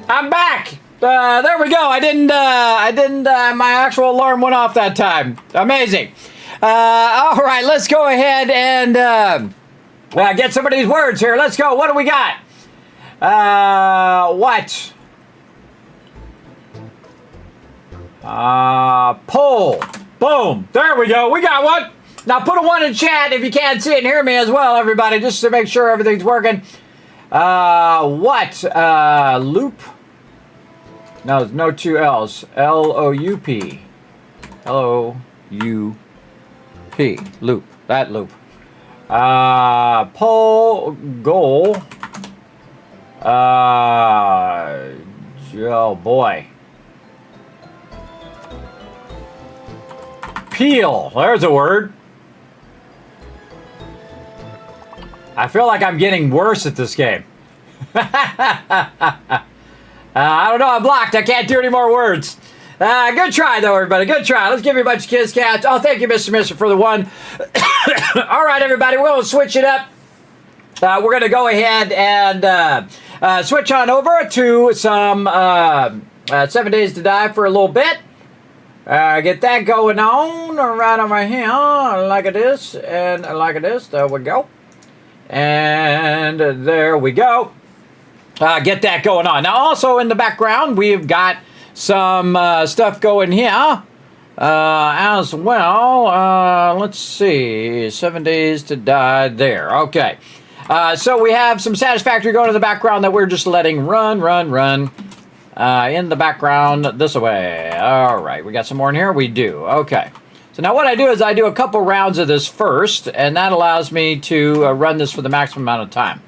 I'm back. There we go. I didn't. My actual alarm went off that time. Amazing. All right, let's go ahead and get some of these words here. Let's go. What do we got? What? Poll. Boom. There we go. We got one. Now put a 1 in chat if you can't see it and hear me as well, everybody, just to make sure everything's working. What? Loop? No, no 2 L's. L-O-U-P. L-O-U-P. Loop. That loop. Poll. Goal. Oh boy. Peel. There's a word. I feel like I'm getting worse at this game. I don't know. I'm blocked. I can't do any more words. Good try, though, everybody. Good try. Let's give you a bunch of kiss cats. Oh, thank you, Mr. Mister, for the 1. All right, everybody. We're going to switch it up. We're going to go ahead and switch on over to some 7 Days to Die for a little bit. Get that going on right over here, like this, and like this. There we go. And there we go. Get that going on. Now, also in the background, we've got some stuff going here as well. Let's see. 7 Days to Die there. Okay. So we have some Satisfactory going in the background that we're just letting run in the background this way. All right. We got some more in here? We do. Okay. So now what I do is I do a couple rounds of this first, and that allows me to run this for the maximum amount of time.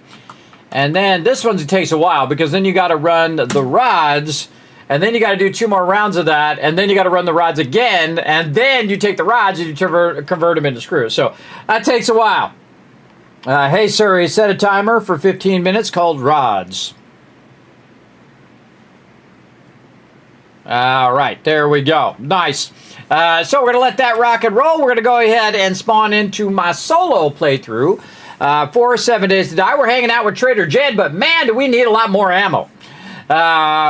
And then this one takes a while because then you got to run the rods, and then you got to do 2 more rounds of that, and then you got to run the rods again, and then you take the rods and you convert them into screws. So that takes a while. Hey Siri, set a timer for 15 minutes called rods. All right, there we go. Nice. So we're going to let that rock and roll. We're going to go ahead and spawn into my solo playthrough for 7 Days to Die. We're hanging out with Trader Jed, but man, do we need a lot more ammo.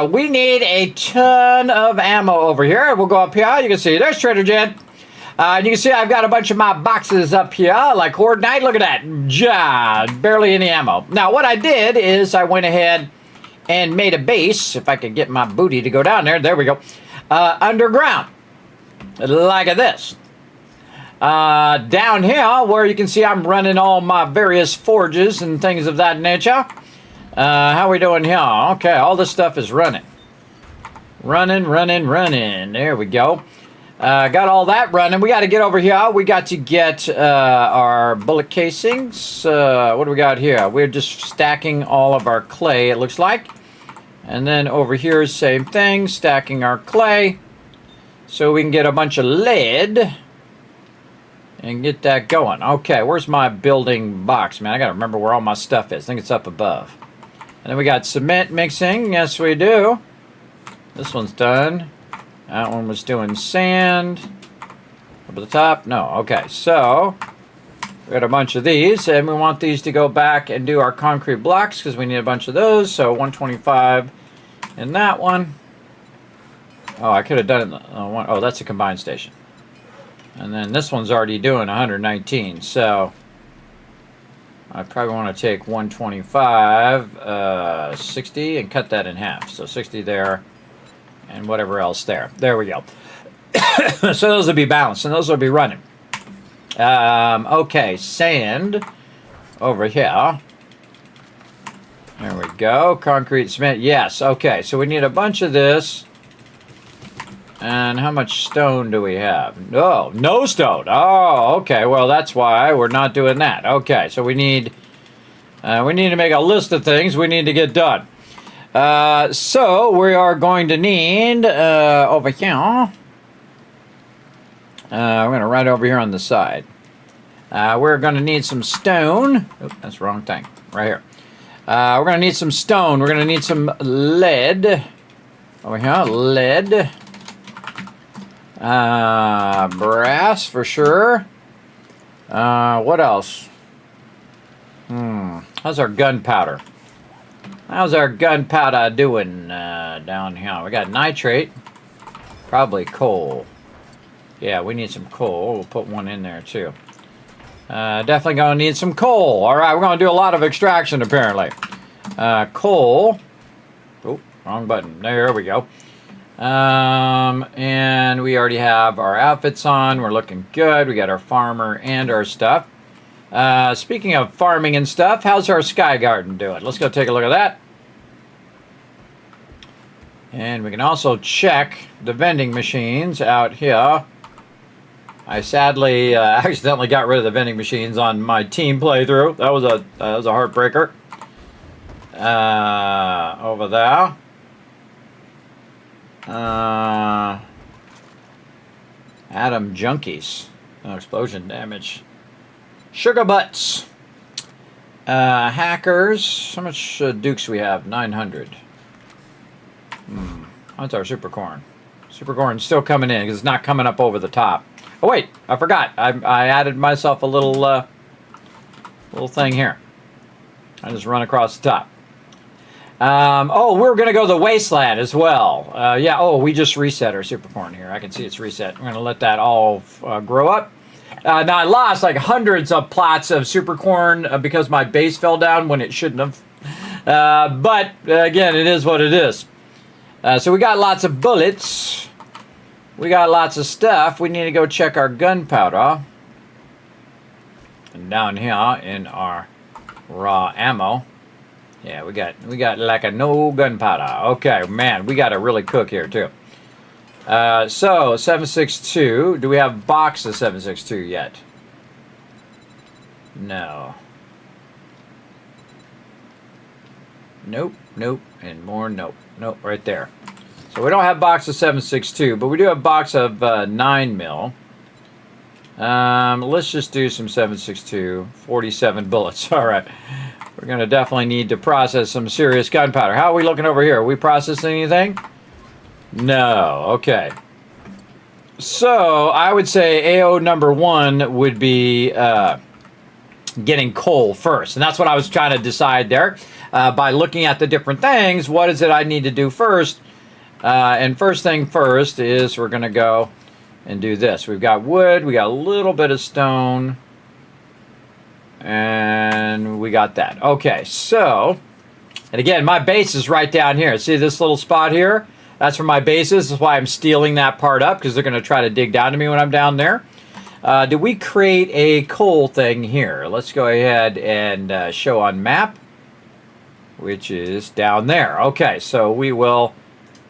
We need a ton of ammo over here. We'll go up here. You can see there's Trader Jed. You can see I've got a bunch of my boxes up here, like Horde Night. Look at that. Barely any ammo. Now, what I did is I went ahead and made a base, if I could get my booty to go down there. There we go. Underground. Like this. Down here, where you can see I'm running all my various forges and things of that nature. How are we doing here? Okay, all this stuff is running. Running. There we go. Got all that running. We got to get over here. We got to get our bullet casings. What do we got here? We're just stacking all of our clay, it looks like. And then over here, same thing, stacking our clay. So we can get a bunch of lead and get that going. Okay, where's my building box, man? I got to remember where all my stuff is. I think it's up above. And then we got cement mixing. Yes, we do. This one's done. That one was doing sand. Up at the top? No. Okay, so we got a bunch of these, and we want these to go back and do our concrete blocks because we need a bunch of those. So 125 in that one. Oh, I could have done it in the one. Oh, that's a combined station. And then this one's already doing 119. So I probably want to take 125, 60, and cut that in half. So 60 there, and whatever else there. There we go. So those will be balanced, and those will be running. Okay, sand over here. There we go. Concrete, cement. Yes. Okay, so we need a bunch of this. And how much stone do we have? Oh, no stone. Oh, okay. Well, that's why we're not doing that. Okay, so we need to make a list of things we need to get done. So we are going to need over here. We're going to right over here on the side. We're going to need some stone. Oops, that's the wrong thing. Right here. We're going to need some stone. We're going to need some lead. Over here, lead. Brass for sure. What else? How's our gunpowder? How's our gunpowder doing down here? We got nitrate. Probably coal. Yeah, we need some coal. We'll put one in there too. Definitely going to need some coal. All right, we're going to do a lot of extraction apparently. Coal. Oh, wrong button. There we go. And we already have our outfits on. We're looking good. We got our farmer and our stuff. Speaking of farming and stuff, how's our sky garden doing? Let's go take a look at that. And we can also check the vending machines out here. I sadly accidentally got rid of the vending machines on my team playthrough. That was a heartbreaker. Over there. Atom junkies. Explosion damage. Sugar butts. Hackers. How much dukes we have? 900. That's our super corn. Super corn's still coming in because it's not coming up over the top. Oh wait, I forgot. I added myself a little thing here. I just run across the top. Oh, we're going to go to the wasteland as well. Yeah, oh, we just reset our super corn here. I can see it's reset. We're going to let that all grow up. Now, I lost like hundreds of plots of super corn because my base fell down when it shouldn't have. But, again, it is what it is. So we got lots of bullets. We got lots of stuff. We need to go check our gunpowder. And down here in our raw ammo. Yeah, we got like a no gunpowder. Okay, man, we got to really cook here too. So 762. Do we have a box of 762 yet? No. Nope, nope, and more nope. Nope, right there. So we don't have a box of 762, but we do have a box of 9 mil. Let's just do some 762. 47 bullets. All right. We're going to definitely need to process some serious gunpowder. How are we looking over here? Are we processing anything? No. Okay. So I would say AO number 1 would be getting coal first. And that's what I was trying to decide there. By looking at the different things, what is it I need to do first? And first thing first is we're going to go and do this. We've got wood. We got a little bit of stone. And we got that. Okay, so, and again, my base is right down here. See this little spot here? That's where my base is. That's why I'm stealing that part up, because they're going to try to dig down to me when I'm down there. Did we create a coal thing here? Let's go ahead and show on map, which is down there. Okay, so we will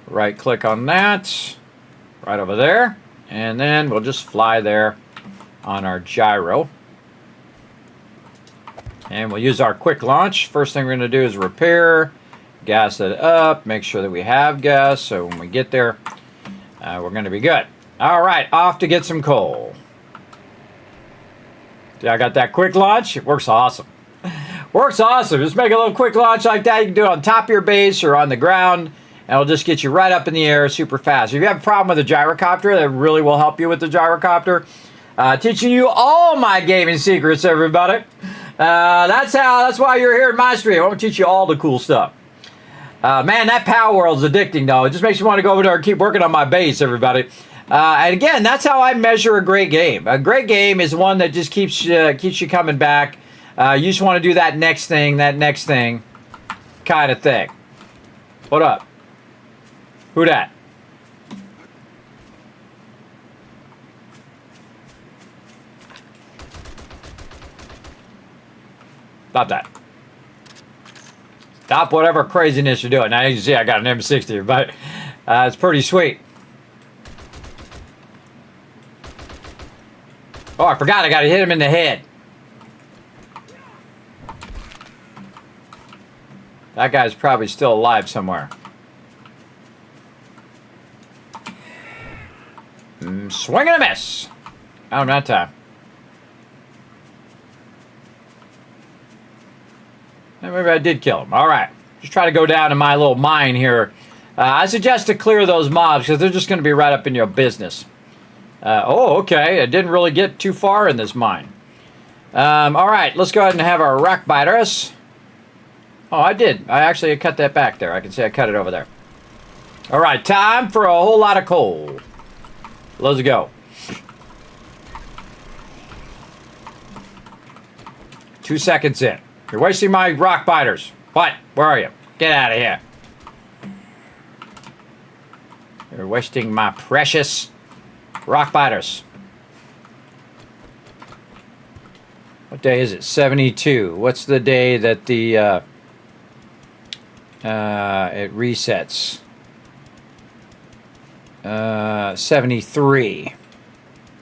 right-click on that, right over there, and then we'll just fly there on our gyro. And we'll use our quick launch. First thing we're going to do is repair, gas it up, make sure that we have gas, so when we get there, we're going to be good. All right, off to get some coal. See, I got that quick launch. It works awesome. Works awesome. Just make a little quick launch like that. You can do it on top of your base or on the ground, and it'll just get you right up in the air super fast. If you have a problem with the gyrocopter, that really will help you with the gyrocopter. Teaching you all my gaming secrets, everybody. That's why you're here in my stream. I'm going to teach you all the cool stuff. Man, that Power World's addicting, though. It just makes me want to go over there and keep working on my base, everybody. And again, that's how I measure a great game. A great game is one that just keeps you coming back. You just want to do that next thing kind of thing. What up? Who dat? Stop that. Stop whatever craziness you're doing. Now you can see I got an M60, but it's pretty sweet. Oh, I forgot I got to hit him in the head. That guy's probably still alive somewhere. Swing and a miss. Oh, not time. Maybe I did kill him. All right. Just try to go down to my little mine here. I suggest to clear those mobs because they're just going to be right up in your business. Oh, okay. I didn't really get too far in this mine. All right. Let's go ahead and have our rock biters. Oh, I did. I actually cut that back there. I can see I cut it over there. All right. Time for a whole lot of coal. Let's go. 2 seconds in. You're wasting my rock biters. What? Where are you? Get out of here. You're wasting my precious rock biters. What day is it? 72. What's the day that the it resets? 73.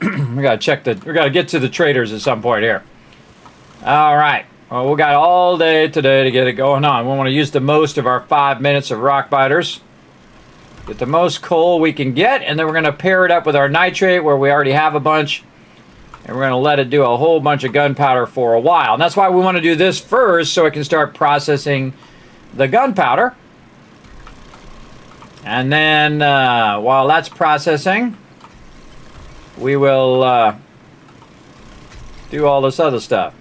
We gotta check the. We gotta get to the traders at some point here. All right. Well, we got all day today to get it going on. We want to use the most of our 5 minutes of rock biters. Get the most coal we can get, and then we're going to pair it up with our nitrate where we already have a bunch. And we're going to let it do a whole bunch of gunpowder for a while. And that's why we want to do this first so it can start processing the gunpowder. And then while that's processing, we will do all this other stuff.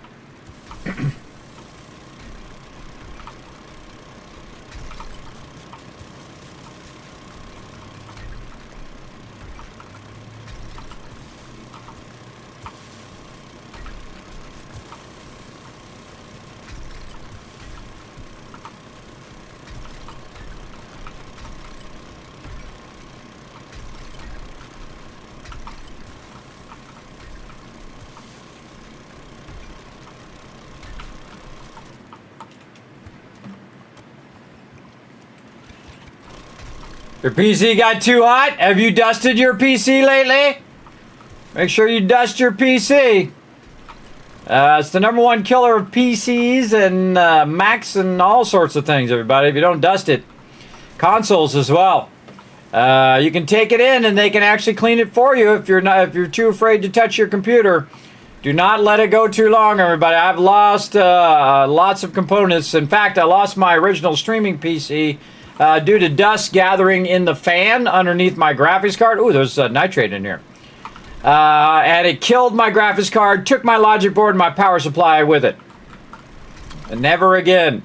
Your PC got too hot? Have you dusted your PC lately? Make sure you dust your PC. It's the #1 killer of PCs and Macs and all sorts of things, everybody. If you don't dust it. Consoles as well. You can take it in and they can actually clean it for you if you're too afraid to touch your computer. Do not let it go too long, everybody. I've lost lots of components. In fact, I lost my original streaming PC due to dust gathering in the fan underneath my graphics card. Ooh, there's nitrate in here. And it killed my graphics card, took my logic board and my power supply with it. And never again.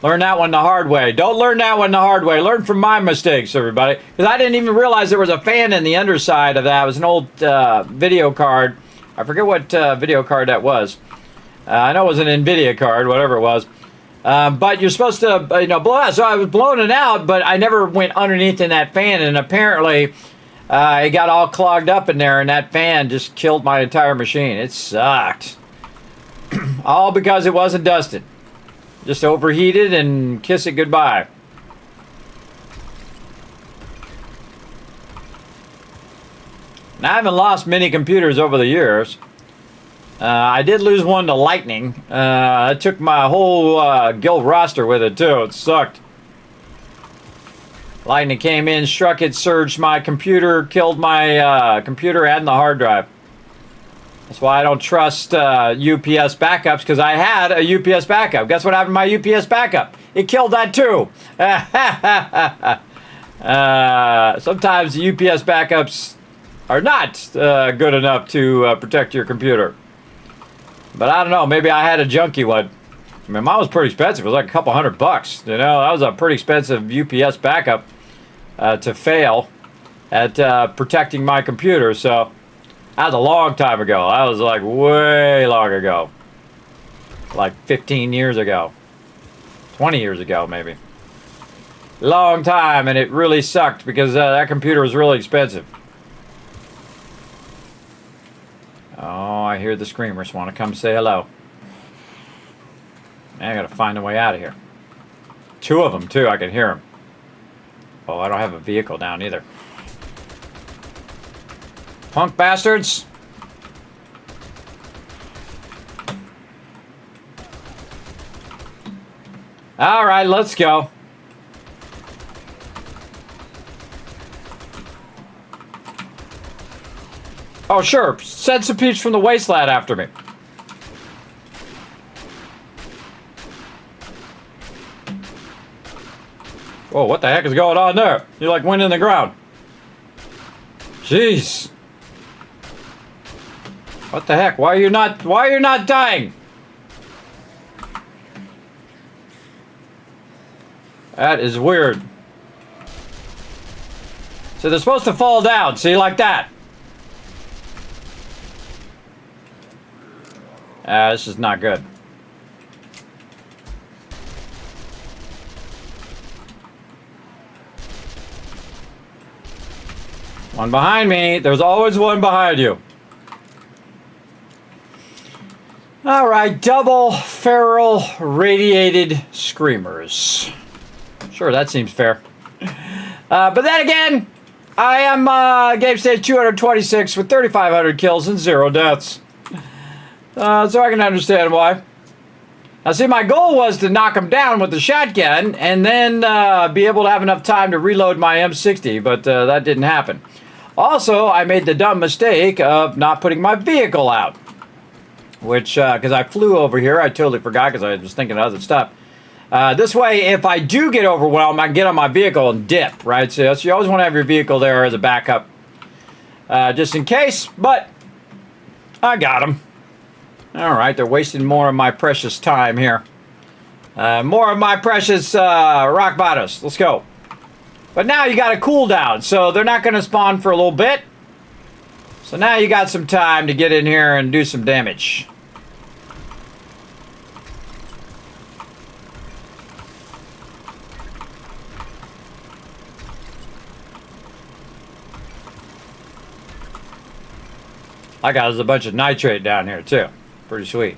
Learn that one the hard way. Don't learn that one the hard way. Learn from my mistakes, everybody. Because I didn't even realize there was a fan in the underside of that. It was an old video card. I forget what video card that was. I know it was an NVIDIA card, whatever it was. But you're supposed to, blow it out. So I was blowing it out, but I never went underneath in that fan. And apparently, it got all clogged up in there, and that fan just killed my entire machine. It sucked. All because it wasn't dusted. Just overheated and kiss it goodbye. Now, I haven't lost many computers over the years. I did lose one to lightning. I took my whole guild roster with it, too. It sucked. Lightning came in, struck it, surged my computer, killed my computer and the hard drive. That's why I don't trust UPS backups, because I had a UPS backup. Guess what happened to my UPS backup? It killed that too. Sometimes the UPS backups are not good enough to protect your computer. But I don't know. Maybe I had a junky one. I mean, mine was pretty expensive. It was like a couple $100. You know, that was a pretty expensive UPS backup to fail at protecting my computer. So that was a long time ago. That was like way long ago. Like 15 years ago. 20 years ago, maybe. Long time, and it really sucked because that computer was really expensive. Oh, I hear the screamers want to come say hello. I gotta find a way out of here. 2 of them, too. I can hear them. Oh, I don't have a vehicle down either. Punk bastards. All right, let's go. Oh, sure. Send some peeps from the wasteland after me. Whoa, what the heck is going on there? You're like wind in the ground. Jeez. What the heck? Why are you not dying? That is weird. So they're supposed to fall down, see, like that. This is not good. One behind me. There's always one behind you. All right, double feral radiated screamers. Sure, that seems fair. But then again, I am game stage 226 with 3,500 kills and 0 deaths. So I can understand why. Now, see, my goal was to knock him down with the shotgun and then be able to have enough time to reload my M60, but that didn't happen. Also, I made the dumb mistake of not putting my vehicle out, which, because I flew over here, I totally forgot because I was thinking of other stuff. This way, if I do get overwhelmed, I can get on my vehicle and dip, right? So you always want to have your vehicle there as a backup, just in case, but I got them. All right, they're wasting more of my precious time here. More of my precious rock bottoms. Let's go. But now you got a cooldown, so they're not going to spawn for a little bit. So now you got some time to get in here and do some damage. I got a bunch of nitrate down here too. Pretty sweet.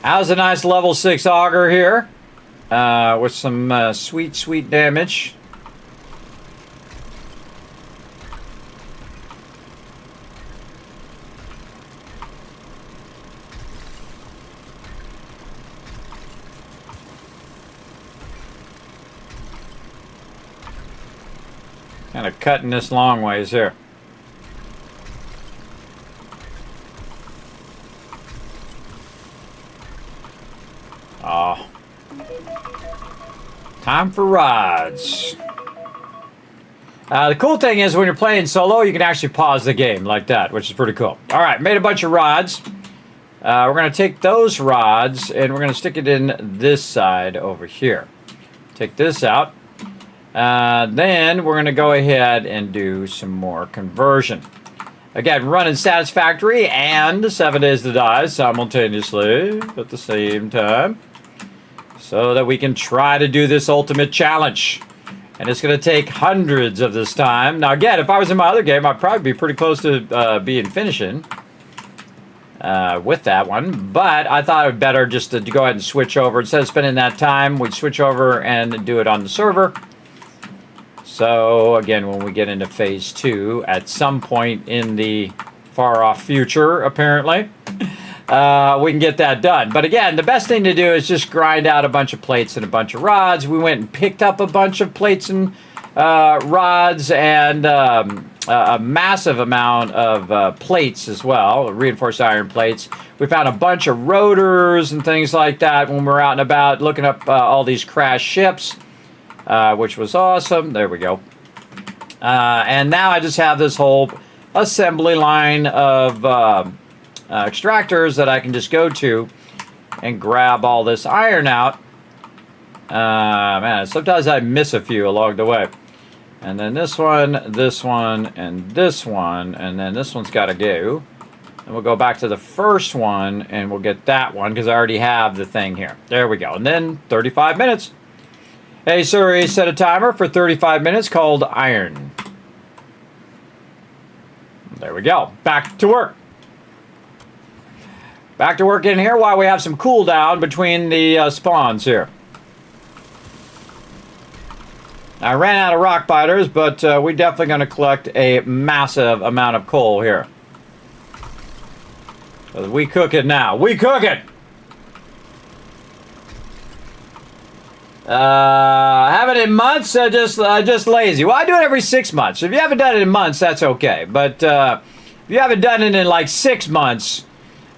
How's a nice level 6 auger here with some sweet, sweet damage. Kind of cutting this long ways here. Oh. Time for rods. The cool thing is when you're playing solo, you can actually pause the game like that, which is pretty cool. All right, made a bunch of rods. We're going to take those rods and we're going to stick it in this side over here. Take this out. Then we're going to go ahead and do some more conversion. Again, running Satisfactory and 7 Days to Die simultaneously at the same time, so that we can try to do this ultimate challenge. And it's going to take hundreds of this time. Now again, if I was in my other game, I'd probably be pretty close to being finishing with that one. But I thought it would better just to go ahead and switch over. Instead of spending that time, we'd switch over and do it on the server. So again, when we get into phase 2, at some point in the far off future, apparently, we can get that done. But again, the best thing to do is just grind out a bunch of plates and a bunch of rods. We went and picked up a bunch of plates and rods and a massive amount of plates as well, reinforced iron plates. We found a bunch of rotors and things like that when we were out and about looking up all these crashed ships. Which was awesome. There we go. And now I just have this whole assembly line of extractors that I can just go to and grab all this iron out. Man, sometimes I miss a few along the way. And then this one, and this one, and then this one's got to go. And we'll go back to the first one, and we'll get that one, because I already have the thing here. There we go. And then 35 minutes. Hey Siri, set a timer for 35 minutes called iron. There we go. Back to work. Back to work in here while we have some cooldown between the spawns here. I ran out of rock biters, but we're definitely going to collect a massive amount of coal here. We cook it now. We cook it! Haven't in months, just lazy. Well, I do it every 6 months. If you haven't done it in months, that's okay. But if you haven't done it in like 6 months,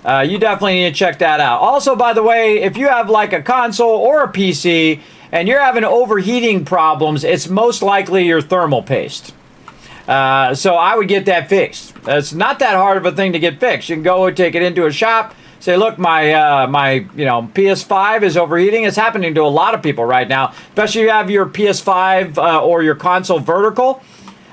you definitely need to check that out. Also, by the way, if you have like a console or a PC and you're having overheating problems, it's most likely your thermal paste. So I would get that fixed. It's not that hard of a thing to get fixed. You can go and take it into a shop. Say, look, my PS5 is overheating. It's happening to a lot of people right now, especially if you have your PS5 or your console vertical.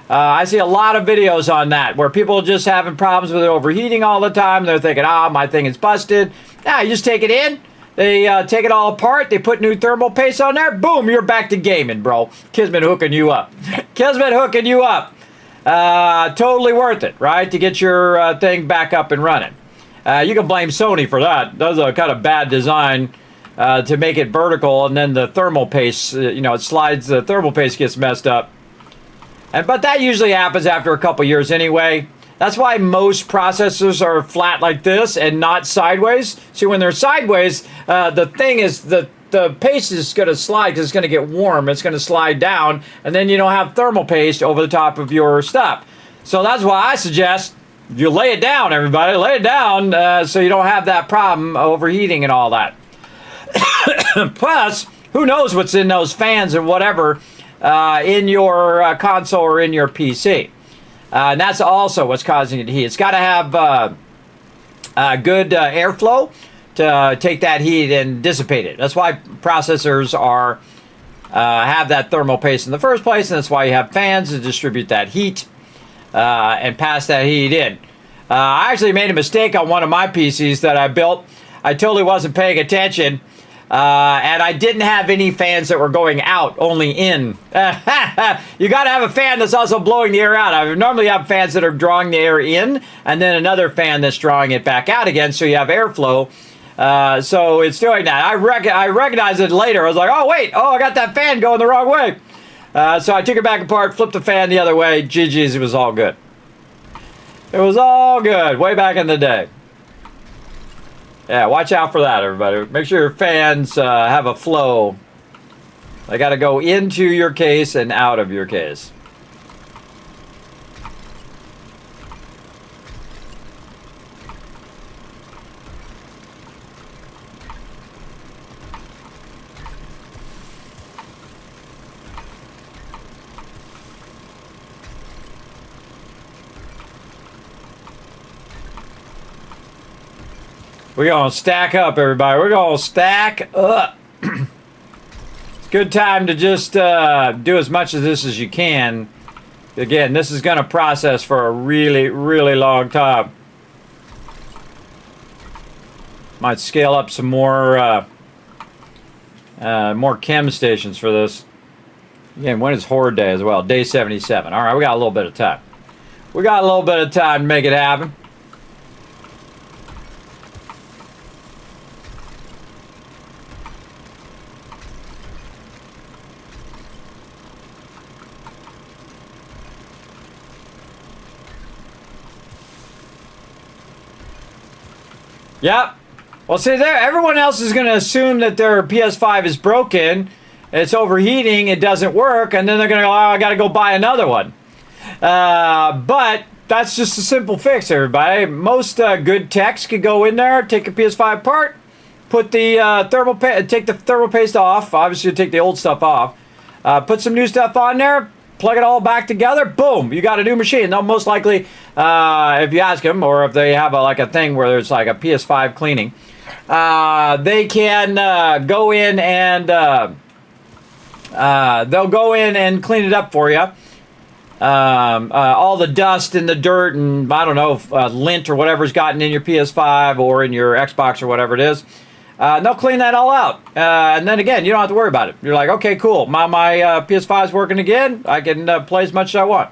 I see a lot of videos on that where people are just having problems with it overheating all the time. They're thinking, my thing is busted. Nah, you just take it in. They take it all apart. They put new thermal paste on there. Boom, you're back to gaming, bro. Kismet hooking you up. Kismet hooking you up. Totally worth it, right? To get your thing back up and running. You can blame Sony for that. That's a kind of bad design to make it vertical, and then the thermal paste, it slides. The thermal paste gets messed up. But that usually happens after a couple years anyway. That's why most processors are flat like this and not sideways. See, when they're sideways, the thing is the paste is going to slide because it's going to get warm. It's going to slide down, and then you don't have thermal paste over the top of your stuff. So that's why I suggest you lay it down, everybody. Lay it down so you don't have that problem overheating and all that. Plus, who knows what's in those fans and whatever in your console or in your PC. And that's also what's causing it to heat. It's got to have good airflow to take that heat and dissipate it. That's why processors have that thermal paste in the first place, and that's why you have fans to distribute that heat and pass that heat in. I actually made a mistake on one of my PCs that I built. I totally wasn't paying attention, and I didn't have any fans that were going out, only in. You got to have a fan that's also blowing the air out. I normally have fans that are drawing the air in, and then another fan that's drawing it back out again, so you have airflow. So it's doing that. I recognized it later. I was like, I got that fan going the wrong way. So I took it back apart, flipped the fan the other way. GG's, it was all good. It was all good, way back in the day. Yeah, watch out for that, everybody. Make sure your fans have a flow. They got to go into your case and out of your case. We're going to stack up, everybody. We're going to stack up. It's a good time to just do as much of this as you can. Again, this is going to process for a really, really long time. Might scale up some more chem stations for this. Again, when is Horde Day as well? Day 77. All right, we got a little bit of time. We got a little bit of time to make it happen. Yep. Well, see there, everyone else is going to assume that their PS5 is broken, it's overheating, it doesn't work, and then they're going to go, I got to go buy another one. But that's just a simple fix, everybody. Most good techs could go in there, take a PS5 apart, put the take the thermal paste off. Obviously, take the old stuff off. Put some new stuff on there. Plug it all back together. Boom! You got a new machine. They'll most likely, if you ask them, or if they have a thing where there's like a PS5 cleaning, they can go in and they'll go in and clean it up for you. All the dust and the dirt and I don't know, lint or whatever's gotten in your PS5 or in your Xbox or whatever it is. They'll clean that all out. And then again, you don't have to worry about it. You're like, okay, cool. My PS5 is working again. I can play as much as I want.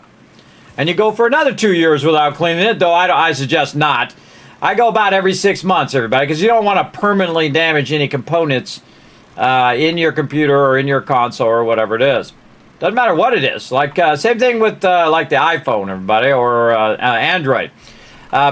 And you go for another 2 years without cleaning it, though I suggest not. I go about every 6 months, everybody, because you don't want to permanently damage any components in your computer or in your console or whatever it is. Doesn't matter what it is. Like same thing with like the iPhone, everybody, or Android.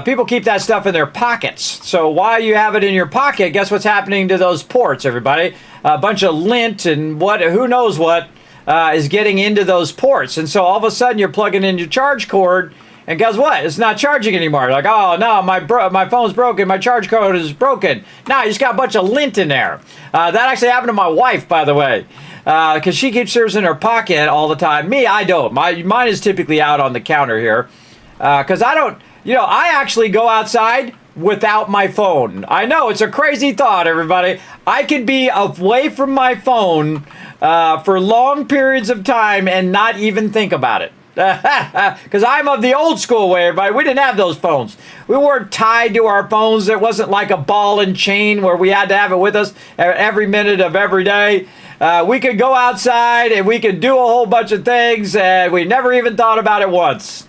People keep that stuff in their pockets. So while you have it in your pocket, guess what's happening to those ports, everybody? A bunch of lint and who knows what is getting into those ports. And so all of a sudden you're plugging in your charge cord, and guess what? It's not charging anymore. Like, oh no, my phone's broken, my charge cord is broken. Now you just got a bunch of lint in there. That actually happened to my wife, by the way. Because she keeps hers in her pocket all the time. Me, I don't. Mine is typically out on the counter here. Because I don't, I actually go outside without my phone. I know, it's a crazy thought, everybody. I could be away from my phone for long periods of time and not even think about it. Because I'm of the old school way, everybody. We didn't have those phones. We weren't tied to our phones. It wasn't like a ball and chain where we had to have it with us every minute of every day. We could go outside and we could do a whole bunch of things, and we never even thought about it once.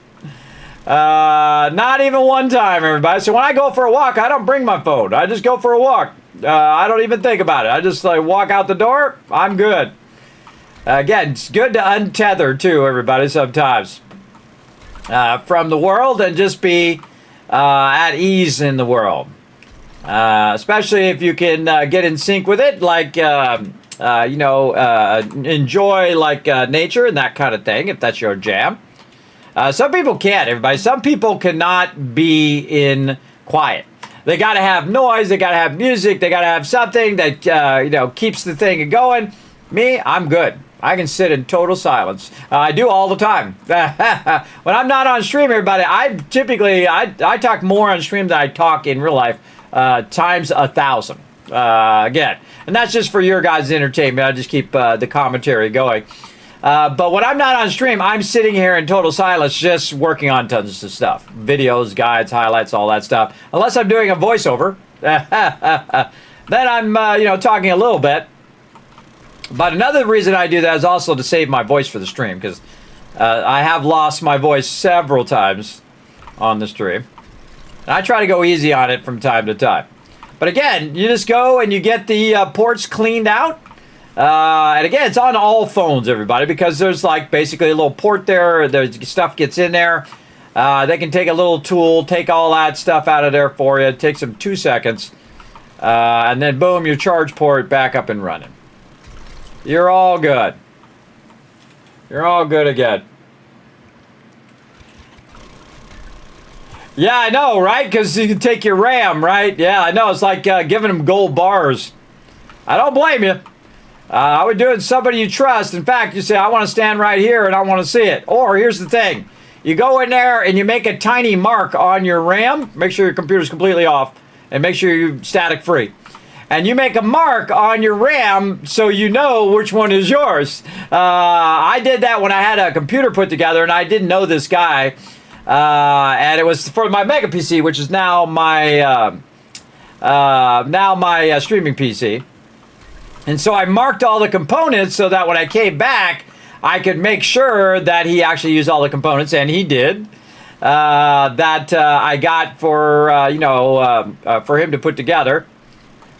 Not even one time, everybody. So when I go for a walk, I don't bring my phone. I just go for a walk. I don't even think about it. I just walk out the door. I'm good. Again, it's good to untether too, everybody, sometimes from the world and just be at ease in the world. Especially if you can get in sync with it, like enjoy like nature and that kind of thing, if that's your jam. Some people can't, everybody. Some people cannot be in quiet. They got to have noise. They got to have music. They got to have something that keeps the thing going. Me, I'm good. I can sit in total silence. I do all the time. When I'm not on stream, everybody, I talk more on stream than I talk in real life, times 1,000. Again, and that's just for your guys' entertainment. I just keep the commentary going. But when I'm not on stream, I'm sitting here in total silence, just working on tons of stuff. Videos, guides, highlights, all that stuff. Unless I'm doing a voiceover. Then I'm, talking a little bit. But another reason I do that is also to save my voice for the stream, because I have lost my voice several times on the stream. And I try to go easy on it from time to time. But again, you just go and you get the ports cleaned out. And again, it's on all phones, everybody, because there's like basically a little port there. There's stuff gets in there. They can take a little tool, take all that stuff out of there for you. It takes them 2 seconds. And then boom, your charge port back up and running. You're all good. You're all good again. Yeah, I know, right? Because you can take your RAM, right? Yeah, I know. It's like giving them gold bars. I don't blame you. I would do it to somebody you trust. In fact, you say, I want to stand right here and I want to see it. Or here's the thing. You go in there and you make a tiny mark on your RAM. Make sure your computer's completely off. And make sure you're static free. And you make a mark on your RAM so you know which one is yours. I did that when I had a computer put together and I didn't know this guy. And it was for my Mega PC, which is now my streaming PC. And so I marked all the components so that when I came back, I could make sure that he actually used all the components, and he did. That I got for him to put together.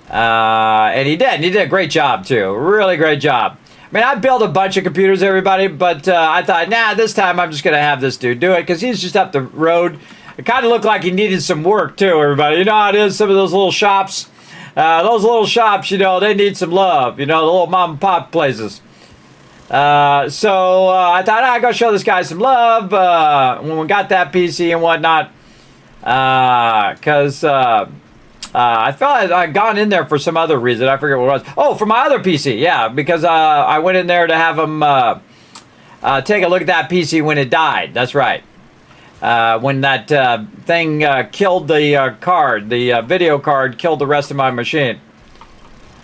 And he did. And he did a great job, too. Really great job. I mean, I built a bunch of computers, everybody, but I thought, this time I'm just going to have this dude do it, because he's just up the road. It kind of looked like he needed some work, too, everybody. You know how it is, some of those little shops. They need some love. The little mom and pop places. So I thought, I'd go show this guy some love when we got that PC and whatnot. Because I felt I'd gone in there for some other reason. I forget what it was. Oh, for my other PC, yeah. Because I went in there to have him take a look at that PC when it died. That's right. When that thing killed the card, the video card killed the rest of my machine.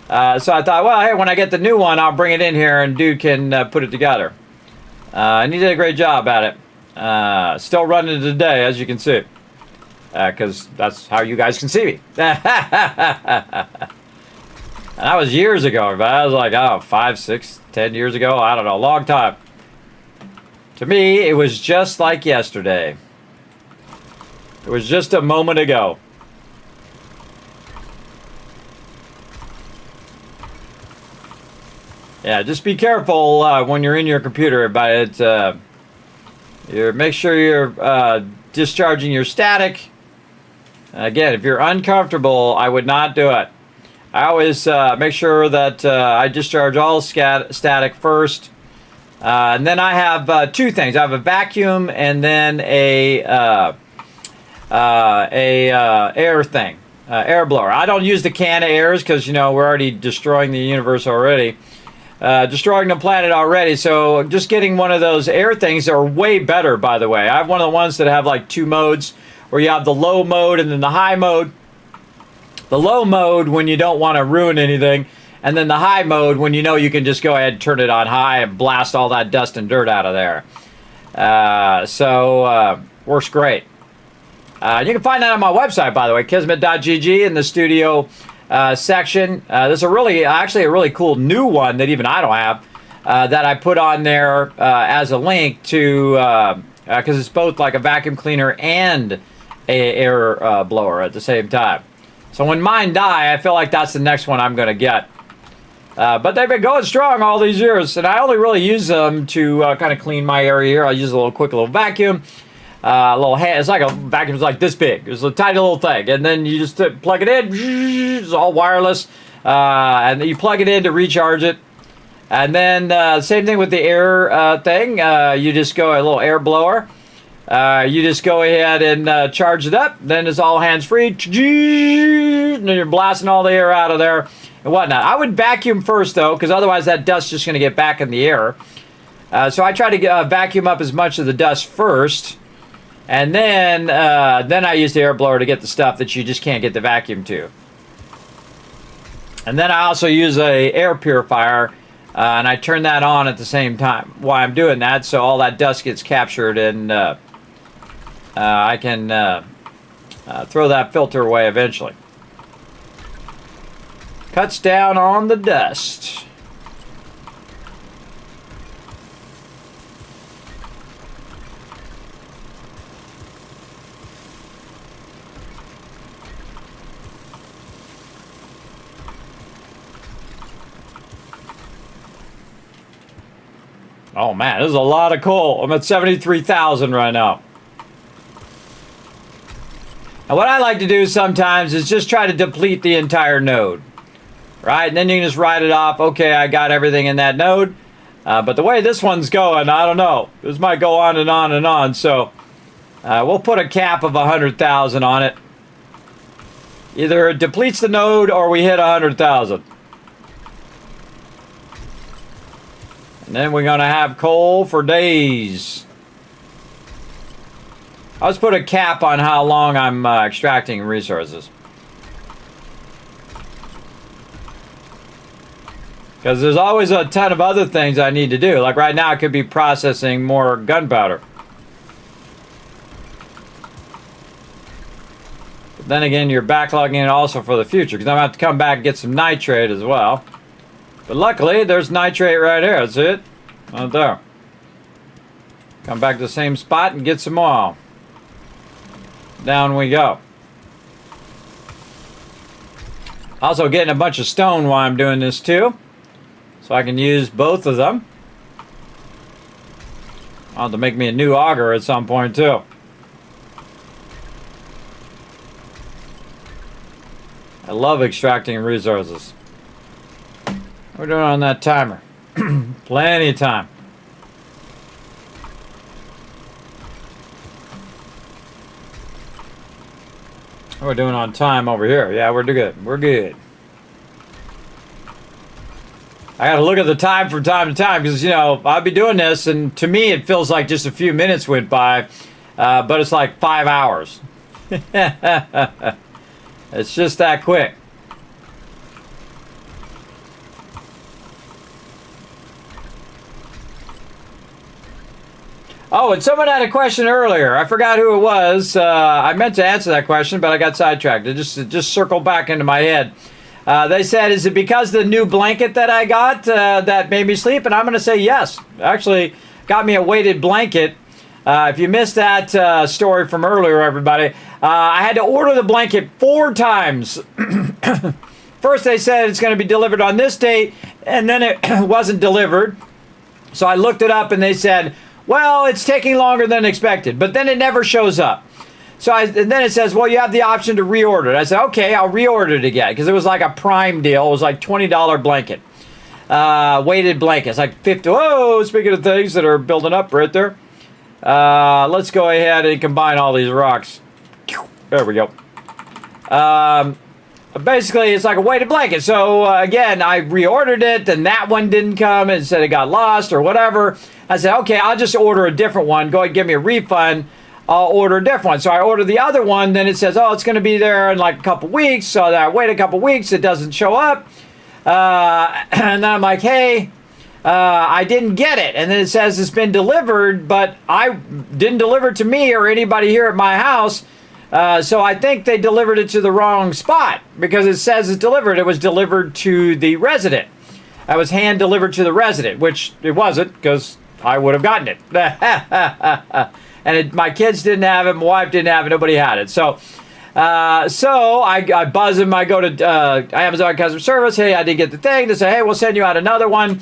So I thought, well, hey, when I get the new one, I'll bring it in here and dude can put it together. And he did a great job at it. Still running today, as you can see. Because that's how you guys can see me. And that was years ago. But I was like, 5, 6, 10 years ago. I don't know, a long time. To me, it was just like yesterday. It was just a moment ago. Yeah, just be careful when you're in your computer about it. Make sure you're discharging your static. Again, if you're uncomfortable, I would not do it. I always make sure that I discharge all static first. And then I have two things. I have a vacuum and then a air thing, air blower. I don't use the can of airs because, you know, we're already destroying the universe already. Destroying the planet already, so just getting one of those air things are way better, by the way. I have one of the ones that have like two modes, where you have the low mode and then the high mode. The low mode when you don't want to ruin anything, and then the high mode when you know you can just go ahead and turn it on high and blast all that dust and dirt out of there. Works great. You can find that on my website, by the way, kismet.gg, in the studio section. There's a really cool new one that even I don't have that I put on there as a link to, because it's both like a vacuum cleaner and a air blower at the same time. So when mine die, I feel like that's the next one I'm going to get. But they've been going strong all these years, and I only really use them to kind of clean my area here. I use a quick little vacuum. It's like a vacuum's like this big. It's a tiny little thing, and then you just plug it in. It's all wireless, and then you plug it in to recharge it. And then same thing with the air thing. You just go a little air blower. You just go ahead and charge it up. Then it's all hands free. And then you're blasting all the air out of there and whatnot. I would vacuum first though, because otherwise that dust's just going to get back in the air. So I try to vacuum up as much of the dust first. And then I use the air blower to get the stuff that you just can't get the vacuum to. And then I also use a air purifier, and I turn that on at the same time while I'm doing that, so all that dust gets captured, and I can throw that filter away eventually. Cuts down on the dust. Oh man, this is a lot of coal. I'm at 73,000 right now. And what I like to do sometimes is just try to deplete the entire node. Right? And then you can just write it off. Okay, I got everything in that node. But the way this one's going, I don't know. This might go on and on and on. So we'll put a cap of 100,000 on it. Either it depletes the node or we hit 100,000. And then we're going to have coal for days. I'll just put a cap on how long I'm extracting resources. Because there's always a ton of other things I need to do. Like right now I could be processing more gunpowder. But then again, you're backlogging it also for the future. Because I'm going to have to come back and get some nitrate as well. But luckily, there's nitrate right here. That's it. Right there. Come back to the same spot and get some more. Down we go. Also getting a bunch of stone while I'm doing this too. So I can use both of them. I'll have to make me a new auger at some point too. I love extracting resources. We're doing on that timer. Plenty of time. We're doing on time over here. Yeah, we're good. We're good. I got to look at the time from time to time because, you know, I'll be doing this and to me it feels like just a few minutes went by, but it's like 5 hours. It's just that quick. Oh, and someone had a question earlier. I forgot who it was. I meant to answer that question, but I got sidetracked. It just circled back into my head. They said, is it because of the new blanket that I got that made me sleep? And I'm going to say yes. Actually, got me a weighted blanket. If you missed that story from earlier, everybody, I had to order the blanket 4 times first they said it's going to be delivered on this date, and then it wasn't delivered. So I looked it up, and they said, well, it's taking longer than expected, but then it never shows up. And then it says, well, you have the option to reorder it. I said, okay, I'll reorder it again, because it was like a Prime deal. It was like $20 blanket, weighted blankets, like 50. Whoa, speaking of things that are building up right there. Let's go ahead and combine all these rocks. There we go. Basically, it's like a weighted blanket. So, again, I reordered it, and that one didn't come, and said it got lost or whatever. I said, okay, I'll just order a different one. Go ahead and give me a refund. I'll order a different one. So I order the other one. Then it says, oh, it's going to be there in like a couple weeks. So I wait a couple weeks. It doesn't show up. And then I'm like, hey, I didn't get it. And then it says it's been delivered, but I didn't deliver it to me or anybody here at my house. So I think they delivered it to the wrong spot, because it says it's delivered. It was delivered to the resident. I was hand delivered to the resident, which it wasn't, because I would have gotten it. And my kids didn't have it. My wife didn't have it. Nobody had it. So I buzz them. I go to Amazon customer service. Hey, I didn't get the thing. They say, hey, we'll send you out another one.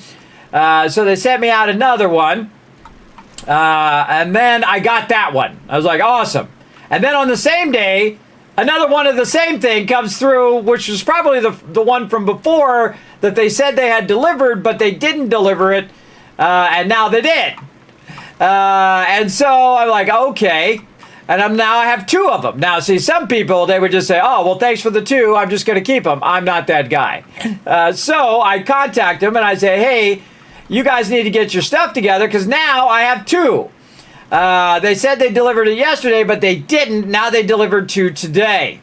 So they sent me out another one. And then I got that one. I was like, awesome. And then on the same day, another one of the same thing comes through, which was probably the one from before that they said they had delivered, but they didn't deliver it. And now they did. And so I'm like, okay. And I have two of them. Now, see, some people, they would just say, oh, well, thanks for the two. I'm just going to keep them. I'm not that guy. So I contact them and I say, hey, you guys need to get your stuff together, because now I have two. They said they delivered it yesterday, but they didn't. Now they delivered to today.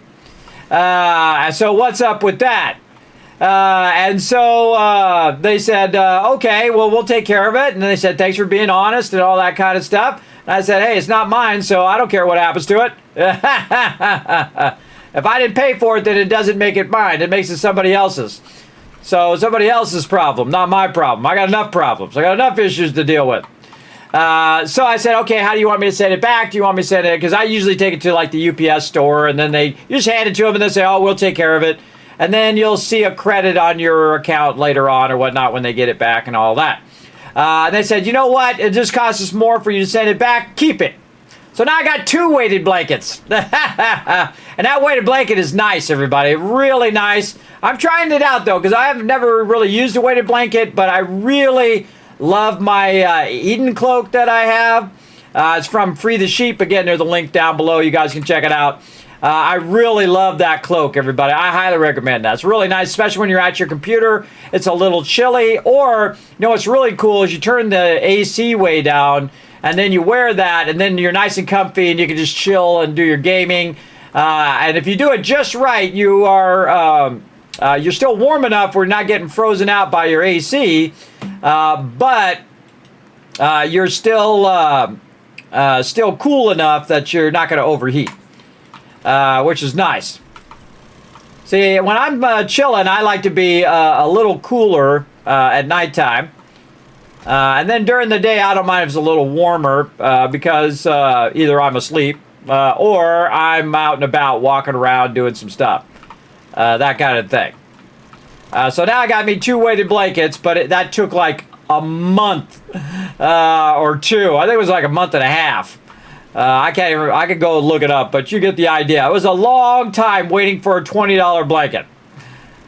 So what's up with that? And so they said, okay, well, we'll take care of it. And they said, thanks for being honest and all that kind of stuff. And I said, hey, it's not mine, so I don't care what happens to it. If I didn't pay for it, then it doesn't make it mine. It makes it somebody else's. So somebody else's problem, not my problem. I got enough problems. I got enough issues to deal with. So I said, okay, how do you want me to send it back? Do you want me to send it? Because I usually take it to like the UPS store, and then you just hand it to them, and they say, oh, we'll take care of it. And then you'll see a credit on your account later on or whatnot when they get it back and all that. And they said, you know what? It just costs us more for you to send it back. Keep it. So now I got two weighted blankets. And that weighted blanket is nice, everybody. Really nice. I'm trying it out, though, because I have never really used a weighted blanket, but I really love my Eden cloak that I have. It's from Free the Sheep. Again, there's a link down below. You guys can check it out. I really love that cloak, everybody. I highly recommend that. It's really nice, especially when you're at your computer. It's a little chilly. Or, you know what's really cool is you turn the AC way down, and then you wear that, and then you're nice and comfy, and you can just chill and do your gaming. And if you do it just right, you are you're still warm enough where you're not getting frozen out by your AC, but you're still cool enough that you're not going to overheat. Which is nice. See, when I'm chilling, I like to be a little cooler at nighttime. And then during the day, I don't mind if it's a little warmer because either I'm asleep or I'm out and about walking around doing some stuff. That kind of thing. So now I got me two weighted blankets, but that took like a month or two. I think it was like a month and a half. I could go and look it up, but you get the idea. It was a long time waiting for a $20 blanket.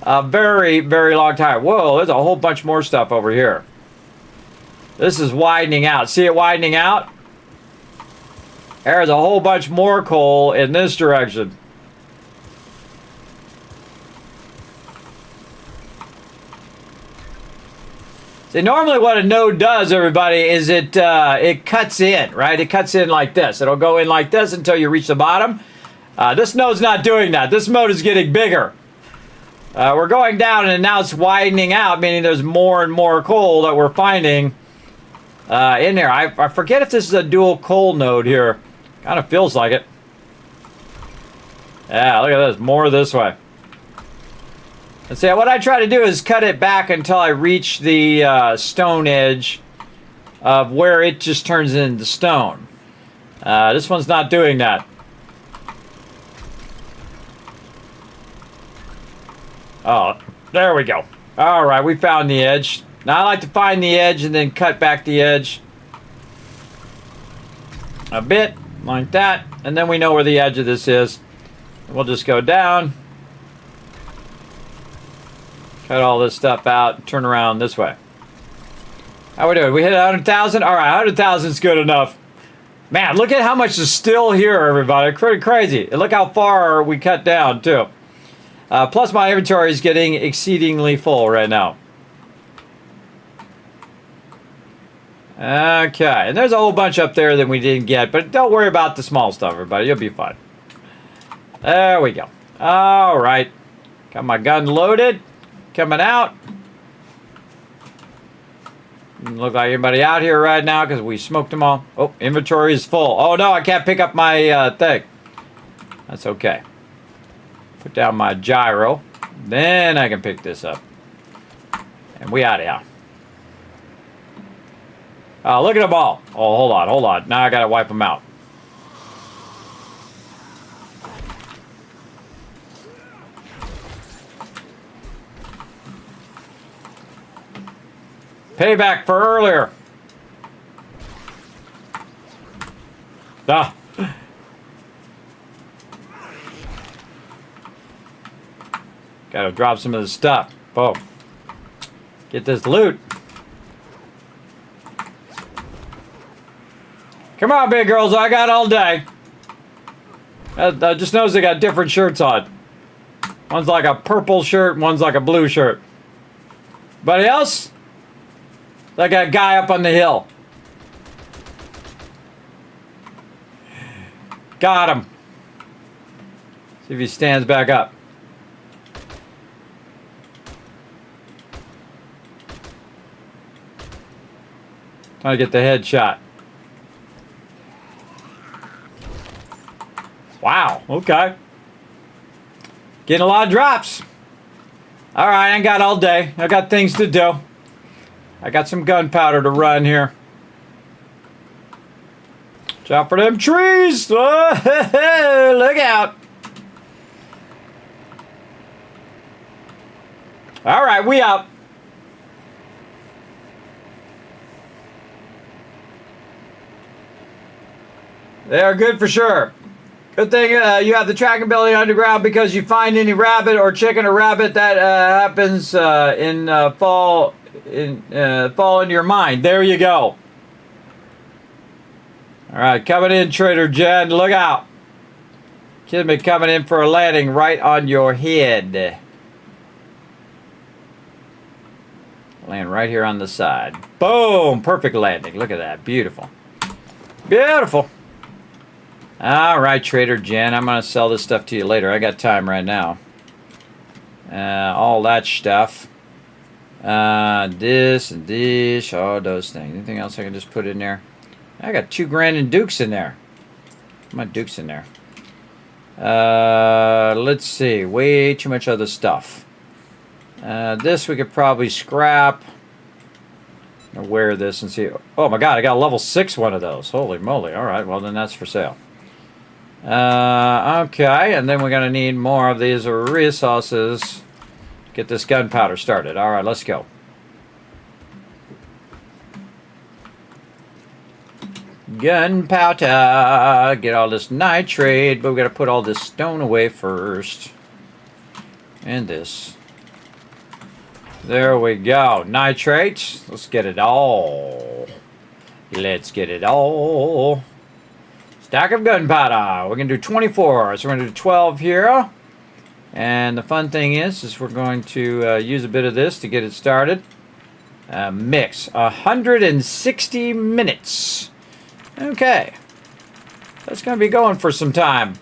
A very, very long time. Whoa, there's a whole bunch more stuff over here. This is widening out. See it widening out? There's a whole bunch more coal in this direction. See, normally what a node does, everybody, is it cuts in, right? It cuts in like this. It'll go in like this until you reach the bottom. This node's not doing that. This node is getting bigger. We're going down, and now it's widening out, meaning there's more and more coal that we're finding in there. I forget if this is a dual coal node here. Kind of feels like it. Yeah, look at this. More this way. And see, what I try to do is cut it back until I reach the stone edge of where it just turns into stone. This one's not doing that. Oh, there we go. All right, we found the edge. Now I like to find the edge and then cut back the edge a bit like that, and then we know where the edge of this is. We'll just go down, cut all this stuff out, and turn around this way. How we doing? We hit 100,000? All right, 100,000 is good enough. Man, look at how much is still here, everybody. Pretty crazy. And look how far we cut down, too. Plus, my inventory is getting exceedingly full right now. Okay, and there's a whole bunch up there that we didn't get, but don't worry about the small stuff, everybody. You'll be fine. There we go. All right. Got my gun loaded. Coming out. Doesn't look like anybody out here right now because we smoked them all. Oh, inventory is full. Oh, no, I can't pick up my thing. That's okay. Put down my gyro. Then I can pick this up. And we out of here. Oh, look at them all. Oh, hold on, hold on. Now I got to wipe them out. Payback for earlier. Ah. Gotta drop some of the stuff. Boom. Get this loot. Come on, big girls. I got all day. I just noticed they got different shirts on. One's like a purple shirt, one's like a blue shirt. Anybody else? Like a guy up on the hill. Got him. See if he stands back up. Trying to get the headshot. Wow, okay. Getting a lot of drops. All right, I ain't got all day. I got things to do. I got some gunpowder to run here. Watch out for them trees. Oh, look out. All right, we out. They are good for sure. Good thing you have the tracking ability underground because you find any rabbit or chicken or rabbit that happens fall into your mind. There you go. All right, coming in, Trader Jen. Look out. Kismet coming in for a landing right on your head. Land right here on the side. Boom! Perfect landing. Look at that. Beautiful. Beautiful. All right, Trader Jen. I'm going to sell this stuff to you later. I got time right now. All that stuff. This and this. All those things. Anything else I can just put in there? I got 2 grand in dukes in there. My dukes in there. Let's see. Way too much other stuff. This we could probably scrap. I'll wear this and see. Oh my God, I got a level 6 one of those. Holy moly. All right, well then that's for sale. Okay, and then we're going to need more of these resources. Get this gunpowder started. All right, let's go. Gunpowder. Get all this nitrate, but we got to put all this stone away first. And this. There we go. Nitrate. Let's get it all. Let's get it all. Stack of gunpowder. We're going to do 24. So we're going to do 12 here. And the fun thing is we're going to use a bit of this to get it started. Mix. 160 minutes. Okay. That's going to be going for some time.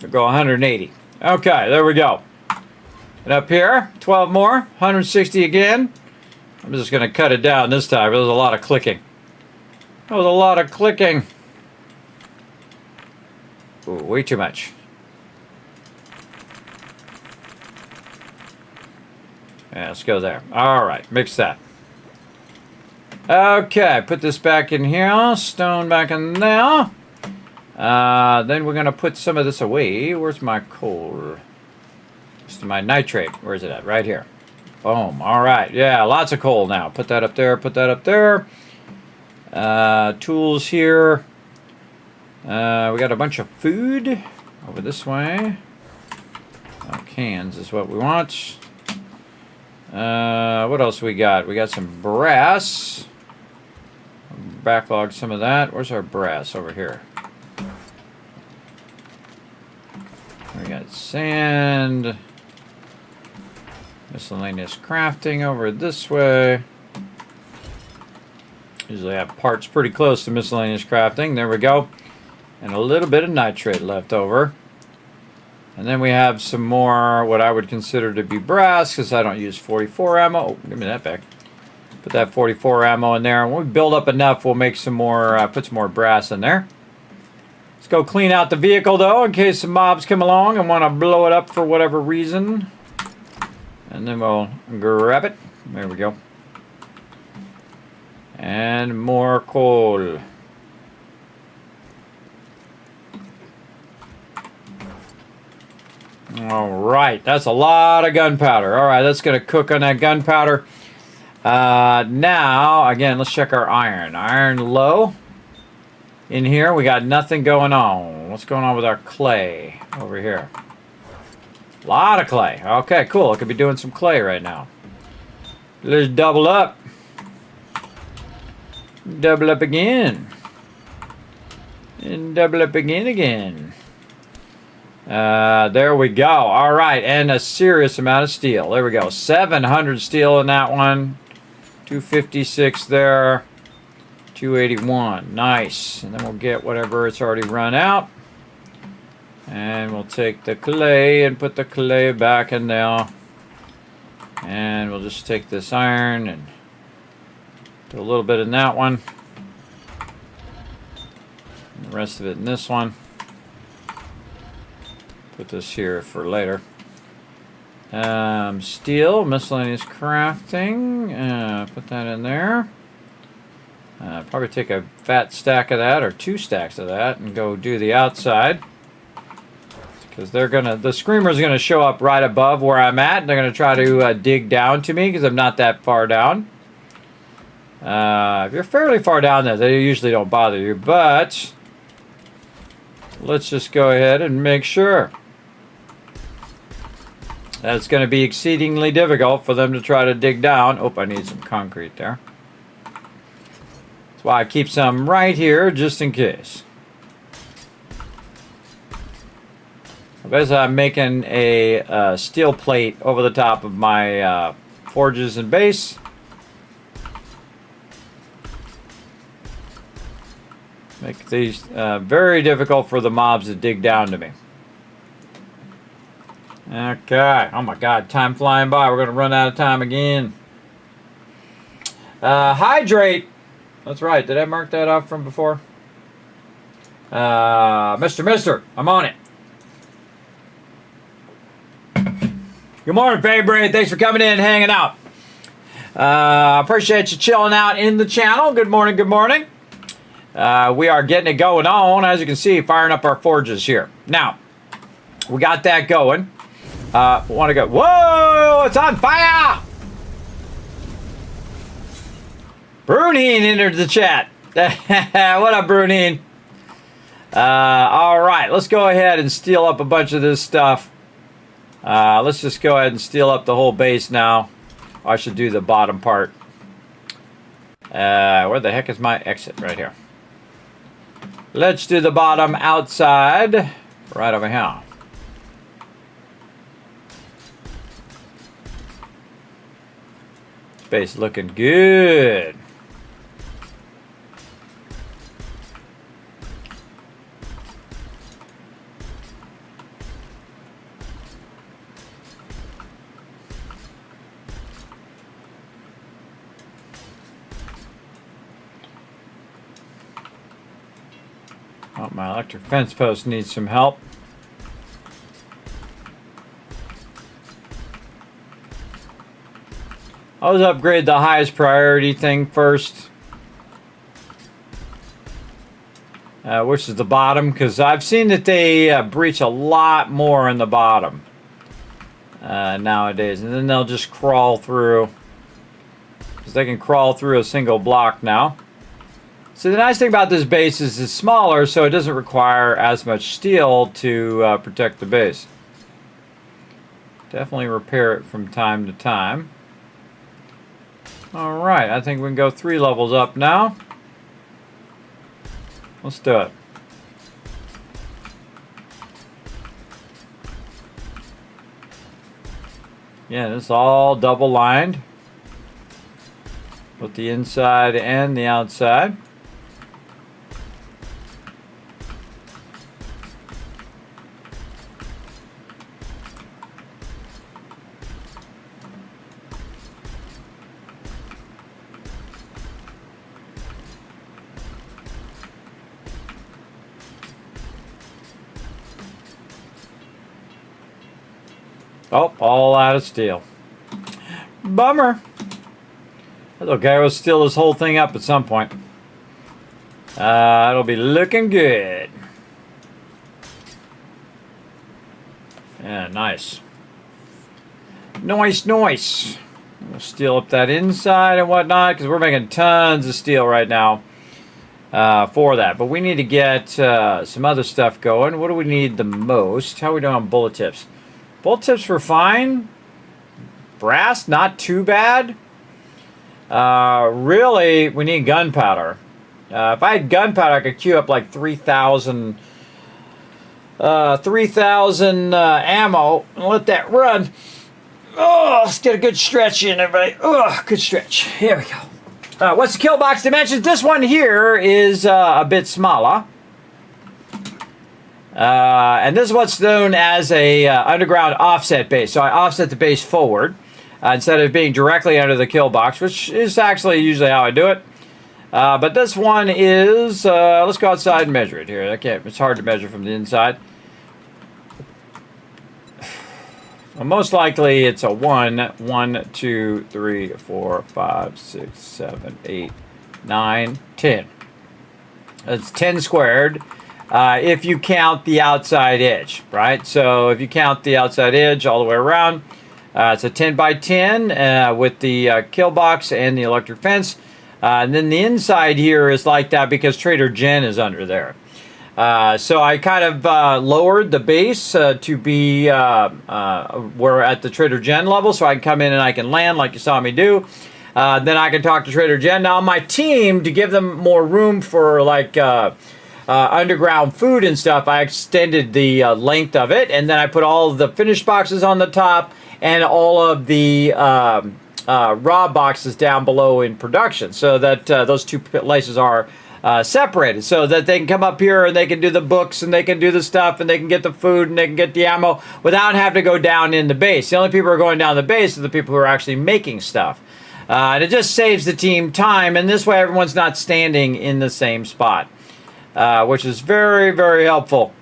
We'll go 180. Okay, there we go. And up here, 12 more, 160 again. I'm just going to cut it down this time. There was a lot of clicking. That was a lot of clicking. Ooh, way too much. Yeah, let's go there. All right, mix that. Okay, put this back in here. Stone back in there. Then we're going to put some of this away. Where's my coal? It's my nitrate. Where's it at? Right here. Boom. All right. Yeah, lots of coal now. Put that up there. Put that up there. Tools here. We got a bunch of food over this way. Cans is what we want. What else we got? We got some brass. Backlog some of that. Where's our brass? Over here. We got sand. Miscellaneous crafting over this way. Usually have parts pretty close to miscellaneous crafting. There we go. And a little bit of nitrate left over. And then we have some more what I would consider to be brass because I don't use 44 ammo. Oh, give me that back. Put that 44 ammo in there. When we build up enough, we'll make some more, put some more brass in there. Let's go clean out the vehicle though in case some mobs come along and want to blow it up for whatever reason. And then we'll grab it. There we go. And more coal. All right, that's a lot of gunpowder. All right, that's going to cook on that gunpowder. Now, again, let's check our iron. Iron low. In here, we got nothing going on. What's going on with our clay over here? A lot of clay. Okay, cool. I could be doing some clay right now. Let's double up. Double up again. And double up again. There we go. All right, and a serious amount of steel. There we go. 700 steel in that one. 256 there. 281. Nice. And then we'll get whatever it's already run out. And we'll take the clay and put the clay back in there. And we'll just take this iron and do a little bit in that one. And the rest of it in this one. Put this here for later. Steel, miscellaneous crafting. Put that in there. Probably take a fat stack of that or 2 stacks of that and go do the outside. Because the screamer's gonna show up right above where I'm at. And they're gonna try to dig down to me because I'm not that far down. If you're fairly far down there, they usually don't bother you. But let's just go ahead and make sure. That's going to be exceedingly difficult for them to try to dig down. Oh, I need some concrete there. That's why I keep some right here just in case. Basically, I'm making a steel plate over the top of my forges and base. Make these very difficult for the mobs to dig down to me. Okay. Oh my God, time flying by. We're going to run out of time again. Hydrate. That's right. Did I mark that off from before? Mister, I'm on it. Good morning, favorite. Thanks for coming in and hanging out. Appreciate you chilling out in the channel. Good morning, good morning. We are getting it going on, as you can see, firing up our forges here. Now, we got that going. Want to go, whoa, it's on fire! Brunine entered the chat. What up, Brunine? All right, let's go ahead and steal up a bunch of this stuff. Let's just go ahead and steal up the whole base now. I should do the bottom part. Where the heck is my exit? Right here. Let's do the bottom outside. Right over here. Space looking good. Oh, my electric fence post needs some help. Always upgrade the highest priority thing first. Which is the bottom, because I've seen that they breach a lot more in the bottom nowadays. And then they'll just crawl through. Because they can crawl through a single block now. So the nice thing about this base is it's smaller, so it doesn't require as much steel to protect the base. Definitely repair it from time to time. Alright, I think we can go 3 levels up now. Let's do it. Yeah, this is all double lined with the inside and the outside. Oh, all out of steel. Bummer. That's okay, we'll steal this whole thing up at some point. It'll be looking good. Yeah, nice. Nice, nice. We'll steal up that inside and whatnot, because we're making tons of steel right now for that. But we need to get some other stuff going. What do we need the most? How are we doing on bullet tips? Bullet tips were fine. Brass, not too bad. Really, we need gunpowder. If I had gunpowder, I could queue up like 3,000 ammo and let that run. Oh, let's get a good stretch in, everybody. Oh, good stretch. Here we go. What's the kill box dimensions? This one here is a bit smaller. And this is what's known as a underground offset base. So I offset the base forward instead of being directly under the kill box, which is actually usually how I do it. But this one is, let's go outside and measure it here. It's hard to measure from the inside. Well, most likely it's a 1, 2, 3, 4, 5, 6, 7, 8, 9, 10. It's 10 squared. If you count the outside edge, right? So if you count the outside edge all the way around, it's a 10 by 10 with the kill box and the electric fence. And then the inside here is like that because Trader Jen is under there. So I kind of lowered the base to be we're at the Trader Jen level, so I can come in and I can land like you saw me do. Then I can talk to Trader Jen. Now on my team, to give them more room for like underground food and stuff, I extended the length of it, and then I put all of the finished boxes on the top and all of the raw boxes down below in production, so that those two places are separated, so that they can come up here and they can do the books and they can do the stuff and they can get the food and they can get the ammo without having to go down in the base. The only people who are going down the base are the people who are actually making stuff. And it just saves the team time, and this way everyone's not standing in the same spot. Which is very, very helpful.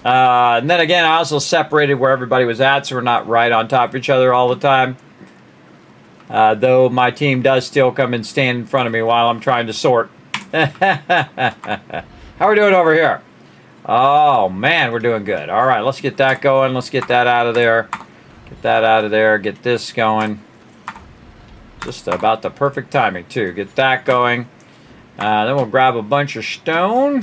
And then again, I also separated where everybody was at, so we're not right on top of each other all the time. Though my team does still come and stand in front of me while I'm trying to sort. How are we doing over here? Oh, man, we're doing good. All right, let's get that going. Let's get that out of there. Get that out of there. Get this going. Just about the perfect timing, too. Get that going. Then we'll grab a bunch of stone,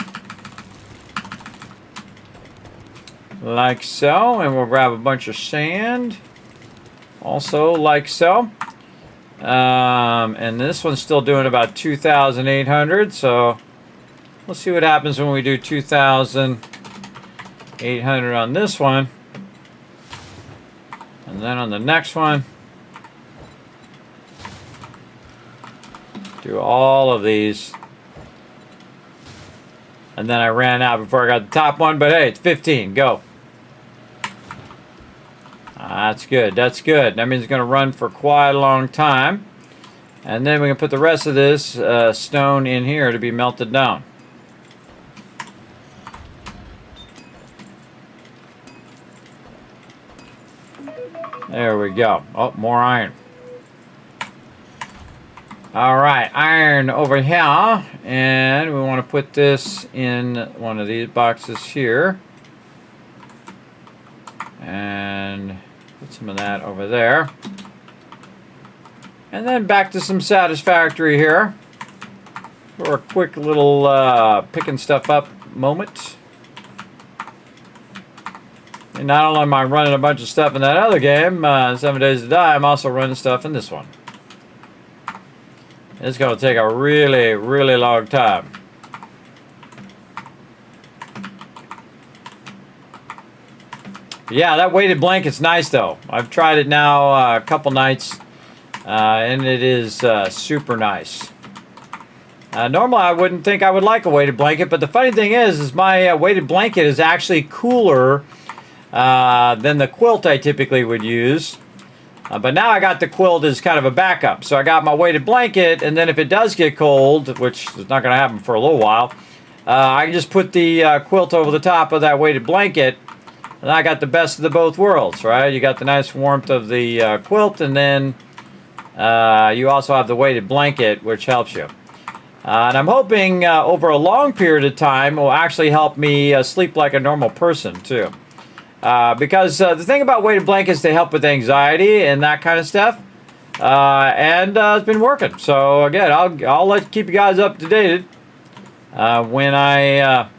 like so, and we'll grab a bunch of sand, also like so. And this one's still doing about 2,800, so let's see what happens when we do 2,800 on this one. And then on the next one, do all of these. And then I ran out before I got the top one, but hey, it's 15. Go. That's good. That's good. That means it's going to run for quite a long time. And then we can put the rest of this stone in here to be melted down. There we go. Oh, more iron. All right, iron over here, and we want to put this in one of these boxes here, and put some of that over there, and then back to some satisfactory here for a quick little picking stuff up moment. And not only am I running a bunch of stuff in that other game, 7 Days to Die, I'm also running stuff in this one. It's going to take a really, really long time. Yeah, that weighted blanket's nice though. I've tried it now a couple nights, and it is super nice. Normally I wouldn't think I would like a weighted blanket, but the funny thing is my weighted blanket is actually cooler than the quilt I typically would use. But now I got the quilt as kind of a backup. So I got my weighted blanket, and then if it does get cold, which is not going to happen for a little while, I can just put the quilt over the top of that weighted blanket, and I got the best of the both worlds, right? You got the nice warmth of the quilt, and then you also have the weighted blanket, which helps you. And I'm hoping over a long period of time will actually help me sleep like a normal person, too. Because the thing about weighted blankets, they help with anxiety and that kind of stuff, and it's been working. So again, I'll keep you guys up to date when I've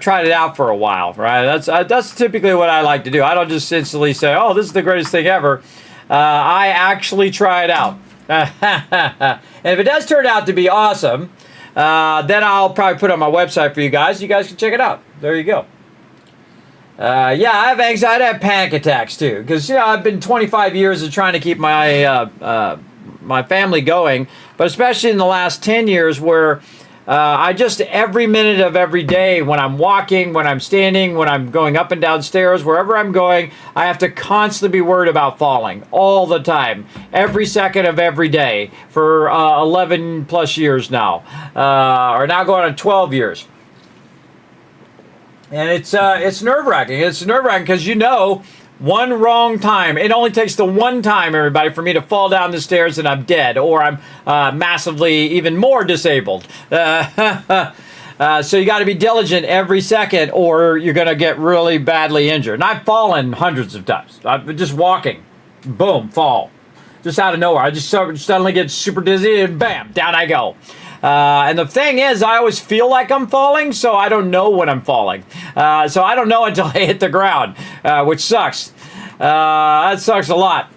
tried it out for a while. Right? That's typically what I like to do. I don't just instantly say, "Oh, this is the greatest thing ever." I actually try it out, and if it does turn out to be awesome, then I'll probably put it on my website for you guys. You guys can check it out. There you go. Yeah, I have anxiety. I have panic attacks too, because I've been 25 years of trying to keep my my family going, but especially in the last 10 years, where I just every minute of every day, when I'm walking, when I'm standing, when I'm going up and down stairs, wherever I'm going, I have to constantly be worried about falling all the time, every second of every day for 11 plus years now, or now going on 12 years. And it's nerve-wracking. It's nerve-wracking because one wrong time. It only takes the one time, everybody, for me to fall down the stairs and I'm dead, or I'm massively even more disabled. So you got to be diligent every second, or you're going to get really badly injured. And I've fallen hundreds of times. I'm just walking, boom, fall, just out of nowhere. I just suddenly get super dizzy, and bam, down I go. And the thing is, I always feel like I'm falling, so I don't know when I'm falling. So I don't know until I hit the ground, which sucks. That sucks a lot.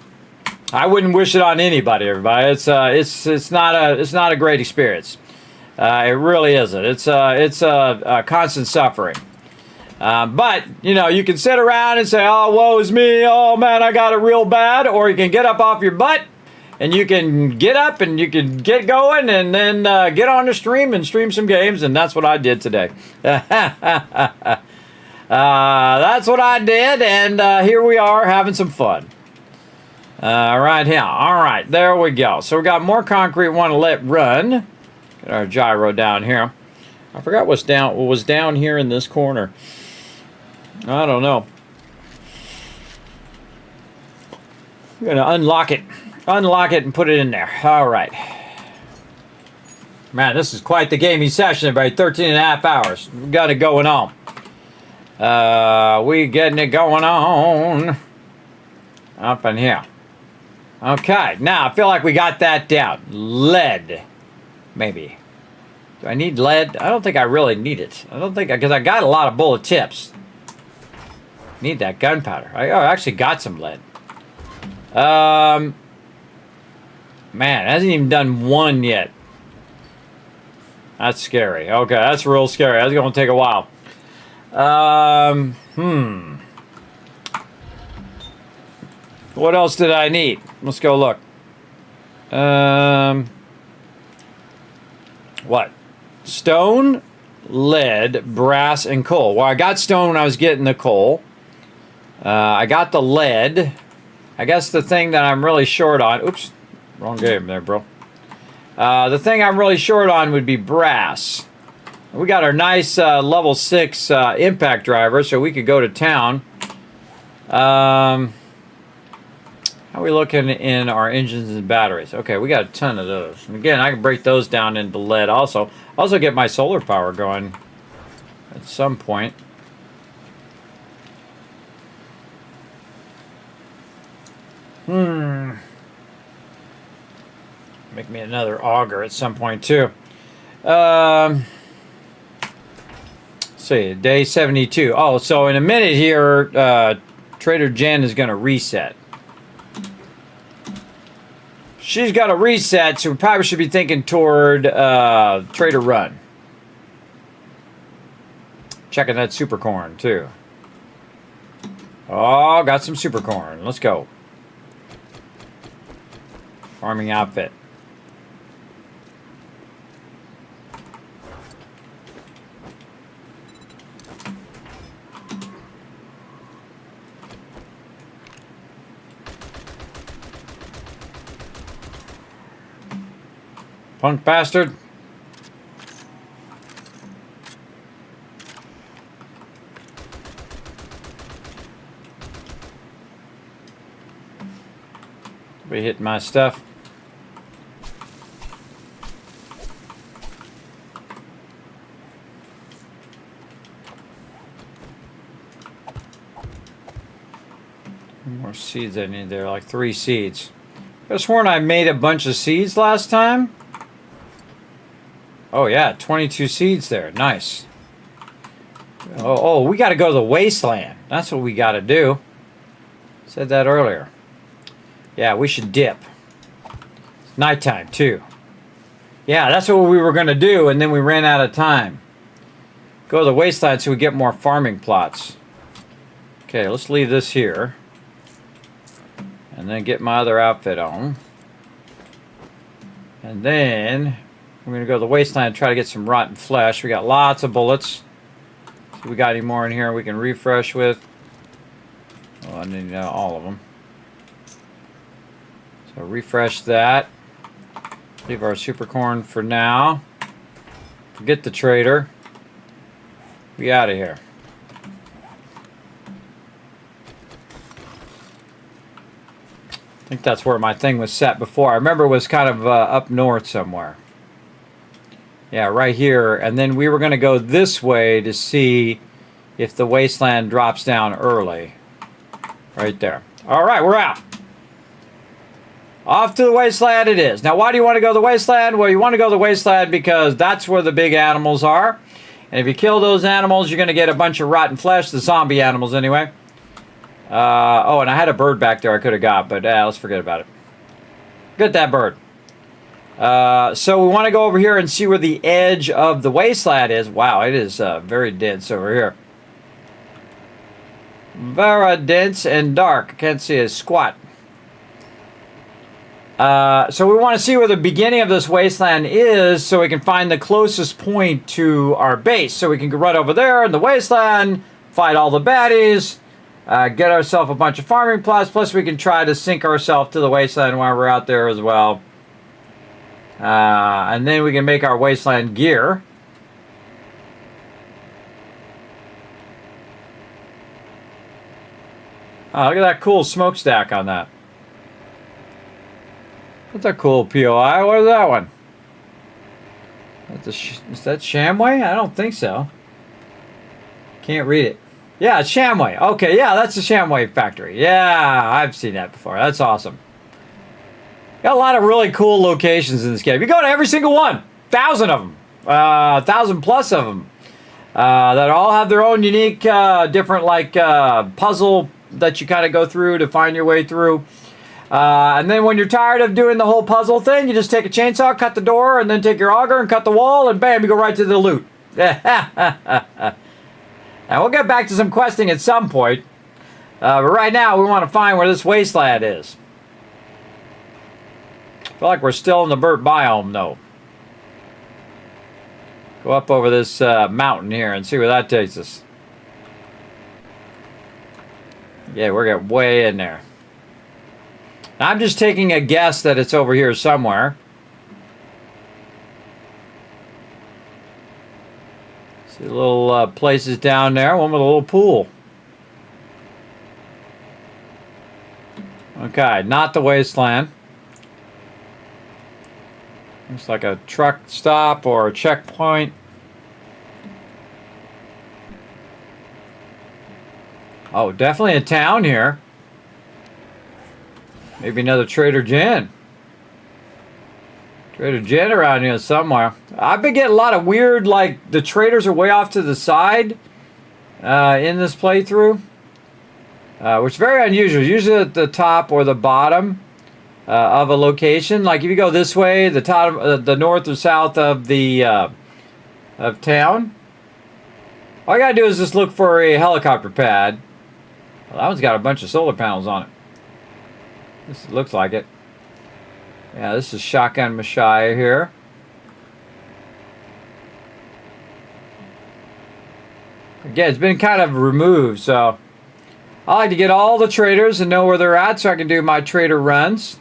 I wouldn't wish it on anybody, everybody. It's not a great experience. It really isn't. It's a constant suffering. But you can sit around and say, "Oh, woe is me. Oh man, I got it real bad," or you can get up off your butt. And you can get up and you can get going and then get on the stream and stream some games. And that's what I did today. That's what I did. And here we are having some fun. Right here. All right. There we go. So we got more concrete we want to let run. Get our gyro down here. I forgot what was down here in this corner. I don't know. I'm going to unlock it. Unlock it and put it in there. All right. Man, this is quite the gaming session, everybody. 13 and a half hours. We got it going on. We getting it going on. Up in here. Okay. Now, I feel like we got that down. Lead. Maybe. Do I need lead? I don't think I really need it. I don't think, because I got a lot of bullet tips. Need that gunpowder. I actually got some lead. Man, it hasn't even done one yet. That's scary. Okay, that's real scary. That's going to take a while. What else did I need? Let's go look. What? Stone, lead, brass, and coal. Well, I got stone when I was getting the coal. I got the lead. I guess the thing that I'm really short on... Oops. Wrong game there, bro. The thing I'm really short on would be brass. We got our nice level 6 impact driver, so we could go to town. How How are we looking in our engines and batteries? Okay, we got a ton of those. And again, I can break those down into lead also. Also get my solar power going at some point. Make me another auger at some point too. Let's see, day 72. Oh, so in a minute here, Trader Jen is going to reset. She's got to reset, so we probably should be thinking toward Trader Run. Checking that super corn too. Oh, got some super corn. Let's go. Farming outfit. Punk bastard. Be hitting my stuff. More seeds I need there, like 3 seeds. I could have sworn I made a bunch of seeds last time. Oh yeah, 22 seeds there. Nice. Oh, we got to go to the wasteland. That's what we got to do. Said that earlier. Yeah, we should dip. It's nighttime too. Yeah, that's what we were going to do, and then we ran out of time. Go to the wasteland so we get more farming plots. Okay, let's leave this here. And then get my other outfit on. And then we're going to go to the wasteland and try to get some rotten flesh. We got lots of bullets. See, we got any more in here we can refresh with? Oh, I need all of them. So refresh that. Leave our super corn for now. Forget the trader. We out of here. I think that's where my thing was set before. I remember it was kind of up north somewhere. Yeah, right here. And then we were going to go this way to see if the wasteland drops down early. Right there. All right, we're out. Off to the wasteland it is. Now, why do you want to go to the wasteland? Well, you want to go to the wasteland because that's where the big animals are. And if you kill those animals, you're going to get a bunch of rotten flesh, the zombie animals anyway. Oh, and I had a bird back there I could have got, but let's forget about it. Get that bird. So we want to go over here and see where the edge of the wasteland is. Wow, it is very dense over here. Very dense and dark. I can't see a squat. So we want to see where the beginning of this wasteland is so we can find the closest point to our base. So we can run over there in the wasteland, fight all the baddies, get ourselves a bunch of farming plots, plus we can try to sink ourselves to the wasteland while we're out there as well. And then we can make our wasteland gear. Oh, look at that cool smokestack on that. That's a cool POI. What is that one? Is that Shamway? I don't think so. Can't read it. Yeah, it's Shamway. Okay, yeah, that's the Shamway factory. Yeah, I've seen that before. That's awesome. Got a lot of really cool locations in this game. You go to every single one. 1,000 of them. 1,000 plus of them. That all have their own unique, different, like, puzzle that you kind of go through to find your way through. And then when you're tired of doing the whole puzzle thing, you just take a chainsaw, cut the door, and then take your auger and cut the wall, and bam, you go right to the loot. And we'll get back to some questing at some point. But right now, we want to find where this wasteland is. I feel like we're still in the burnt biome, though. Go up over this mountain here and see where that takes us. Yeah, we're getting way in there. I'm just taking a guess that it's over here somewhere. See little places down there. One with a little pool. Okay, not the wasteland. Looks like a truck stop or a checkpoint. Oh, definitely a town here. Maybe another Trader Jen. Trader Jen around here somewhere. I've been getting a lot of weird, like, the traders are way off to the side in this playthrough. Which is very unusual. Usually at the top or the bottom of a location. Like if you go this way, the top, the north or south of the of town. All I gotta do is just look for a helicopter pad. Well, that one's got a bunch of solar panels on it. This looks like it. Yeah, this is Shotgun Messiah here. Again, it's been kind of removed, so I like to get all the traders and know where they're at so I can do my trader runs.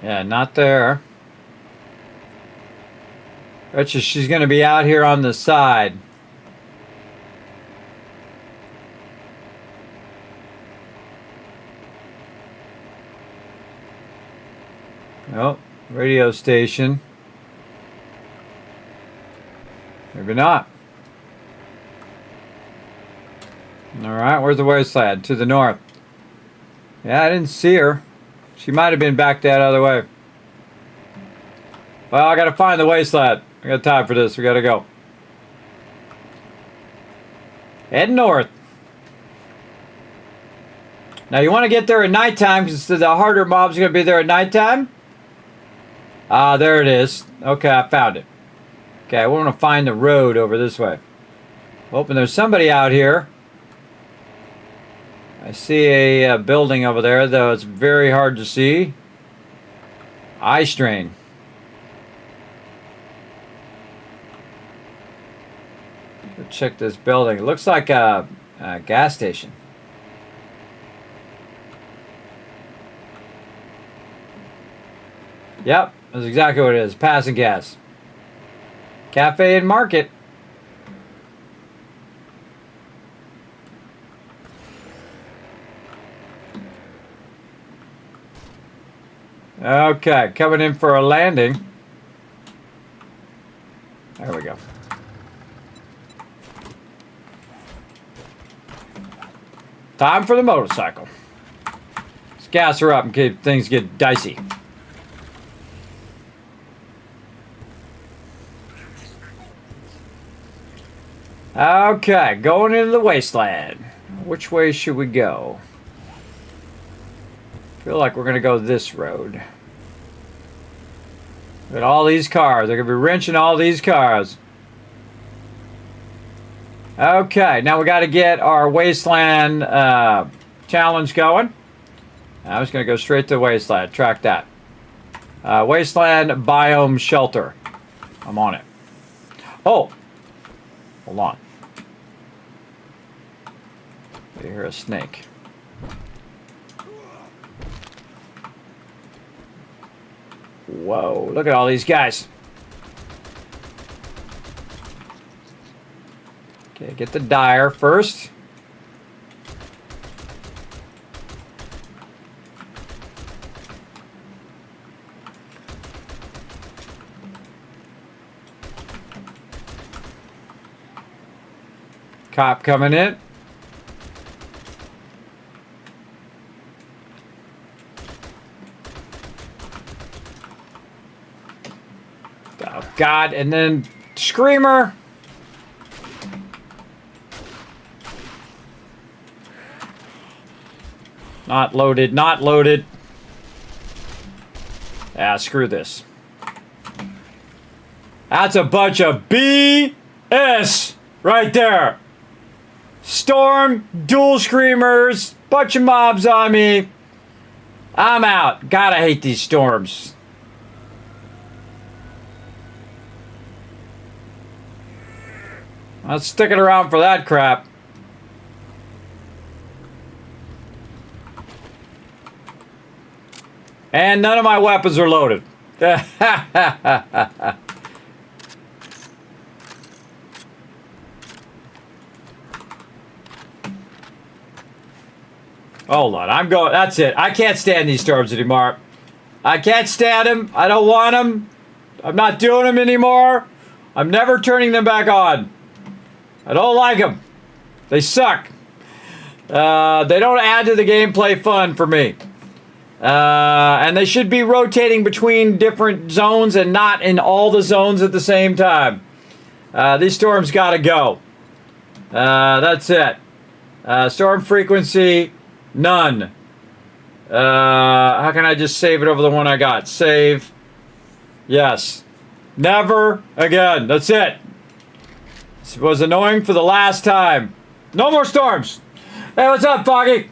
Yeah, not there. Betcha she's going to be out here on the side. Nope. Radio station. Maybe not. Alright, where's the wasteland? To the north. Yeah, I didn't see her. She might have been back that other way. Well, I gotta find the wasteland. I got time for this. We gotta go. Head north. Now you want to get there at nighttime because the harder mobs are gonna be there at nighttime. Ah, there it is. Okay, I found it. Okay, I want to find the road over this way. Hoping there's somebody out here. I see a building over there, though it's very hard to see. Eye strain. Let's check this building. It looks like a gas station. Yep, that's exactly what it is. Passing gas. Cafe and market. Okay, coming in for a landing. There we go. Time for the motorcycle. Let's gas her up in case things get dicey. Okay, going into the wasteland. Which way should we go? I feel like we're going to go this road. Look at all these cars. They're going to be wrenching all these cars. Okay, now we got to get our wasteland challenge going. I'm just going to go straight to the wasteland. Track that. Wasteland biome shelter. I'm on it. Oh, hold on. I hear a snake. Whoa, look at all these guys. Okay, get the dyer first. Cop coming in. Oh, God, and then Screamer. Not loaded, not loaded. Ah, screw this. That's a bunch of BS right there. Storm, dual screamers, bunch of mobs on me. I'm out. God, I hate these storms. Not sticking around for that crap. And none of my weapons are loaded. Hold on, I'm going. That's it. I can't stand these storms anymore. I can't stand them. I don't want them. I'm not doing them anymore. I'm never turning them back on. I don't like them. They suck. They don't add to the gameplay fun for me. And they should be rotating between different zones and not in all the zones at the same time. These storms gotta go. That's it. Storm frequency, none. How can I just save it over the one I got? Save. Yes. Never again. That's it. This was annoying for the last time. No more storms. Hey, what's up, Foggy?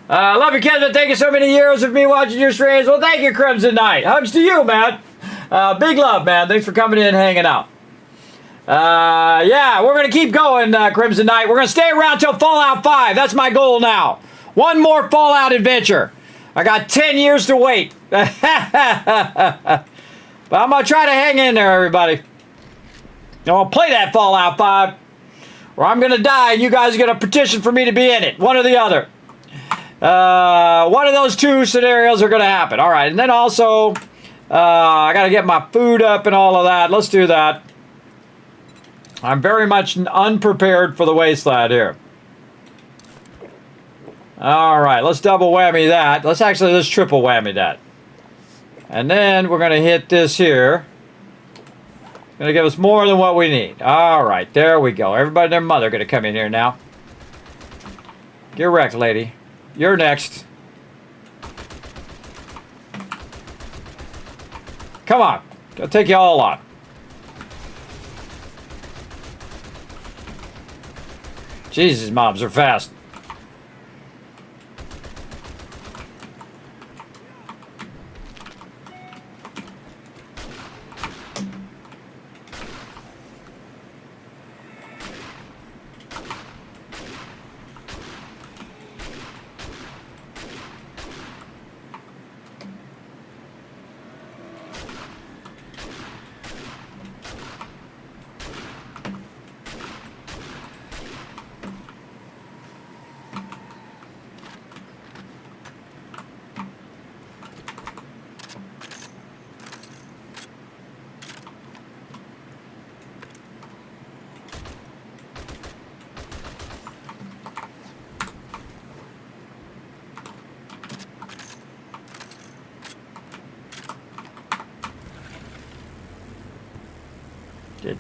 Love you, Kismet. Thank you so many years of me watching your streams. Well, thank you, Crimson Knight. Hugs to you, man. Big love, man. Thanks for coming in and hanging out. Yeah, we're going to keep going, Crimson Knight. We're going to stay around till Fallout 5. That's my goal now. One more Fallout adventure. I got 10 years to wait. But I'm going to try to hang in there, everybody. I'll play that Fallout 5. Or I'm going to die and you guys are going to petition for me to be in it. One or the other. One of those two scenarios are going to happen. All right. And then also, I got to get my food up and all of that. Let's do that. I'm very much unprepared for the wasteland here. All right. Let's double whammy that. Let's triple whammy that. And then we're going to hit this here. Going to give us more than what we need. All right. There we go. Everybody and their mother going to come in here now. Get wrecked, lady. You're next. Come on. I'll take you all on. Jesus, mobs are fast.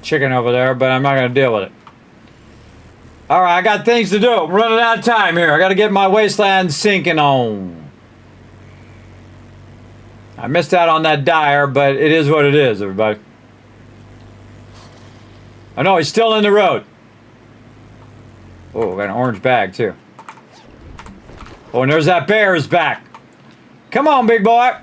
Chicken over there, but I'm not going to deal with it. All right, I got things to do. I'm running out of time here. I got to get my wasteland sinking on. I missed out on that dire, but it is what it is, everybody. I know he's still in the road. Oh, got an orange bag too. Oh, and there's that bear's back. Come on, big boy.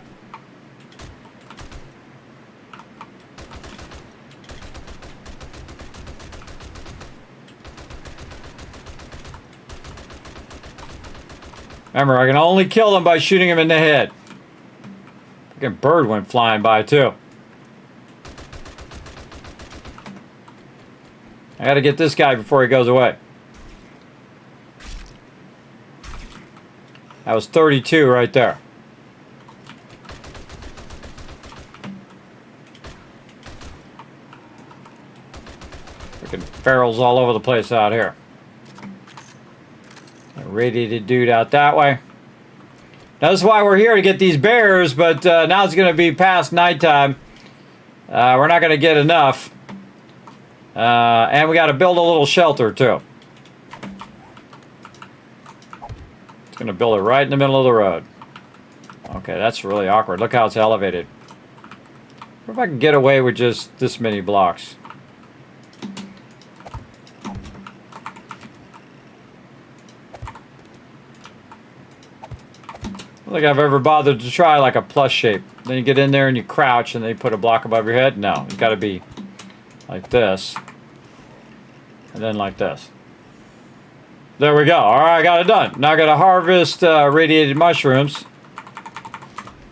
Remember, I can only kill them by shooting him in the head. Fucking bird went flying by, too. I gotta get this guy before he goes away. That was 32 right there. Fucking ferals all over the place out here. Radiated dude out that way. Now this is why we're here, to get these bears, but now it's going to be past nighttime. We're not going to get enough. And we got to build a little shelter too. It's going to build it right in the middle of the road. Okay, that's really awkward. Look how it's elevated. What if I can get away with just this many blocks? I don't think I've ever bothered to try like a plus shape. Then you get in there and you crouch and they put a block above your head. No, it's got to be like this. And then like this. There we go. All right, I got it done. Now I got to harvest radiated mushrooms.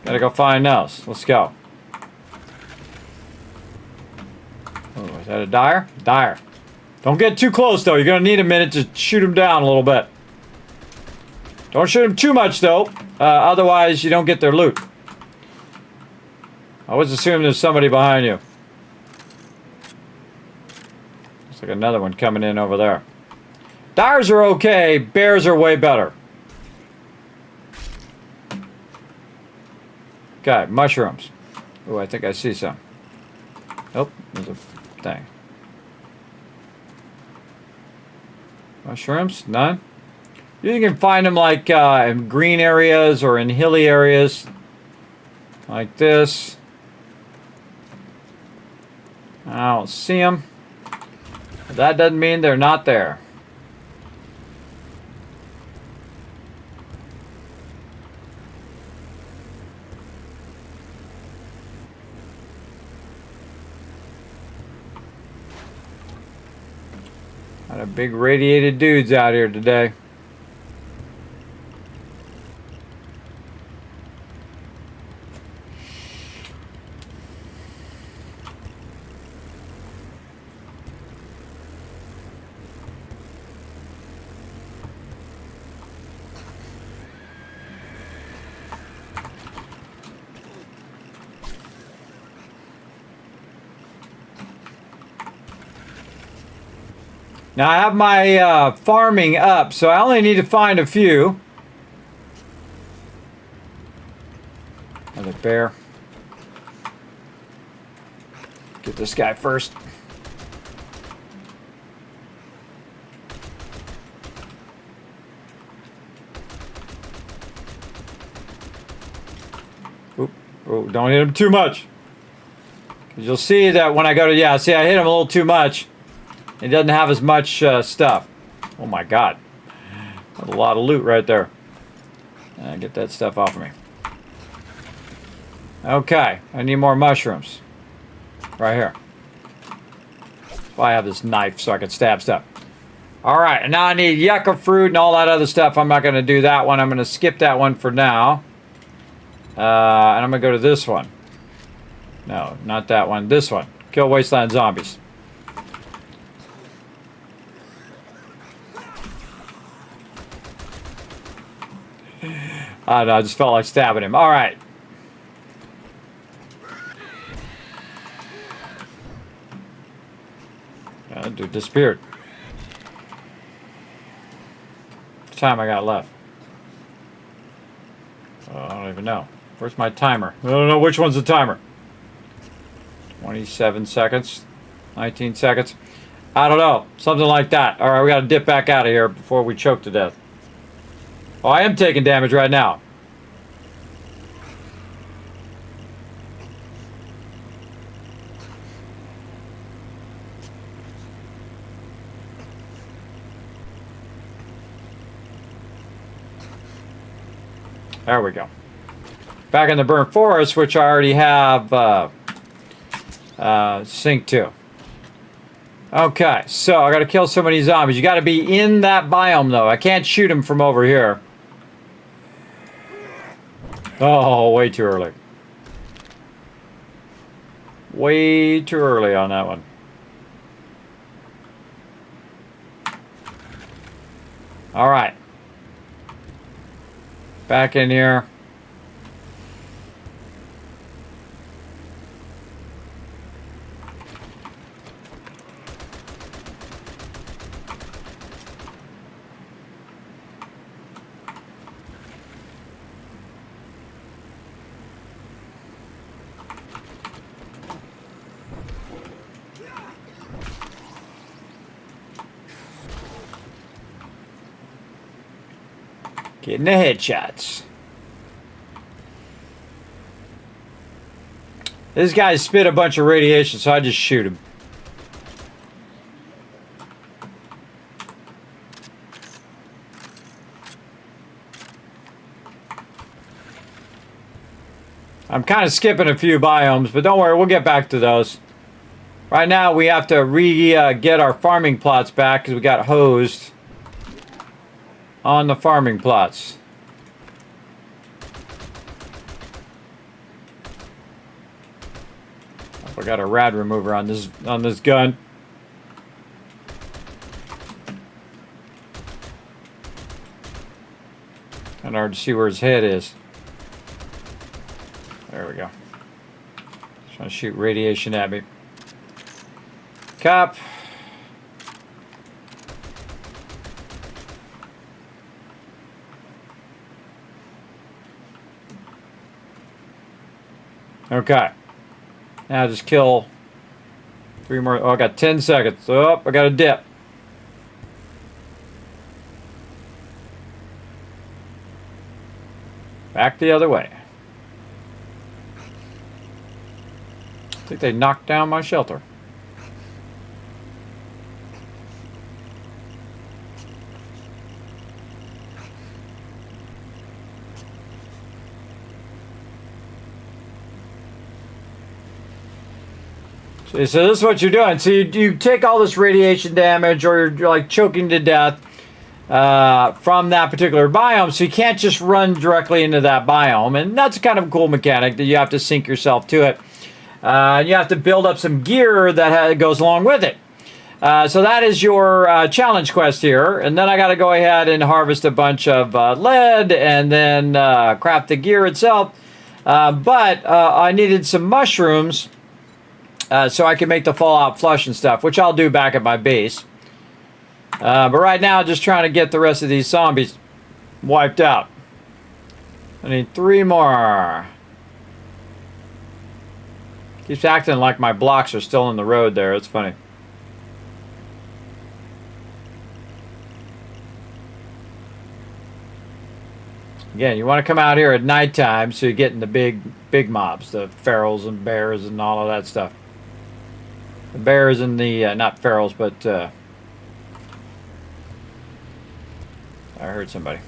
Got to go find those. Let's go. Oh, is that a dyer? Dyer. Don't get too close, though. You're going to need a minute to shoot him down a little bit. Don't shoot him too much, though. Otherwise, you don't get their loot. I always assume there's somebody behind you. Looks like another one coming in over there. Dyers are okay. Bears are way better. Okay, mushrooms. Oh, I think I see some. Nope, there's a thing. Mushrooms? None? You can find them like in green areas or in hilly areas. Like this. I don't see them. But that doesn't mean they're not there. Got a big radiated dudes out here today. Now I have my farming up, so I only need to find a few. Another bear. Get this guy first. Oop. Oh, don't hit him too much. 'Cause you'll see that when I go to, yeah, see I hit him a little too much. It doesn't have as much stuff. Oh my god. That's a lot of loot right there. Get that stuff off of me. Okay, I need more mushrooms. Right here. Well, I have this knife so I can stab stuff. Alright, and now I need yucca fruit and all that other stuff. I'm not going to do that one. I'm going to skip that one for now. And I'm going to go to this one. No, not that one. This one. Kill wasteland zombies. I don't know, I just felt like stabbing him. All right. Dude disappeared. How much time I got left? I don't even know. Where's my timer? I don't know which one's the timer. 27 seconds. 19 seconds. I don't know. Something like that. All right, we got to dip back out of here before we choke to death. Oh, I am taking damage right now. There we go. Back in the burnt forest, which I already have sync to. Okay, so I got to kill so many zombies. You got to be in that biome, though. I can't shoot them from over here. Oh, way too early. Way too early on that one. All right. Back in here. Getting the headshots. This guy spit a bunch of radiation, so I just shoot him. I'm kind of skipping a few biomes, but don't worry, we'll get back to those. Right now, we have to get our farming plots back because we got hosed on the farming plots. I got a rad remover on this gun. Kind of hard to see where his head is. There we go. Trying to shoot radiation at me. Cop. Okay. Now just kill 3 more. Oh, I got 10 seconds. Oh, I got a dip. Back the other way. I think they knocked down my shelter. So this is what you're doing. So you take all this radiation damage, or you're like choking to death from that particular biome. So you can't just run directly into that biome, and that's kind of a cool mechanic that you have to sink yourself to it. You have to build up some gear that goes along with it. So that is your challenge quest here, and then I got to go ahead and harvest a bunch of lead, and then craft the gear itself. But I needed some mushrooms. So I can make the fallout flush and stuff, which I'll do back at my base. But right now, just trying to get the rest of these zombies wiped out. I need 3 more. Keeps acting like my blocks are still in the road there. It's funny. Again, you want to come out here at nighttime so you're getting the big mobs, the ferals and bears and all of that stuff. The bears and the, not ferals, but, I heard somebody.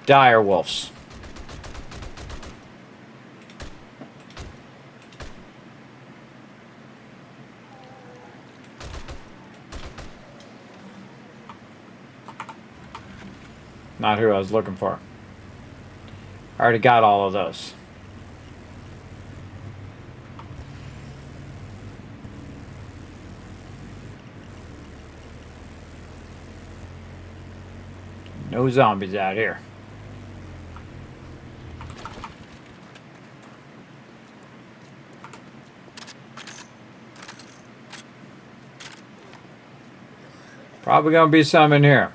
Dire wolves. Not who I was looking for. I already got all of those. No zombies out here. Probably gonna be some in here.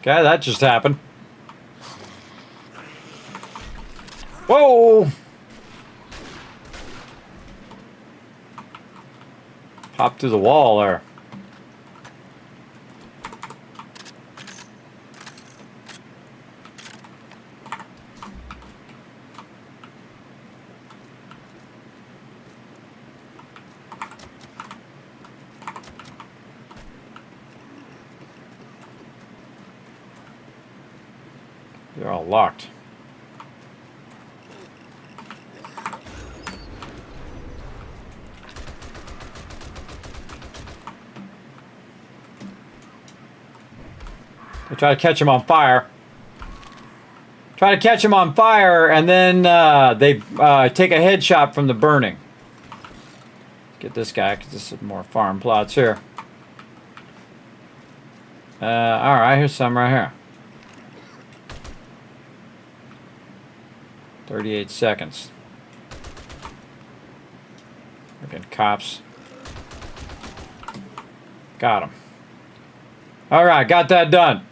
Okay, that just happened. Whoa! Popped through the wall there. They're all locked. They try to catch him on fire. Try to catch him on fire, and then they take a headshot from the burning. Get this guy, because this is more farm plots here. Alright, here's some right here. 38 seconds. Again, cops. Got him. Alright, got that done.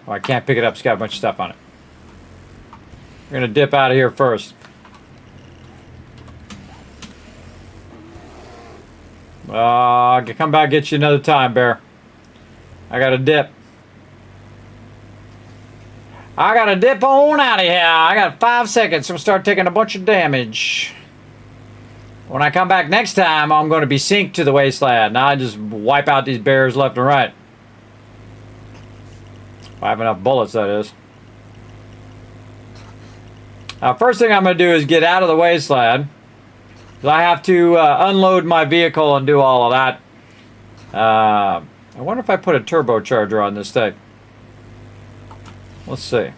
Oh, I can't pick it up. It's got a bunch of stuff on it. We're going to dip out of here first. I'll come back and get you another time, Bear. I got to dip. I got to dip on out of here. I got 5 seconds. I'm going to start taking a bunch of damage. When I come back next time, I'm going to be synced to the wasteland. Now I just wipe out these bears left and right. If I have enough bullets, that is. First thing I'm going to do is get out of the wasteland. I have to unload my vehicle and do all of that. I wonder if I put a turbocharger on this thing. Let's see.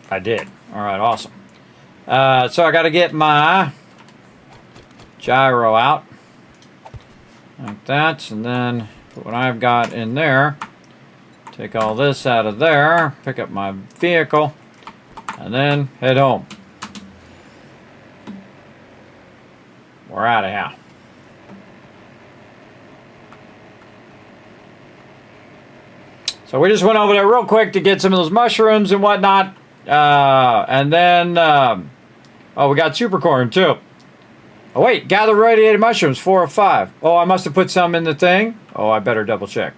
I did. All right, awesome. So I got to get my gyro out. Like that. And then put what I've got in there. Take all this out of there. Pick up my vehicle. And then head home. We're out of here. So we just went over there real quick to get some of those mushrooms and whatnot. And then, oh, we got super corn too. Oh, wait, gather radiated mushrooms, 4 of 5. Oh, I must have put some in the thing. Oh, I better double check.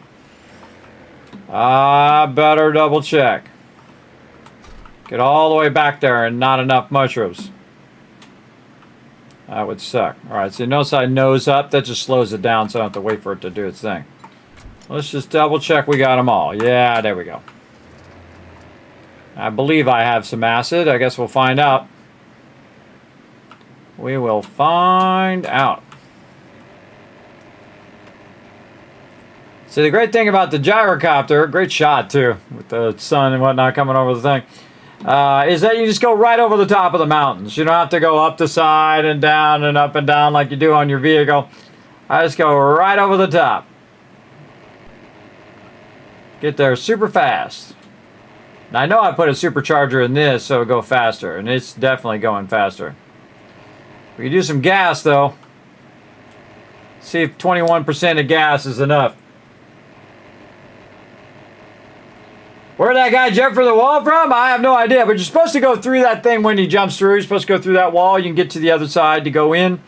I better double check. Get all the way back there and not enough mushrooms. That would suck. All right, so you notice I nose up. That just slows it down so I don't have to wait for it to do its thing. Let's just double check we got them all. Yeah, there we go. I believe I have some acid. I guess we'll find out. We will find out. See, the great thing about the gyrocopter, great shot too, with the sun and whatnot coming over the thing, is that you just go right over the top of the mountains. You don't have to go up the side and down and up and down like you do on your vehicle. I just go right over the top. Get there super fast. Now, I know I put a supercharger in this so it'll go faster, and it's definitely going faster. We can do some gas though. See if 21% of gas is enough. Where'd that guy jump for the wall from? I have no idea, but you're supposed to go through that thing when he jumps through. You're supposed to go through that wall. You can get to the other side to go in.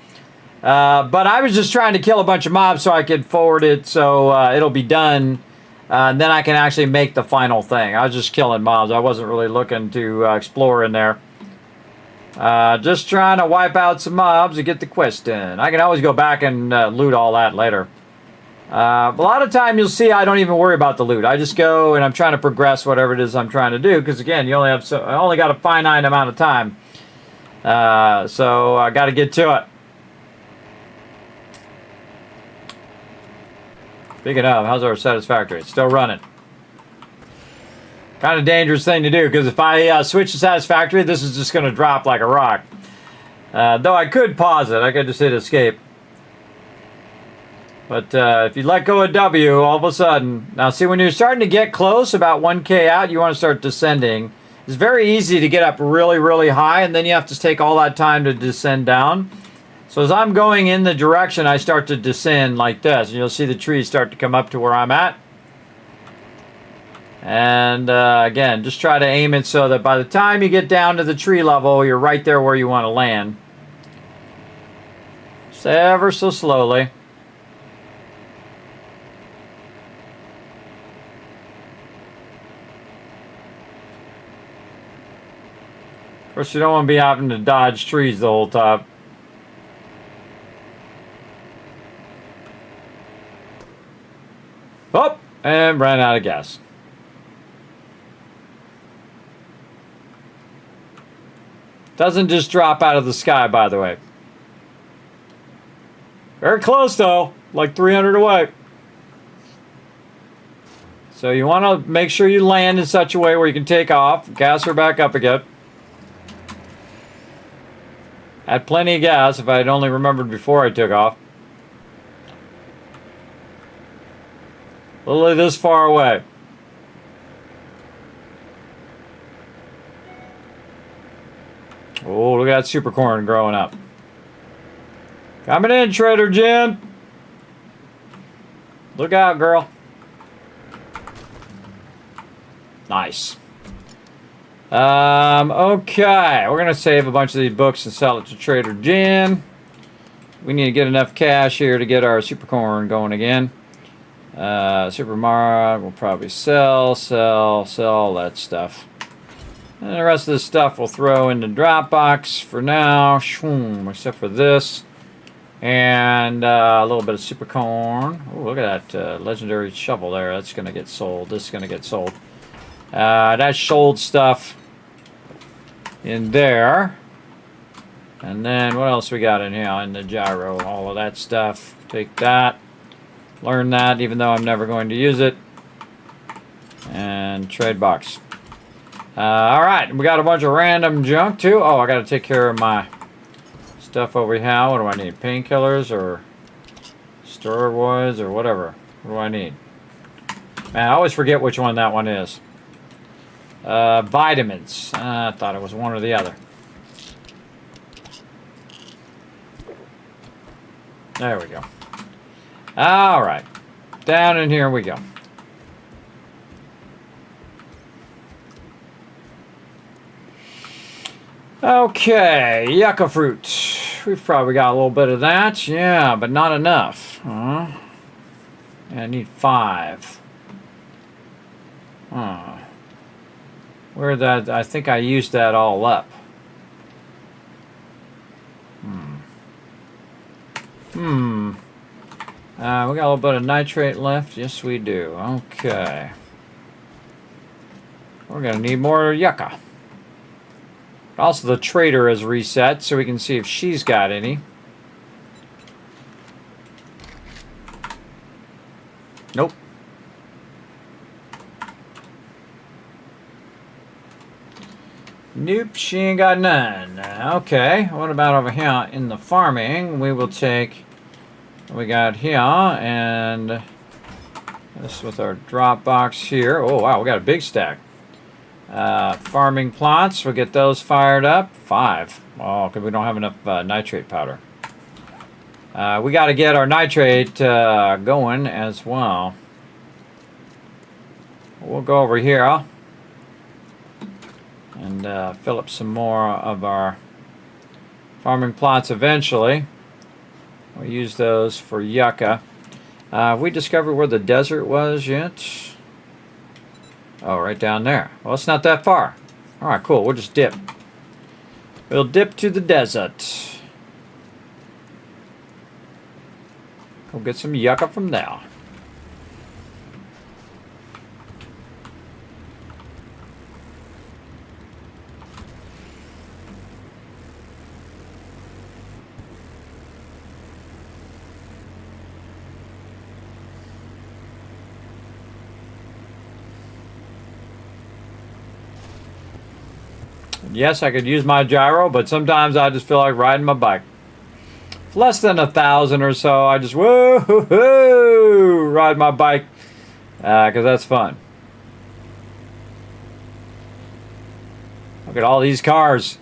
But I was just trying to kill a bunch of mobs so I could forward it so it'll be done. And then I can actually make the final thing. I was just killing mobs. I wasn't really looking to explore in there. Just trying to wipe out some mobs and get the quest in. I can always go back and loot all that later. A lot of time you'll see I don't even worry about the loot. I just go and I'm trying to progress whatever it is I'm trying to do. Because again, you only have I only got a finite amount of time. So I got to get to it. Speaking of, how's our satisfactory? It's still running. Kind of dangerous thing to do, because if I switch to satisfactory, this is just going to drop like a rock. Though I could pause it. I could just hit escape. But if you let go of W, all of a sudden... Now see, when you're starting to get close, about 1K out, you want to start descending. It's very easy to get up really, really high, and then you have to take all that time to descend down. So as I'm going in the direction, I start to descend like this. And you'll see the trees start to come up to where I'm at. And again, just try to aim it so that by the time you get down to the tree level, you're right there where you want to land. Just ever so slowly. Of course, you don't want to be having to dodge trees the whole time. Oh, and ran out of gas. Doesn't just drop out of the sky, by the way. Very close, though. Like 300 away. So you want to make sure you land in such a way where you can take off. Gas her back up again. Had plenty of gas if I had only remembered before I took off. Literally this far away. Oh, look at that super corn growing up. Coming in, Trader Jim. Look out, girl. Nice. Okay, we're going to save a bunch of these books and sell it to Trader Jim. we need to get enough cash here to get our super corn going again. Super MOAR, we'll probably sell all that stuff. And the rest of the stuff we'll throw in the Dropbox for now, except for this. And a little bit of super corn. Oh, look at that legendary shovel there. That's going to get sold. This is going to get sold. That's sold stuff in there. And then what else we got in here? In the gyro, all of that stuff. Take that. Learn that, even though I'm never going to use it. And trade box. All right, we got a bunch of random junk too. Oh, I got to take care of my stuff over here. What do I need? Painkillers or steroids or whatever? What do I need? Man, I always forget which one that one is. Vitamins. I thought it was one or the other. There we go. All right. Down in here we go. Okay, yucca fruit. We've probably got a little bit of that. Yeah, but not enough. Yeah, I need 5. Where that? I think I used that all up. We got a little bit of nitrate left. Yes, we do. Okay. We're going to need more yucca. Also, the trader is reset, so we can see if she's got any. Nope. Nope, she ain't got none. Okay, what about over here in the farming? We will take what we got here, and this with our drop box here. Oh, wow, we got a big stack. Farming plots, we'll get those fired up. 5. Oh, because we don't have enough nitrate powder. We got to get our nitrate going as well. We'll go over here and fill up some more of our farming plots eventually. We'll use those for yucca. Have we discovered where the desert was yet? Oh, right down there. Well, it's not that far. All right, cool. We'll just dip. We'll dip to the desert. Go get some yucca from there. Yes, I could use my gyro, but sometimes I just feel like riding my bike. It's less than 1,000 or so. I just woo-hoo-hoo, ride my bike because that's fun. Look at all these cars.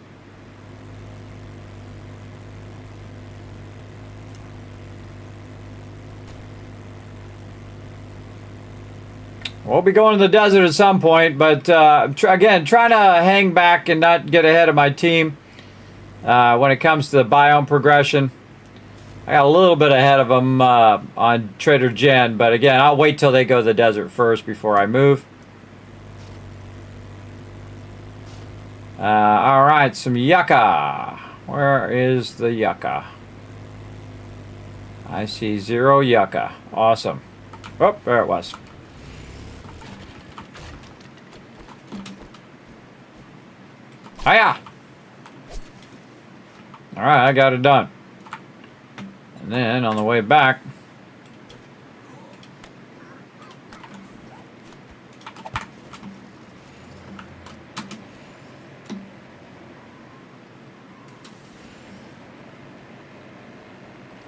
We'll be going to the desert at some point, but again, trying to hang back and not get ahead of my team when it comes to the biome progression. I got a little bit ahead of them on Trader Jen, but again, I'll wait till they go to the desert first before I move. All right, some yucca. Where is the yucca? I see 0 yucca. Awesome. Oh, there it was. Hiya! Alright, I got it done. And then on the way back,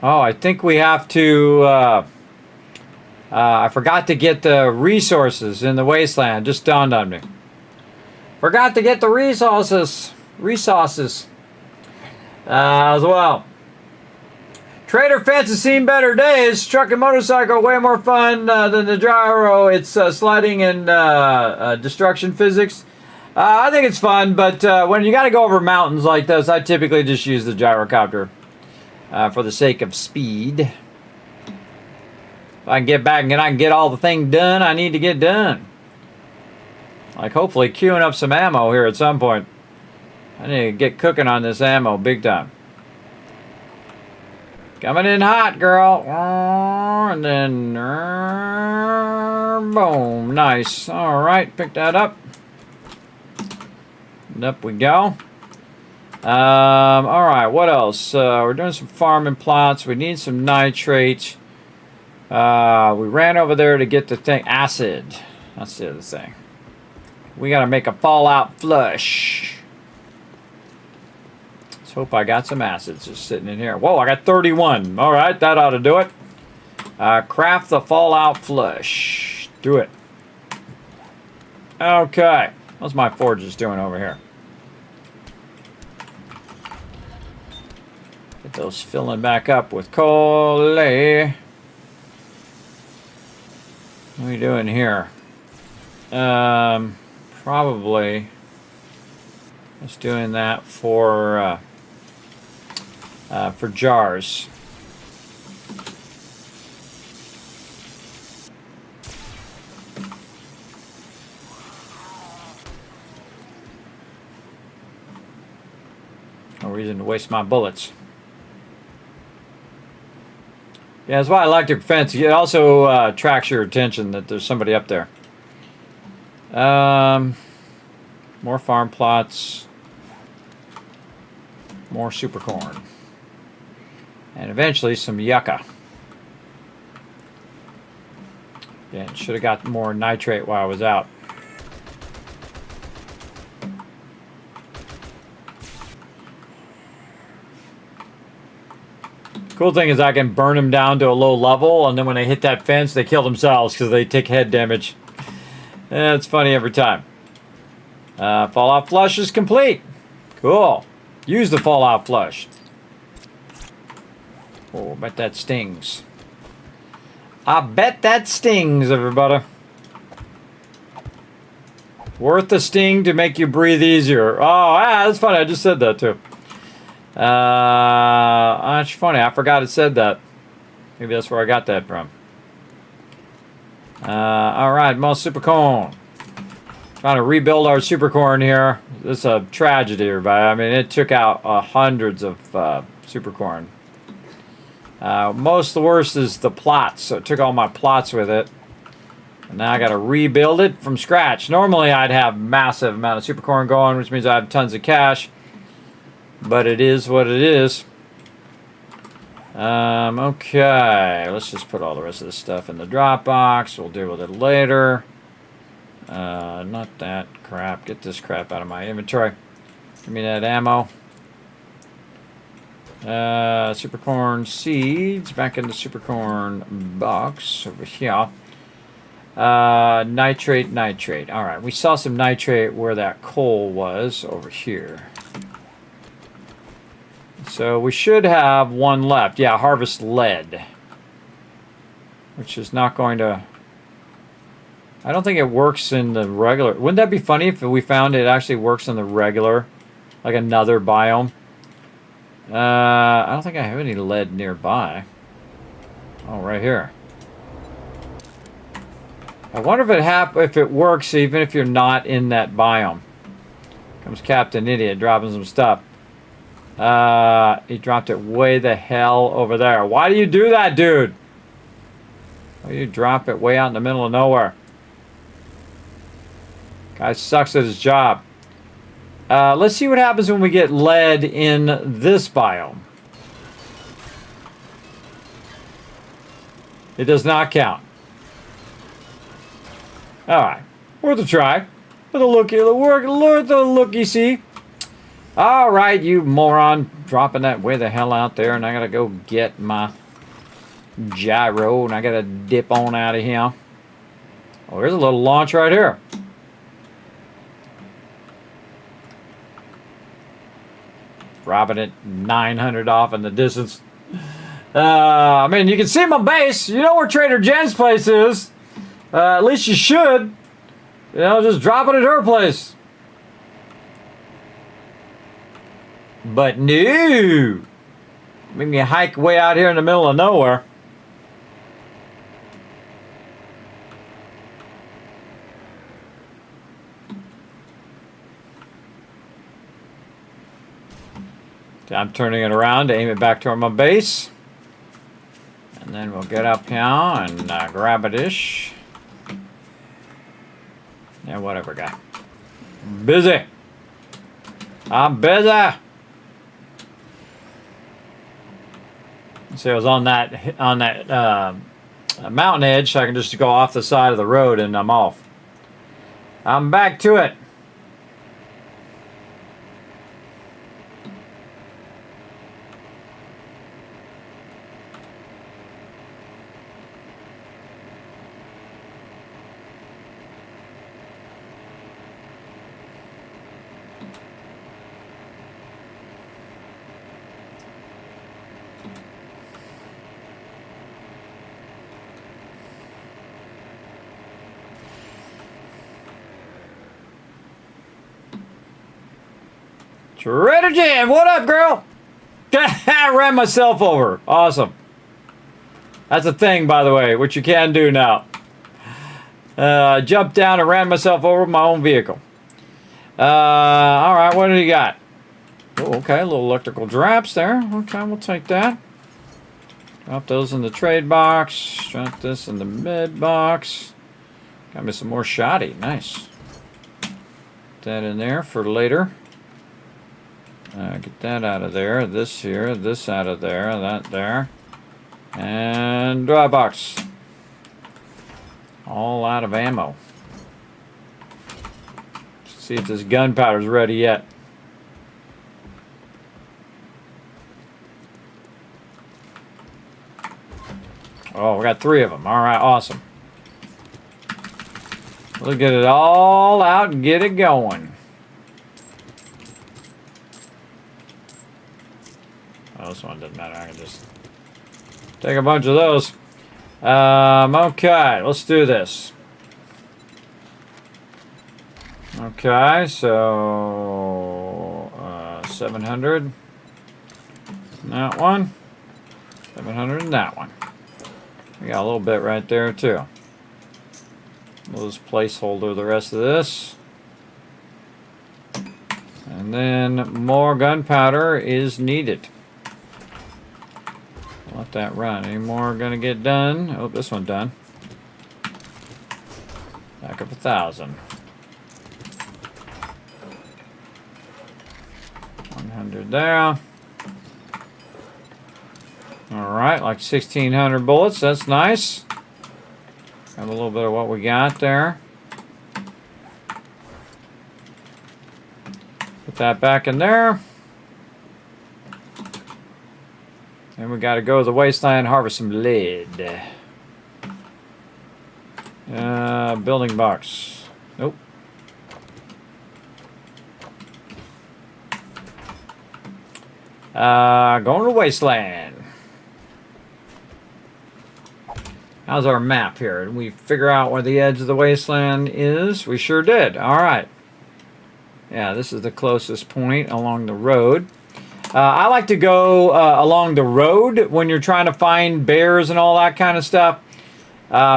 oh, I think we have to I forgot to get the resources in the wasteland. Just dawned on me. Forgot to get the resources as well. Trader Fence has seen better days. Truck and motorcycle way more fun than the gyro. It's sliding and destruction physics. I think it's fun, but when you got to go over mountains like this, I typically just use the gyrocopter. for the sake of speed. If I can get back and I can get all the thing done I need to get done. Like hopefully queuing up some ammo here at some point. I need to get cooking on this ammo big time. Coming in hot, girl. And then, boom. Nice. All right, pick that up. And up we go. All right, what else? We're doing some farming plots. We need some nitrates. We ran over there to get the thing. Acid. That's the other thing. We got to make a fallout flush. Let's hope I got some acids just sitting in here. Whoa, I got 31. All right, that ought to do it. Craft the fallout flush. Do it. Okay. What's my forges doing over here? Get those filling back up with coal. What are we doing here? Probably just doing that for jars. No reason to waste my bullets. Yeah, that's why I like the fence. It also attracts your attention that there's somebody up there. More farm plots. More super corn. And eventually some yucca. Yeah, should have got more nitrate while I was out. Cool thing is I can burn them down to a low level, and then when they hit that fence, they kill themselves because they take head damage. Yeah, it's funny every time. Fallout flush is complete. Cool. Use the fallout flush. Oh, I bet that stings. I bet that stings, everybody. Worth the sting to make you breathe easier. Oh, that's funny. I just said that too. That's funny. I forgot it said that. Maybe that's where I got that from. All right, most super corn. Trying to rebuild our super corn here. This is a tragedy, everybody. I mean, it took out hundreds of super corn. Most of the worst is the plots. So it took all my plots with it. And now I got to rebuild it from scratch. Normally, I'd have massive amount of super corn going, which means I have tons of cash. But it is what it is. Okay, let's just put all the rest of this stuff in the drop box. We'll deal with it later. Not that crap. Get this crap out of my inventory. Give me that ammo. Super corn seeds back in the super corn box over here. Nitrate. All right, we saw some nitrate where that coal was over here. So we should have one left. Yeah, harvest lead. Which is not going to... I don't think it works in the regular... Wouldn't that be funny if we found it actually works in the regular? Like another biome? I don't think I have any lead nearby. Oh, right here. I wonder if it works even if you're not in that biome. Comes Captain Idiot dropping some stuff. He dropped it way the hell over there. Why do you do that, dude? Why do you drop it way out in the middle of nowhere? Guy sucks at his job. Let's see what happens when we get lead in this biome. It does not count. Alright. Worth a try. For the looky see. Alright, you moron. Dropping that way the hell out there, and I gotta go get my gyro, and I gotta dip on out of here. Oh, there's a little launch right here. Dropping it 900 off in the distance. I mean, you can see my base. You know where Trader Jen's place is. At least you should. You know, just drop it at her place. But no. Make me hike way out here in the middle of nowhere. Okay, I'm turning it around to aim it back toward my base. And then we'll get up here and grab a dish. Yeah, whatever, guy. Busy. I'm busy. See, I was on that mountain edge, so I can just go off the side of the road, and I'm off. I'm back to it. Trader Jan, what up, girl? I ran myself over. Awesome. That's a thing, by the way, which you can do now. Jumped down and ran myself over with my own vehicle. All right, what do you got? Oh, okay, a little electrical drafts there. Okay, we'll take that. Drop those in the trade box. Drop this in the mid box. Got me some more shoddy. Nice. Put that in there for later. Get that out of there, this here, this out of there, that there. And dry box. All out of ammo. Let's see if this gunpowder's ready yet. Oh, we got 3 of them. All right, awesome. We'll get it all out and get it going. Oh, this one doesn't matter. I can just take a bunch of those. Okay, let's do this. Okay, so 700. That one. 700 and that one. We got a little bit right there too. We'll just placeholder the rest of this. And then more gunpowder is needed. Let that run. Any more gonna get done? Oh, this one done. Back up 1,000. 100 there. All right, like 1,600 bullets. That's nice. Have a little bit of what we got there. Put that back in there. And we got to go to the wasteland, harvest some lead. Building box. Nope. Going to the wasteland. How's our map here? Did we figure out where the edge of the wasteland is? We sure did. All right. Yeah, this is the closest point along the road. I like to go along the road when you're trying to find bears and all that kind of stuff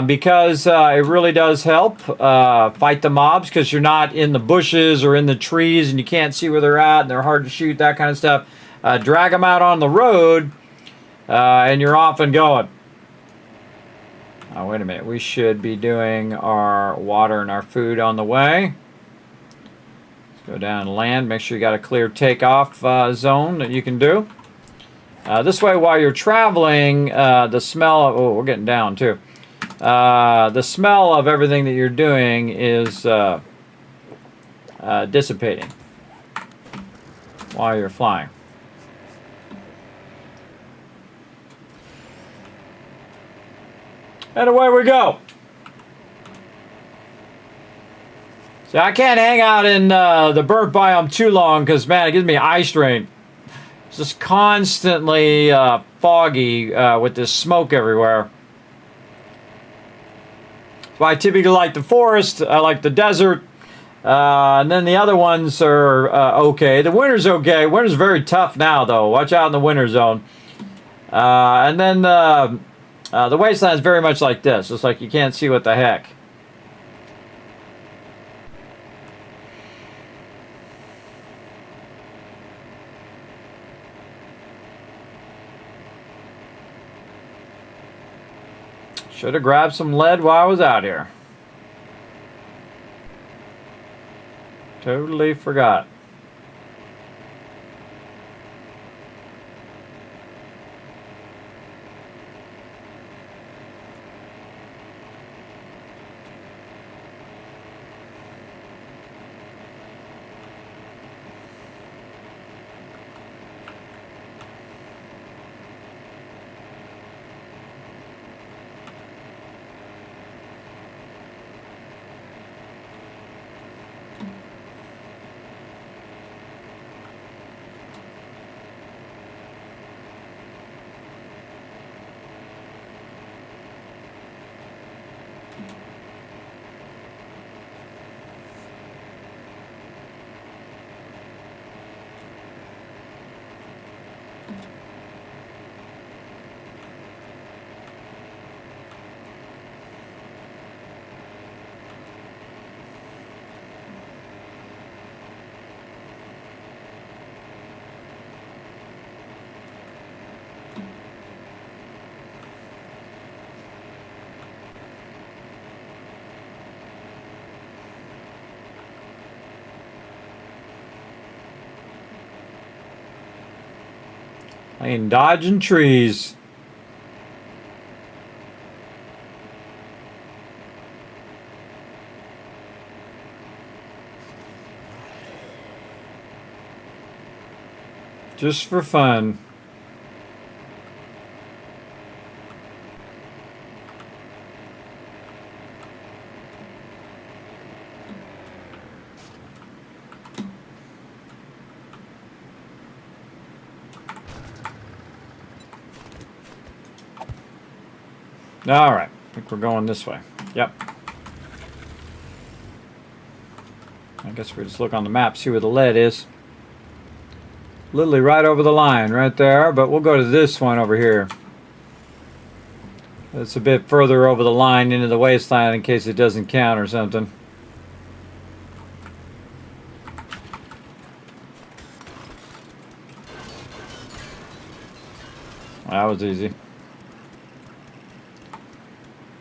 because it really does help fight the mobs because you're not in the bushes or in the trees and you can't see where they're at and they're hard to shoot, that kind of stuff. Drag them out on the road and you're off and going. Oh, wait a minute. We should be doing our water and our food on the way. Let's go down and land. Make sure you got a clear takeoff zone that you can do. This way, while you're traveling, the smell of... Oh, we're getting down, too. The smell of everything that you're doing is dissipating while you're flying. And away we go. See, I can't hang out in the burnt biome too long because, man, it gives me eye strain. It's just constantly foggy with this smoke everywhere. That's why I typically like the forest. I like the desert. And then the other ones are okay. The winter's okay. Winter's very tough now, though. Watch out in the winter zone. And then the wasteland is very much like this. It's like you can't see what the heck. Should have grabbed some lead while I was out here. Totally forgot. I ain't dodging trees. Just for fun. All right, I think we're going this way. Yep. I guess we just look on the map, see where the lead is. Literally right over the line, right there, but we'll go to this one over here. It's a bit further over the line into the wasteland in case it doesn't count or something. That was easy.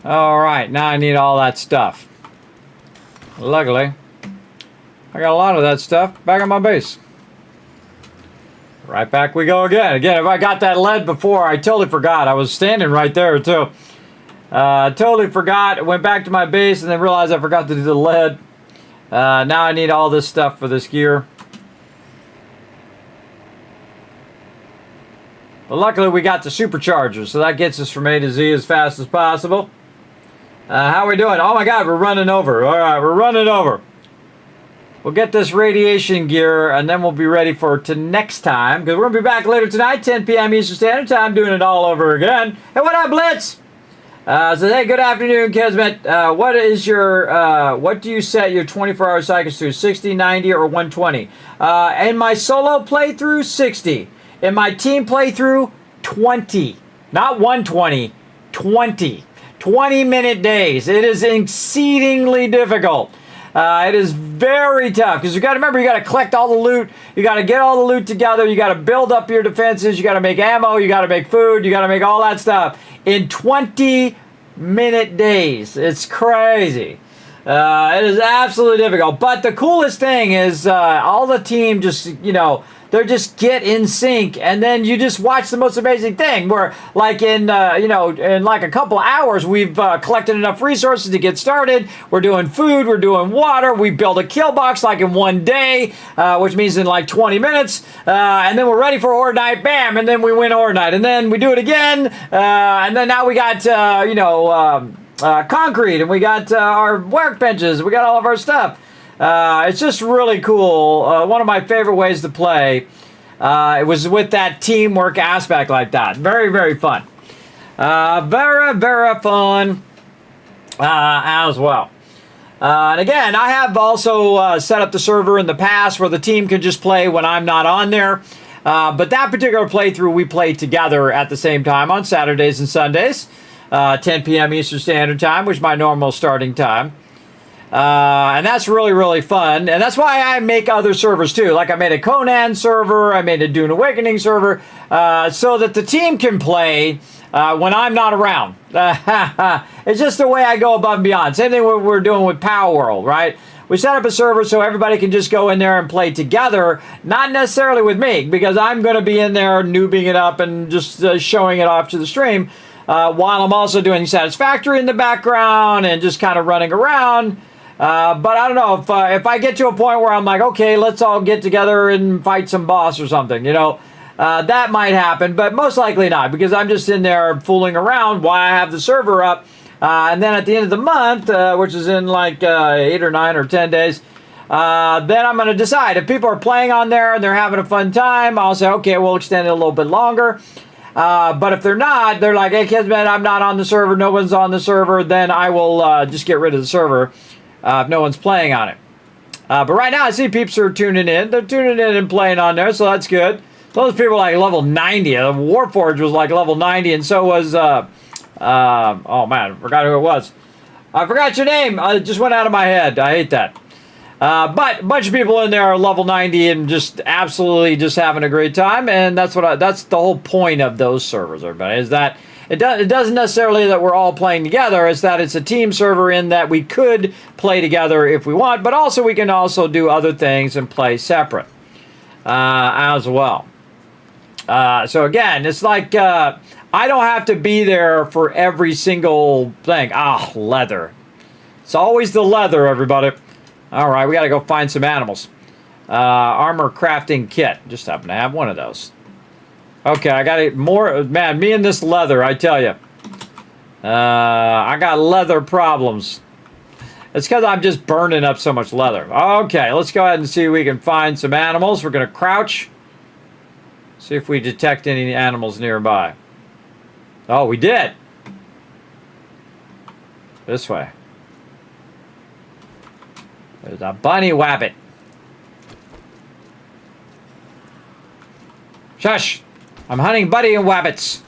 Alright, now I need all that stuff. Luckily, I got a lot of that stuff back on my base. Right back we go again. Again, if I got that lead before, I totally forgot. I was standing right there too. Totally forgot. Went back to my base and then realized I forgot to do the lead. Now I need all this stuff for this gear. But luckily we got the supercharger, so that gets us from A to Z as fast as possible. How are we doing? Oh my god, we're running over. Alright, we're running over. We'll get this radiation gear and then we'll be ready for next time. Because we're going to be back later tonight, 10 p.m. Eastern Standard Time, doing it all over again. Hey, what up, Blitz? So hey, good afternoon, Kismet. What is your, what do you set your 24-hour cycles to? 60, 90, or 120? In my solo playthrough, 60. In my team playthrough, 20. Not 120, 20. 20-minute days. It is exceedingly difficult. It is very tough because you got to remember, you got to collect all the loot, you got to get all the loot together, you got to build up your defenses, you got to make ammo, you got to make food, you got to make all that stuff in 20-minute days. It's crazy. It is absolutely difficult. But the coolest thing is all the team just, you know, they just get in sync, and then you just watch the most amazing thing where, like in, you know, in like a couple hours, we've collected enough resources to get started. We're doing food, we're doing water, we build a kill box like in one day, which means in like 20 minutes, and then we're ready for Ore Night, bam, and then we win Ore Night, and then we do it again, and then now we got, you know, concrete, and we got our workbenches, we got all of our stuff. It's just really cool. One of my favorite ways to play. It was with that teamwork aspect like that. Very, very fun. Very, very fun as well. And again, I have also set up the server in the past where the team can just play when I'm not on there. But that particular playthrough, we played together at the same time on Saturdays and Sundays, 10 p.m. Eastern Standard Time, which is my normal starting time. And that's really, really fun. And that's why I make other servers too. Like I made a Conan server, I made a Dune Awakening server, so that the team can play when I'm not around. It's just the way I go above and beyond. Same thing what we're doing with Power World, right? We set up a server so everybody can just go in there and play together, not necessarily with me, because I'm going to be in there noobing it up and just showing it off to the stream, while I'm also doing Satisfactory in the background and just kind of running around. But I don't know, if I get to a point where I'm like, okay, let's all get together and fight some boss or something, you know, that might happen, but most likely not, because I'm just in there fooling around while I have the server up. And then at the end of the month, which is in like 8 or 9 or 10 days, then I'm going to decide. If people are playing on there and they're having a fun time, I'll say, okay, we'll extend it a little bit longer. But if they're not, they're like, hey, Kismet, I'm not on the server, no one's on the server, then I will just get rid of the server if no one's playing on it. But right now, I see peeps are tuning in. They're tuning in and playing on there, so that's good. Those people are like level 90. Warforged was like level 90, and so was... oh man, I forgot who it was. I forgot your name. It just went out of my head. I hate that. But a bunch of people in there are level 90 and just absolutely just having a great time. And that's that's the whole point of those servers, everybody, is that it doesn't necessarily that we're all playing together. It's that it's a team server in that we could play together if we want, but also we can also do other things and play separate as well. So again, it's like I don't have to be there for every single thing. Ah, leather. It's always the leather, everybody. All right, we got to go find some animals. Armor crafting kit. Just happen to have one of those. Okay, I got it more. Man, me and this leather, I tell you. I got leather problems. It's because I'm just burning up so much leather. Okay, let's go ahead and see if we can find some animals. We're going to crouch. See if we detect any animals nearby. Oh, we did. This way. There's a bunny wabbit. Shush! I'm hunting bunny and wabbits.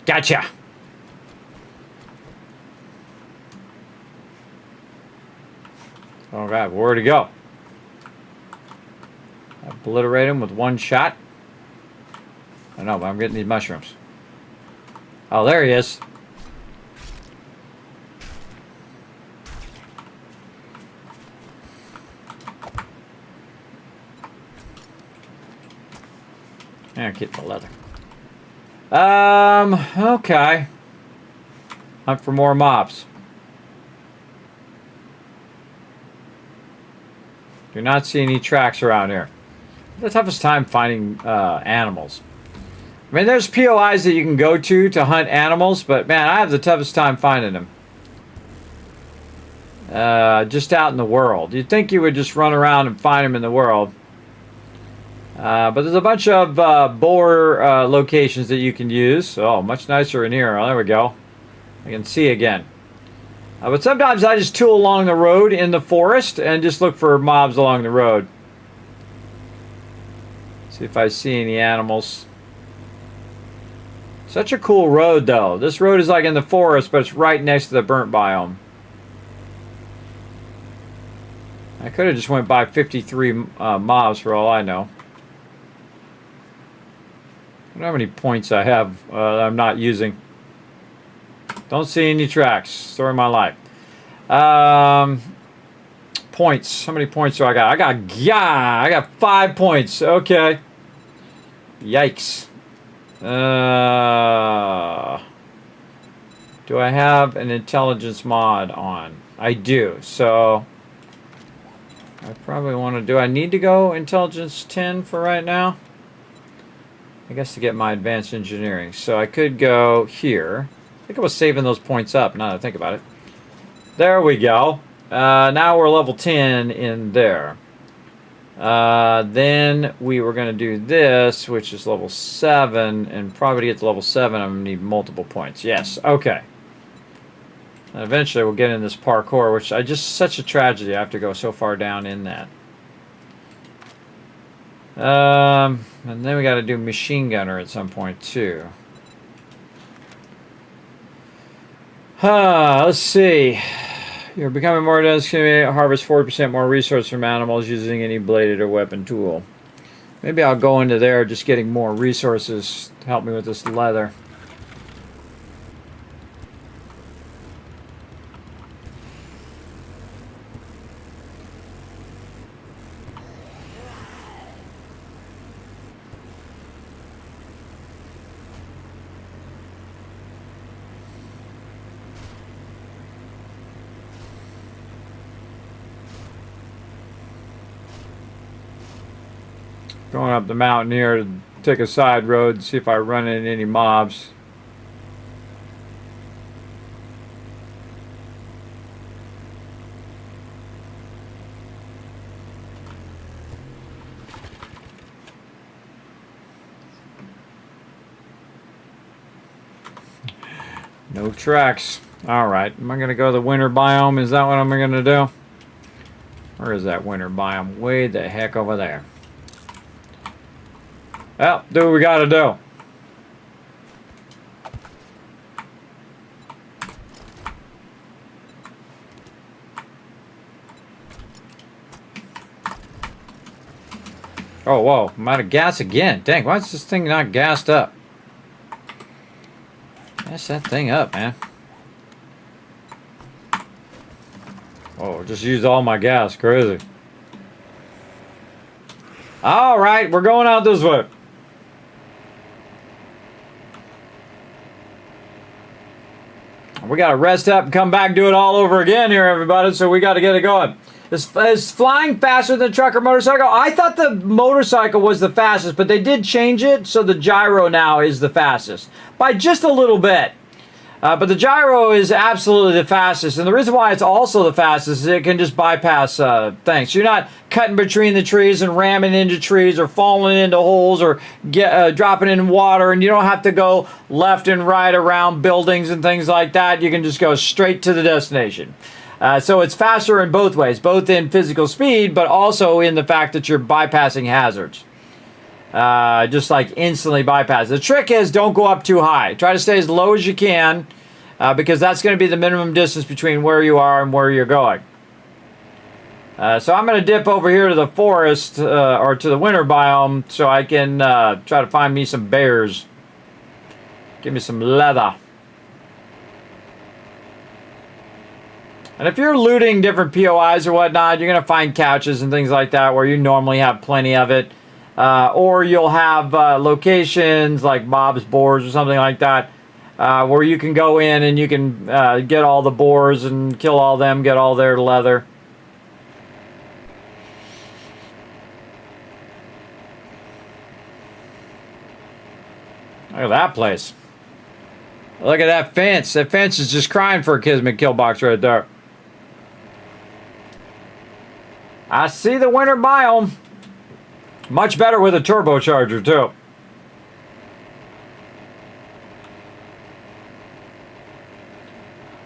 Gotcha. Oh God, where'd he go? Obliterate him with one shot. I know, but I'm getting these mushrooms. Oh, there he is. Yeah, get the leather. Okay. Hunt for more mobs. Do not see any tracks around here. The toughest time finding animals. I mean, there's POIs that you can go to hunt animals, but man, I have the toughest time finding them. Just out in the world. You'd think you would just run around and find them in the world. But there's a bunch of boar locations that you can use. Oh, much nicer in here. Oh, there we go. I can see again. But sometimes I just tool along the road in the forest and just look for mobs along the road. See if I see any animals. Such a cool road, though. This road is like in the forest, but it's right next to the burnt biome. I could have just went by 53 mobs for all I know. I don't know how many points I have that I'm not using. Don't see any tracks. Story of my life. Points. How many points do I got? I got 5 points. Okay. Yikes. Do I have an intelligence mod on? I do. So I probably want to do. I need to go intelligence 10 for right now. I guess to get my advanced engineering. So I could go here. I think I was saving those points up now that I think about it. There we go. Now we're level 10 in there. Then we were going to do this, which is level 7. And probably to get to level 7, I'm going to need multiple points. Yes. Okay. And eventually we'll get in this parkour, which I just such a tragedy. I have to go so far down in that. And then we got to do machine gunner at some point too. Let's see. You're becoming more dense. Can harvest 40% more resources from animals using any bladed or weapon tool. Maybe I'll go into there, just getting more resources to help me with this leather. Going up the mountain here to take a side road, see if I run into any mobs. No tracks. Alright, am I going to go to the winter biome? Is that what I'm going to do? Where is that winter biome? Way the heck over there. Well, do what we got to do. Oh, whoa. I'm out of gas again. Dang, why is this thing not gassed up? Gas that thing up, man. Oh, just used all my gas. Crazy. All right, we're going out this way. We got to rest up and come back and do it all over again here, everybody, so we got to get it going. Is flying faster than truck or motorcycle? I thought the motorcycle was the fastest, but they did change it, so the gyro now is the fastest. By just a little bit. But the gyro is absolutely the fastest, and the reason why it's also the fastest is it can just bypass things. So you're not cutting between the trees and ramming into trees or falling into holes or dropping in water, and you don't have to go left and right around buildings and things like that. You can just go straight to the destination. So it's faster in both ways, both in physical speed, but also in the fact that you're bypassing hazards. Just like instantly bypass. The trick is don't go up too high. Try to stay as low as you can because that's going to be the minimum distance between where you are and where you're going. So I'm going to dip over here to the forest or to the winter biome so I can try to find me some bears. Give me some leather. And if you're looting different POIs or whatnot, you're going to find couches and things like that where you normally have plenty of it. Or you'll have locations like Bob's Boars or something like that where you can go in and you can get all the boars and kill all them, get all their leather. Look at that place. Look at that fence. That fence is just crying for a Kismet kill box right there. I see the winter biome. Much better with a turbocharger, too.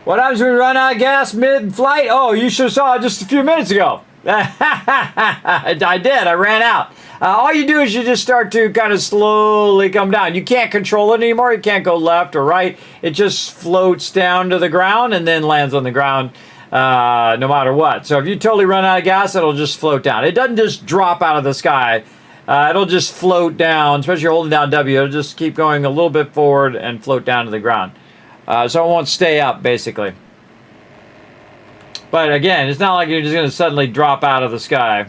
What happens when we run out of gas mid-flight? Oh, you should have saw it just a few minutes ago. I did. I ran out. All you do is you just start to kind of slowly come down. You can't control it anymore. You can't go left or right. It just floats down to the ground and then lands on the ground no matter what. So if you totally run out of gas, it'll just float down. It doesn't just drop out of the sky. It'll just float down, especially holding down W. It'll just keep going a little bit forward and float down to the ground. So it won't stay up, basically. But again, it's not like you're just going to suddenly drop out of the sky.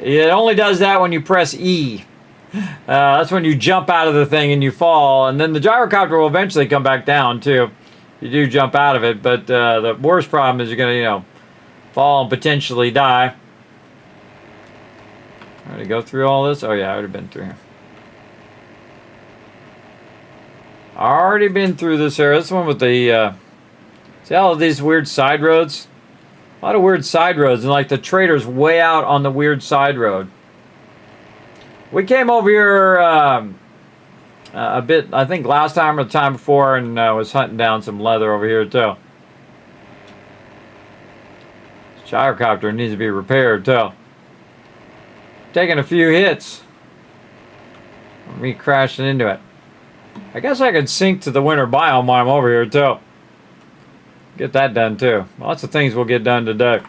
It only does that when you press E. That's when you jump out of the thing and you fall. And then the gyrocopter will eventually come back down, too. You do jump out of it. But the worst problem is you're going to, fall and potentially die. Already go through all this? Oh, yeah, I already been through here. Already been through this area. This one with the... see all of these weird side roads? A lot of weird side roads, and like the trader's way out on the weird side road. We came over here a bit, I think last time or the time before, and was hunting down some leather over here too. Gyrocopter needs to be repaired too. Taking a few hits. Me crashing into it. I guess I could sink to the winter biome while I'm over here too. Get that done too. Lots of things will get done today.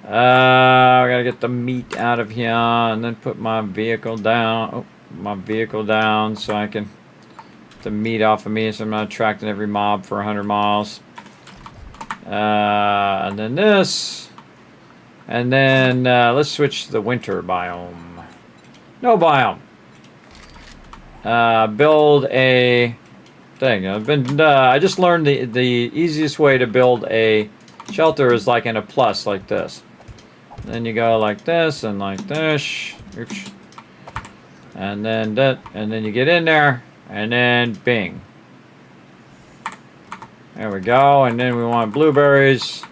I gotta get the meat out of here and then put my vehicle down. Oh, my vehicle down so I can get the meat off of me so I'm not attracting every mob for 100 miles. And then this. And then let's switch to the winter biome. No biome. Build a thing. I just learned the easiest way to build a shelter is like in a plus like this. Then you go like this and like this. Oops. And then that, and then you get in there, and then bing. There we go. And then we want blueberries.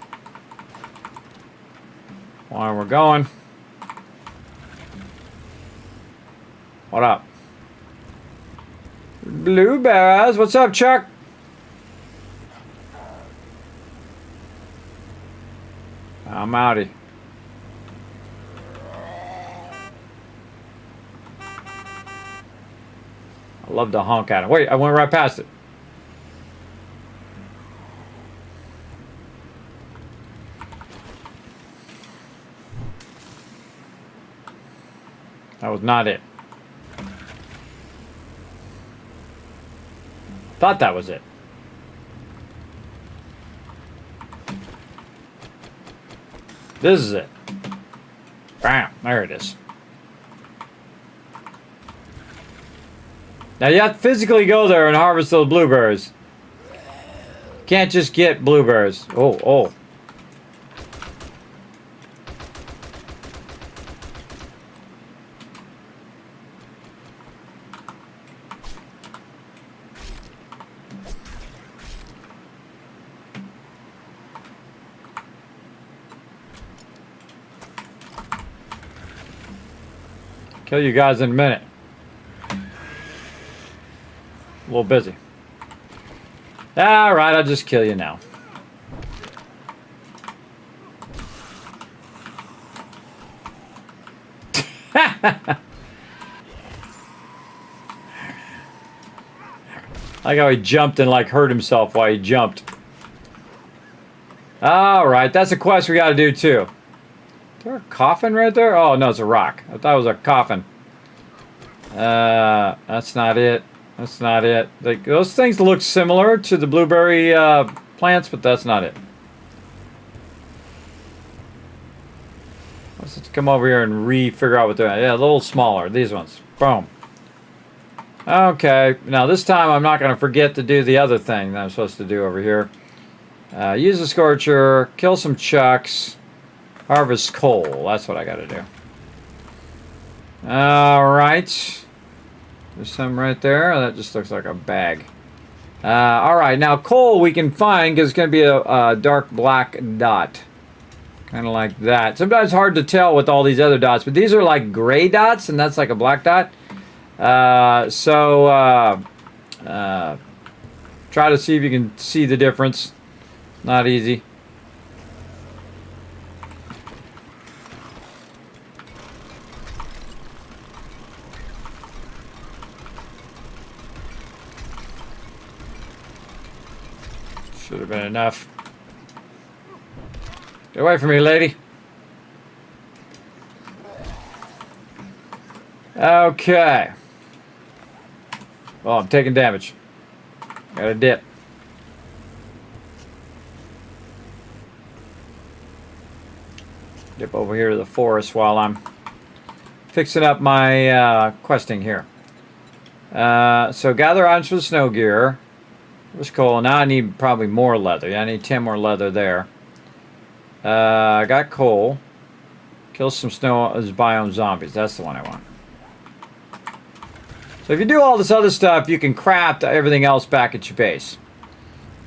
While we're going. What up? Blueberries. What's up, Chuck? I'm outie. I love to honk at it. Wait, I went right past it. That was not it. Thought that was it. This is it. Bam. There it is. Now you have to physically go there and harvest those blueberries. Can't just get blueberries. Oh. Kill you guys in a minute. A little busy. Alright, I'll just kill you now. Like how he jumped and like hurt himself while he jumped. Alright, that's a quest we gotta do too. Is there a coffin right there? Oh no, it's a rock. I thought it was a coffin. That's not it. That's not it. Those things look similar to the blueberry plants, but that's not it. Let's come over here and figure out what they're at. Yeah, a little smaller. These ones. Boom. Okay. Now this time I'm not going to forget to do the other thing that I'm supposed to do over here. Use a scorcher, kill some chucks, harvest coal. That's what I got to do. All right. There's some right there. That just looks like a bag. All right, now coal we can find because it's going to be a dark black dot. Kind of like that. Sometimes it's hard to tell with all these other dots, but these are like gray dots, and that's like a black dot. Try to see if you can see the difference. Not easy. Should have been enough. Get away from me, lady. Okay. Oh, I'm taking damage. Got a dip. Dip over here to the forest while I'm fixing up my questing here. So gather items for the snow gear. What's cool? Now I need probably more leather. Yeah, I need 10 more leather there. I got coal. Kill some snow biome zombies. That's the one I want. So if you do all this other stuff, you can craft everything else back at your base.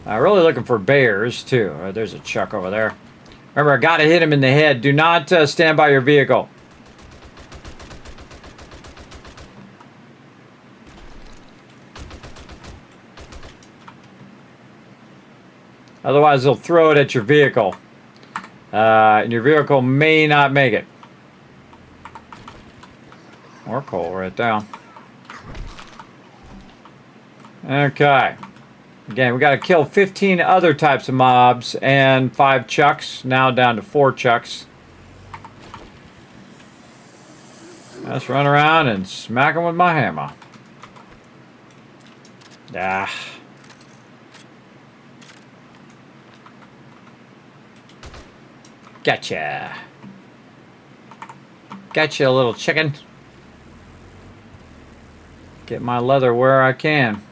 Really looking for bears too. There's a chuck over there. Remember, I gotta hit him in the head. Do not stand by your vehicle. Otherwise, they'll throw it at your vehicle. And your vehicle may not make it. More coal right down. Okay. Again, we got to kill 15 other types of mobs and 5 chucks. Now down to 4 chucks. Let's run around and smack them with my hammer. Ah. Gotcha. Gotcha, little chicken. Get my leather where I can.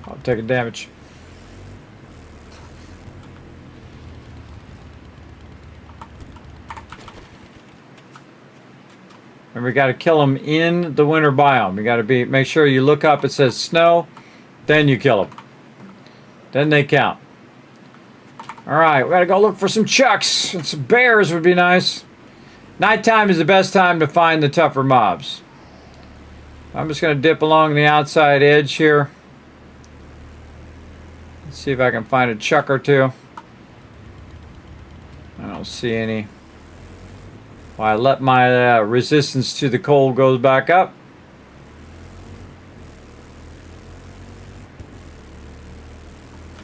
I'll take a damage. And we got to kill them in the winter biome. You got to make sure you look up. It says snow, then you kill them. Then they count. All right, we got to go look for some chucks and some bears would be nice. Nighttime is the best time to find the tougher mobs. I'm just going to dip along the outside edge here. Let's see if I can find a chuck or two. I don't see any. Well, I let my resistance to the cold goes back up.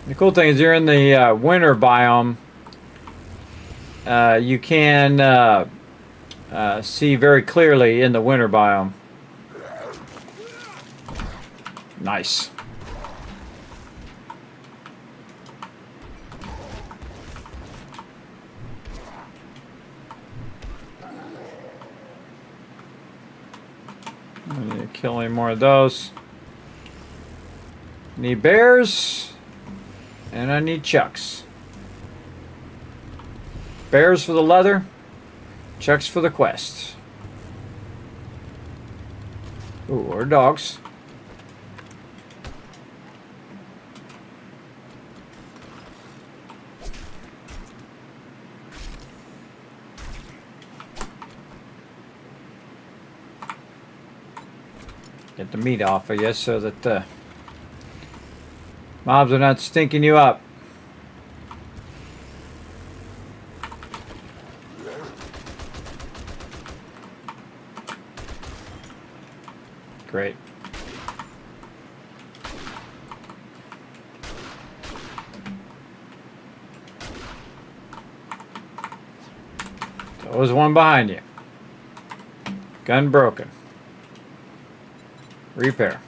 The cool thing is you're in the winter biome. You can see very clearly in the winter biome. Nice. I need to kill any more of those. Need bears. And I need chucks. Bears for the leather. Chucks for the quest. Ooh, or dogs. Get the meat off of you so that the mobs are not stinking you up. Great. There's one behind you. Gun broken. Repair.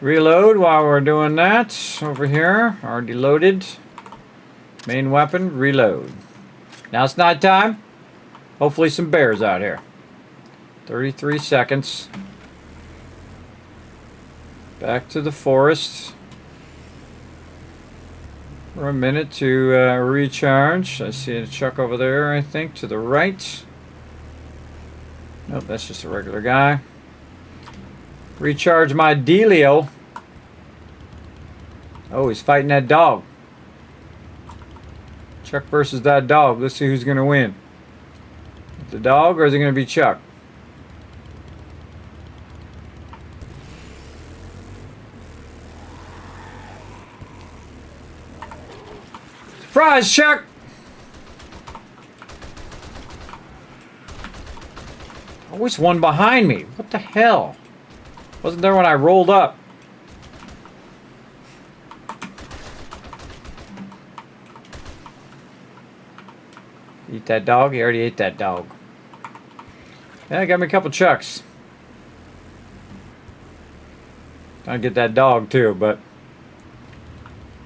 Reload while we're doing that. Over here, already loaded. Main weapon, reload. Now it's night time. Hopefully some bears out here. 33 seconds. Back to the forest. For a minute to recharge. I see a chuck over there, I think, to the right. Nope, that's just a regular guy. Recharge my dealio. Oh, he's fighting that dog. Chuck versus that dog. Let's see who's going to win. The dog, or is it going to be Chuck? Surprise, Chuck! Always one behind me. What the hell? Wasn't there when I rolled up. Eat that dog? He already ate that dog. Yeah, got me a couple chucks. Trying to get that dog too, but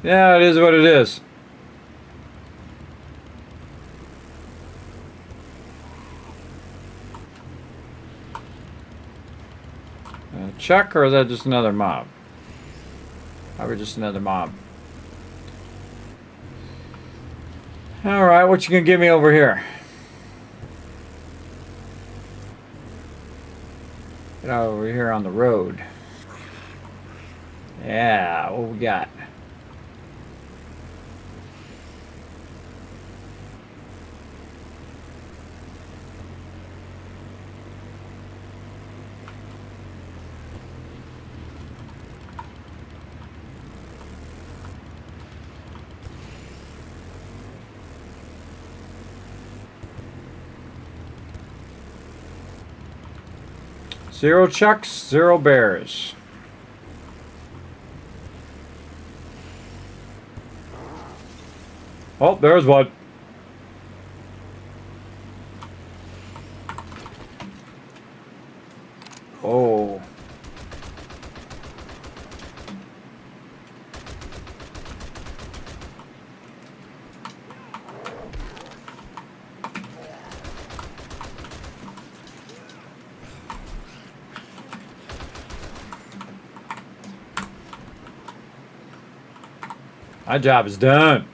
yeah, it is what it is. Chuck, or is that just another mob? Probably just another mob. All right, what you gonna give me over here? Get over here on the road. Yeah, what we got? Zero chucks, zero bears. Oh, there's one. Oh. My job is done.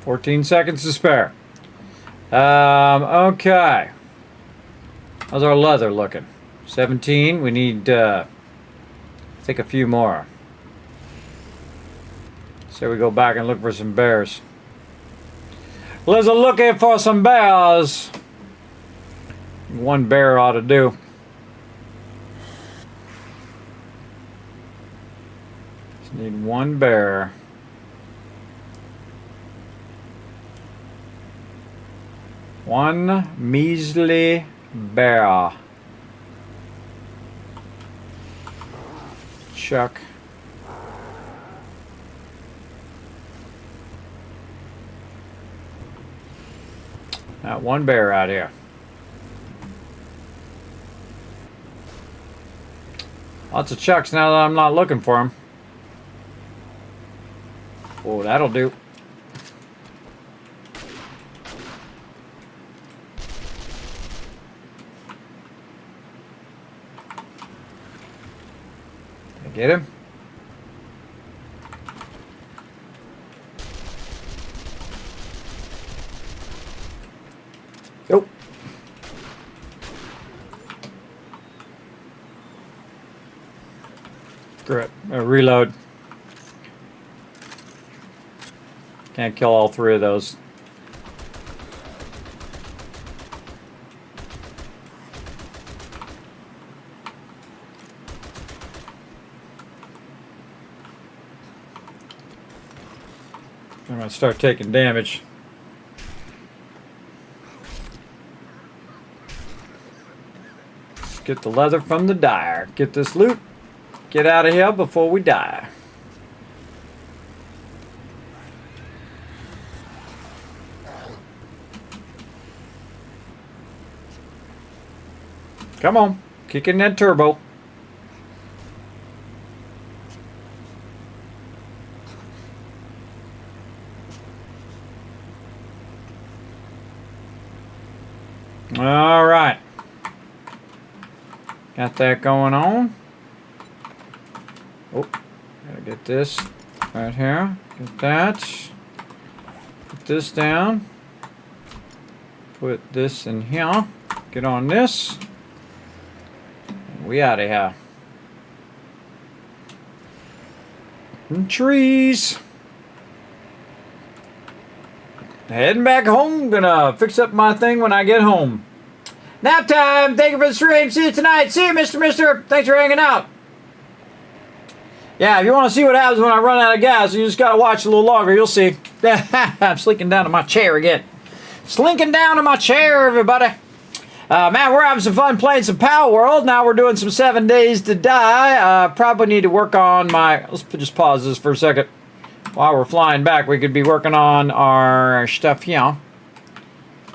$14 seconds to spare. Okay. How's our leather looking? 17. We need, I think, a few more. So we go back and look for some bears. Let's looking for some bears. One bear ought to do. Just need one bear. One measly bear. Chuck. Not one bear out here. Lots of chucks now that I'm not looking for them. Oh, that'll do. Get him? Nope. Great. Reload. Can't kill all three of those. I'm going to start taking damage. Let's get the leather from the dyer. Get this loot. Get out of here before we die. Come on. Kick in that turbo. All right. Got that going on. Oh, gotta get this right here. Get that. Put this down. Put this in here. Get on this. We out of here. And trees. Heading back home. Gonna fix up my thing when I get home. Nap time. Thank you for the stream. See you tonight. See you, Mr. Thanks for hanging out. Yeah, if you want to see what happens when I run out of gas, you just got to watch a little longer. You'll see. I'm slinking down to my chair again. Slinking down to my chair, everybody. Man, we're having some fun playing some Power World. Now we're doing some 7 Days to Die. Probably need to work on my... Let's just pause this for a second. While we're flying back, we could be working on our stuff here.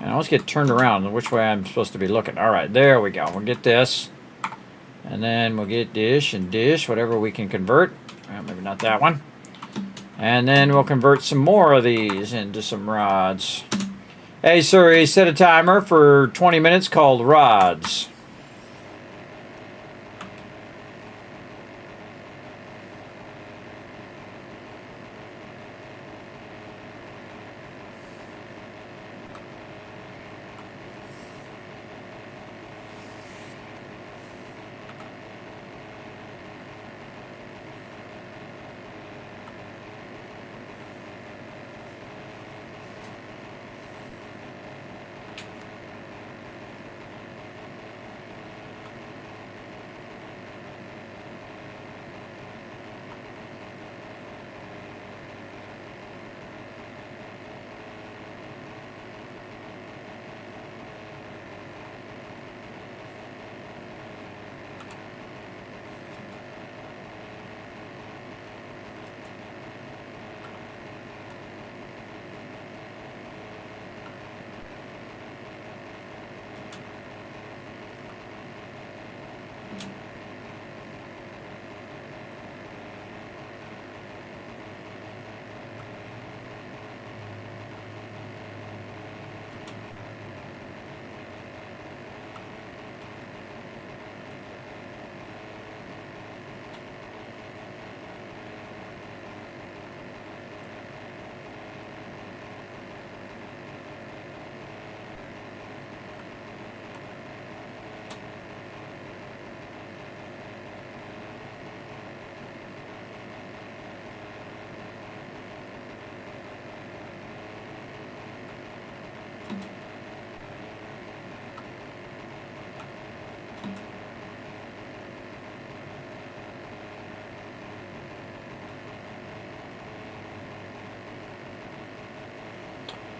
And let's get turned around. Which way I'm supposed to be looking. All right, there we go. We'll get this. And then we'll get dish and dish, whatever we can convert. Maybe not that one. And then we'll convert some more of these into some rods. Hey, Siri, set a timer for 20 minutes called rods.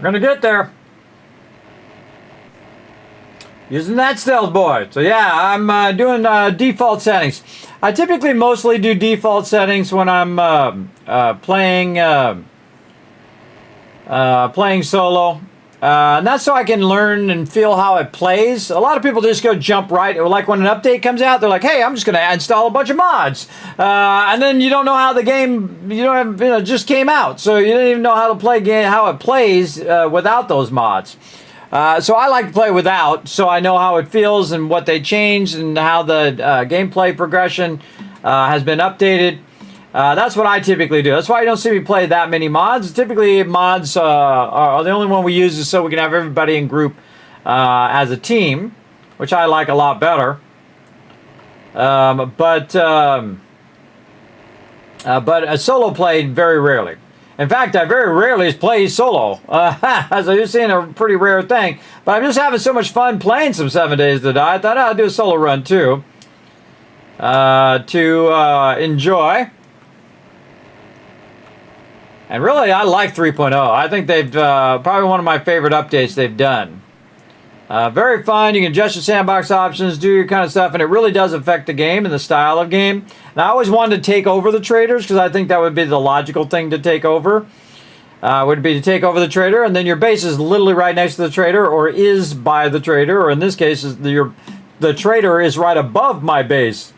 gonna get there. Using that stealth boy. So yeah, I'm doing default settings. I typically mostly do default settings when I'm playing solo. And that's so I can learn and feel how it plays. A lot of people just go jump right. Like when an update comes out, they're like, hey, I'm just going to install a bunch of mods. And then you don't know how the game, just came out. So you don't even know how to play how it plays without those mods. So I like to play without, so I know how it feels and what they changed and how the gameplay progression has been updated. That's what I typically do. That's why you don't see me play that many mods. Typically, mods are the only one we use is so we can have everybody in group as a team, which I like a lot better. But a solo played very rarely. In fact, I very rarely play solo. As I've seen a pretty rare thing. But I'm just having so much fun playing some 7 Days to Die. I thought I'd do a solo run too. To enjoy. And really, I like 3.0. I think they've probably one of my favorite updates they've done. Very fun. You can adjust your sandbox options, do your kind of stuff, and it really does affect the game and the style of game. And I always wanted to take over the traders because I think that would be the logical thing to take over. Would be to take over the trader, and then your base is literally right next to the trader, or is by the trader, or in this case, the trader is right above my base.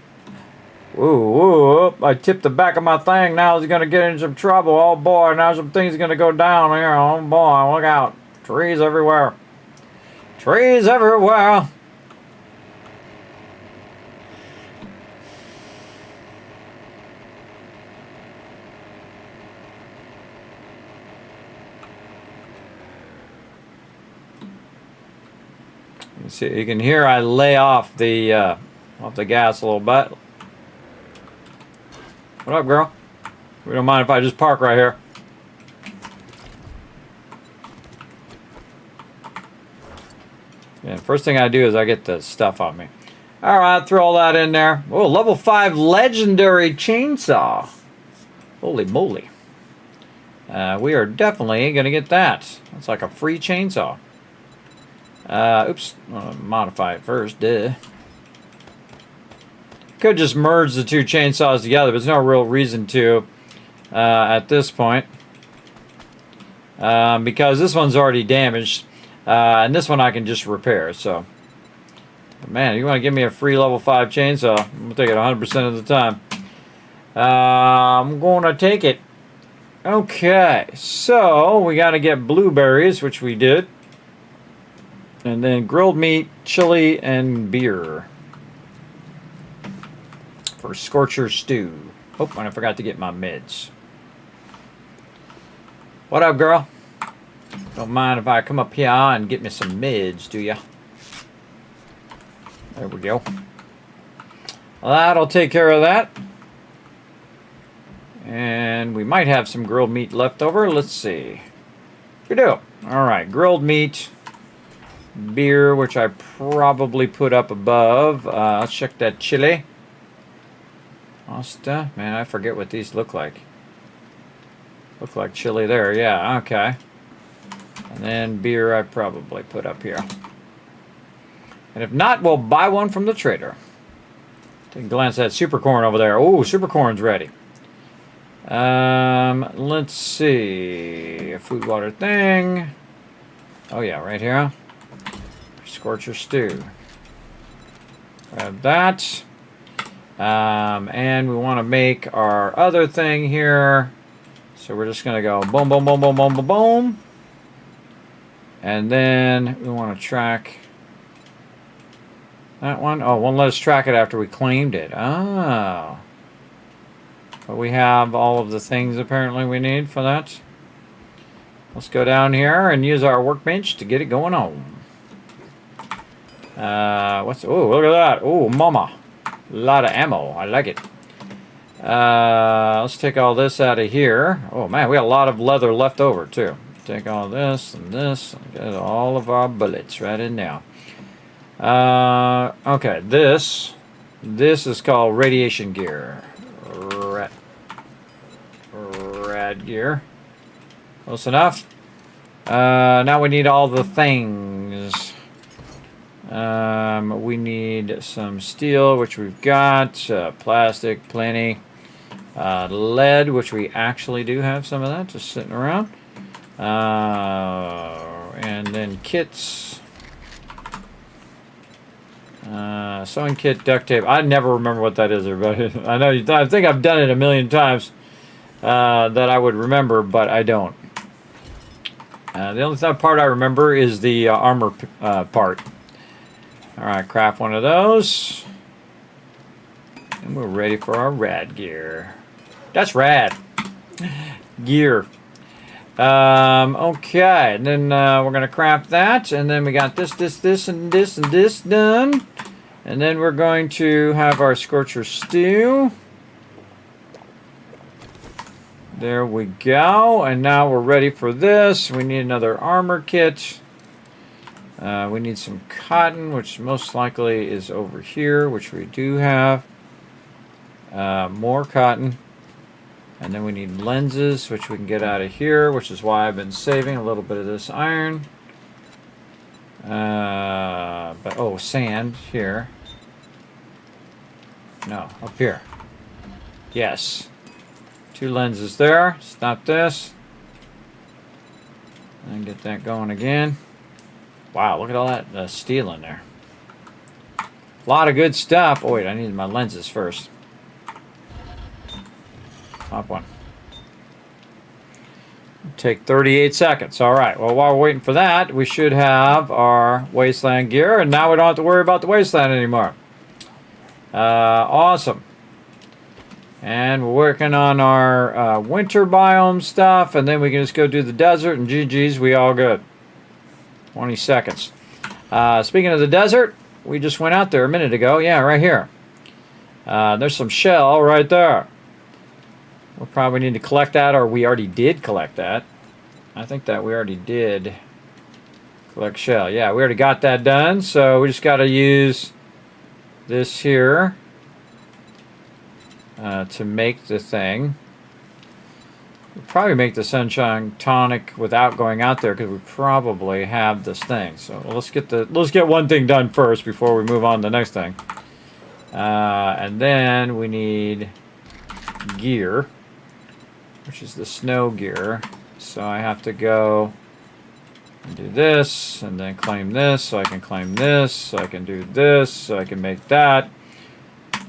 Ooh, I tipped the back of my thing. Now he's going to get in some trouble. Oh, boy, now some things are going to go down here. Oh, boy, look out. Trees everywhere. Trees everywhere. You see, you can hear I lay off the gas a little bit. What up, girl? We don't mind if I just park right here. Yeah, first thing I do is I get the stuff on me. All right, throw all that in there. Oh, level 5 legendary chainsaw. Holy moly. We are definitely going to get that. That's like a free chainsaw. Oops, I'll modify it first. Duh. Could just merge the two chainsaws together, but there's no real reason to at this point. Because this one's already damaged. And this one I can just repair, so. But man, you want to give me a free level 5 chainsaw, I'm going to take it 100% of the time. I'm going to take it. Okay, so we got to get blueberries, which we did. And then grilled meat, chili, and beer. For Scorcher Stew. Oh, and I forgot to get my meds. What up, girl? Don't mind if I come up here and get me some meds, do ya? There we go. Well, that'll take care of that. And we might have some grilled meat left over. Let's see. We do. Alright, grilled meat. Beer, which I probably put up above. Let's check that chili. Pasta. Man, I forget what these look like. Look like chili there. Yeah, okay. And then beer I probably put up here. And if not, we'll buy one from the trader. Take a glance at super corn over there. Oh, super corn's ready. Let's see. A food water thing. Oh yeah, right here. Scorcher stew. Grab that. And we want to make our other thing here. So we're just going to go boom, boom, boom, boom, boom, boom, boom. And then we want to track that one. Oh, won't let us track it after we claimed it. Oh. But we have all of the things apparently we need for that. Let's go down here and use our workbench to get it going on. Oh, look at that. Oh, mama. A lot of ammo. I like it. Let's take all this out of here. Oh, man, we got a lot of leather left over, too. Take all this and this. And get all of our bullets right in now. Okay, this is called radiation gear. Rad gear. Close enough. Now we need all the things. We need some steel, which we've got. Plastic, plenty. Lead, which we actually do have some of that, just sitting around. And then kits. Sewing kit, duct tape. I never remember what that is, everybody. I think I've done it a million times that I would remember, but I don't. The only part I remember is the armor part. Alright, craft one of those. And we're ready for our rad gear. That's rad. Gear. Okay, and then we're going to craft that. And then we got this, and this done. And then we're going to have our scorcher stew. There we go. And now we're ready for this. We need another armor kit. We need some cotton, which most likely is over here, which we do have. More cotton. And then we need lenses, which we can get out of here, which is why I've been saving a little bit of this iron. Oh, sand here. No, up here. Yes. 2 lenses there. Stop this. And get that going again. Wow, look at all that steel in there. A lot of good stuff. Oh, wait, I need my lenses first. Top one. Take 38 seconds. All right. Well, while we're waiting for that, we should have our wasteland gear. And now we don't have to worry about the wasteland anymore. Awesome. And we're working on our winter biome stuff. And then we can just go do the desert. And GG's, we all good. 20 seconds. Speaking of the desert, we just went out there a minute ago. Yeah, right here. There's some shell right there. We'll probably need to collect that, or we already did collect that. I think that we already did collect shell. Yeah, we already got that done, so we just got to use this here to make the thing. We'll probably make the sunshine tonic without going out there because we probably have this thing. So let's get one thing done first before we move on to the next thing. And then we need gear, which is the snow gear. So I have to go and do this and then claim this, so I can claim this, so I can do this, so I can make that.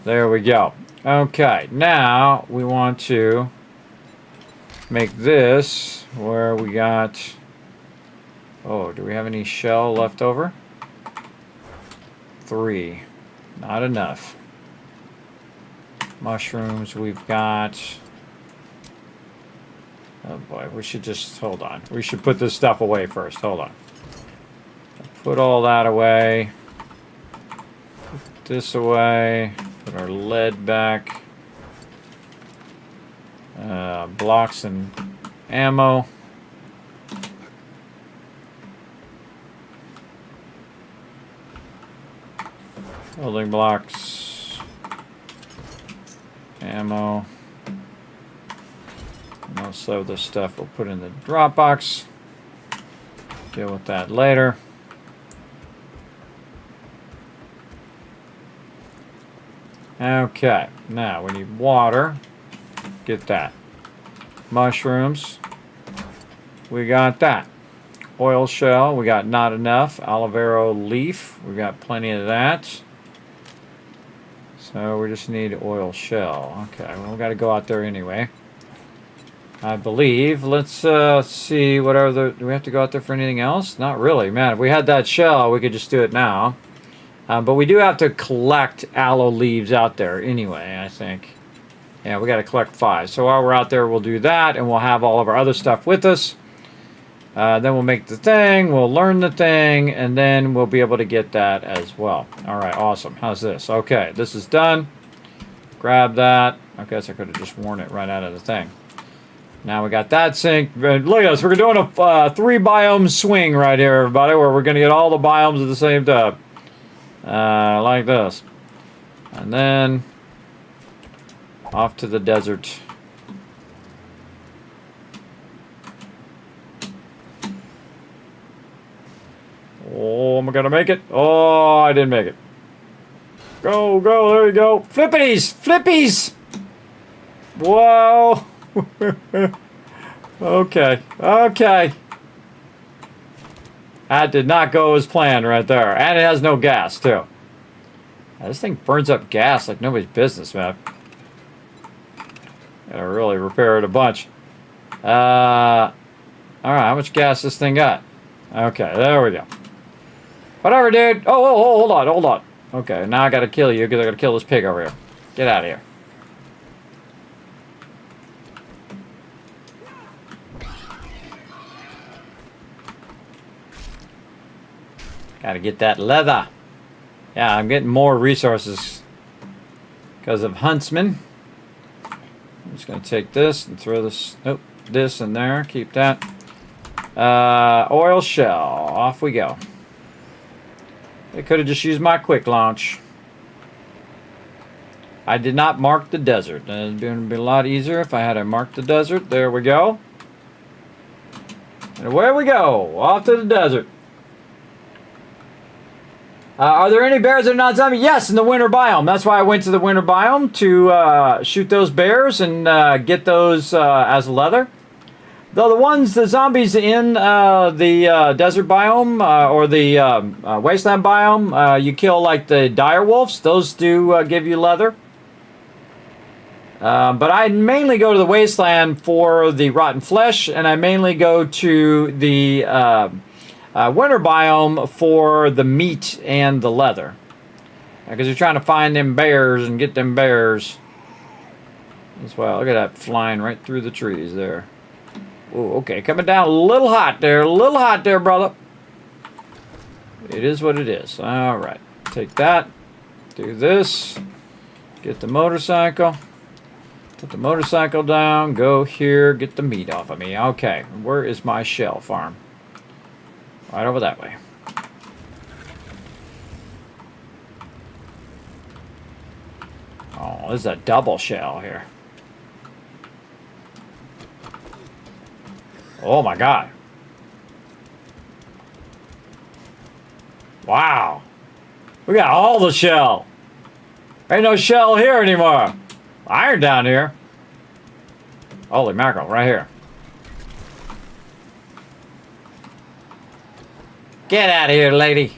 There we go. Okay, now we want to make this where we got, oh, do we have any shell left over? 3. Not enough. Mushrooms we've got. Oh boy, we should just, hold on. We should put this stuff away first. Hold on. Put all that away. Put this away. Put our lead back. Blocks and ammo. Building blocks. Ammo. And also this stuff we'll put in the drop box. Deal with that later. Okay, now we need water. Get that. Mushrooms. We got that. Oil shell. We got not enough. Aloe vera leaf. We got plenty of that. So we just need oil shell. Okay, well, we got to go out there anyway, I believe. Let's see what other, do we have to go out there for anything else? Not really. Man, if we had that shell, we could just do it now. But we do have to collect aloe leaves out there anyway, I think. Yeah, we got to collect 5. So while we're out there, we'll do that, and we'll have all of our other stuff with us. Then we'll make the thing, we'll learn the thing, and then we'll be able to get that as well. All right, awesome. How's this? Okay, this is done. Grab that. I guess I could have just worn it right out of the thing. Now we got that sync. Look at us. We're doing a 3 biome swing right here, everybody, where we're going to get all the biomes at the same time. Like this. And then off to the desert. Am I gonna make it? Oh, I didn't make it. Go, go, there you go. Flippities! Flippies! Whoa! Okay, okay. That did not go as planned right there. And it has no gas, too. This thing burns up gas like nobody's business, man. Gotta really repair it a bunch. Alright, how much gas this thing got? Okay, there we go. Whatever, dude. Oh, hold on, hold on. Okay, now I gotta kill you because I gotta kill this pig over here. Get out of here. Gotta get that leather. Yeah, I'm getting more resources because of huntsmen. I'm just gonna take this and throw this, nope, this in there. Keep that. Oil shell. Off we go. They could have just used my quick launch. I did not mark the desert. It would have been a lot easier if I had marked the desert. There we go. And away we go. Off to the desert. Are there any bears that are not zombie? Yes, in the winter biome. That's why I went to the winter biome to shoot those bears and get those as leather. Though the zombies in the desert biome or the wasteland biome, you kill like the dire wolves. Those do give you leather. But I mainly go to the wasteland for the rotten flesh, and I mainly go to the winter biome for the meat and the leather. Because you're trying to find them bears and get them bears as well. Look at that flying right through the trees there. Ooh, okay, coming down a little hot there, brother. It is what it is. All right, take that, do this, get the motorcycle, put the motorcycle down, go here, get the meat off of me. Okay, where is my shell farm? Right over that way. Oh, this is a double shell here. Oh my God. Wow. We got all the shell. Ain't no shell here anymore. Iron down here. Holy mackerel, right here. Get out of here, lady.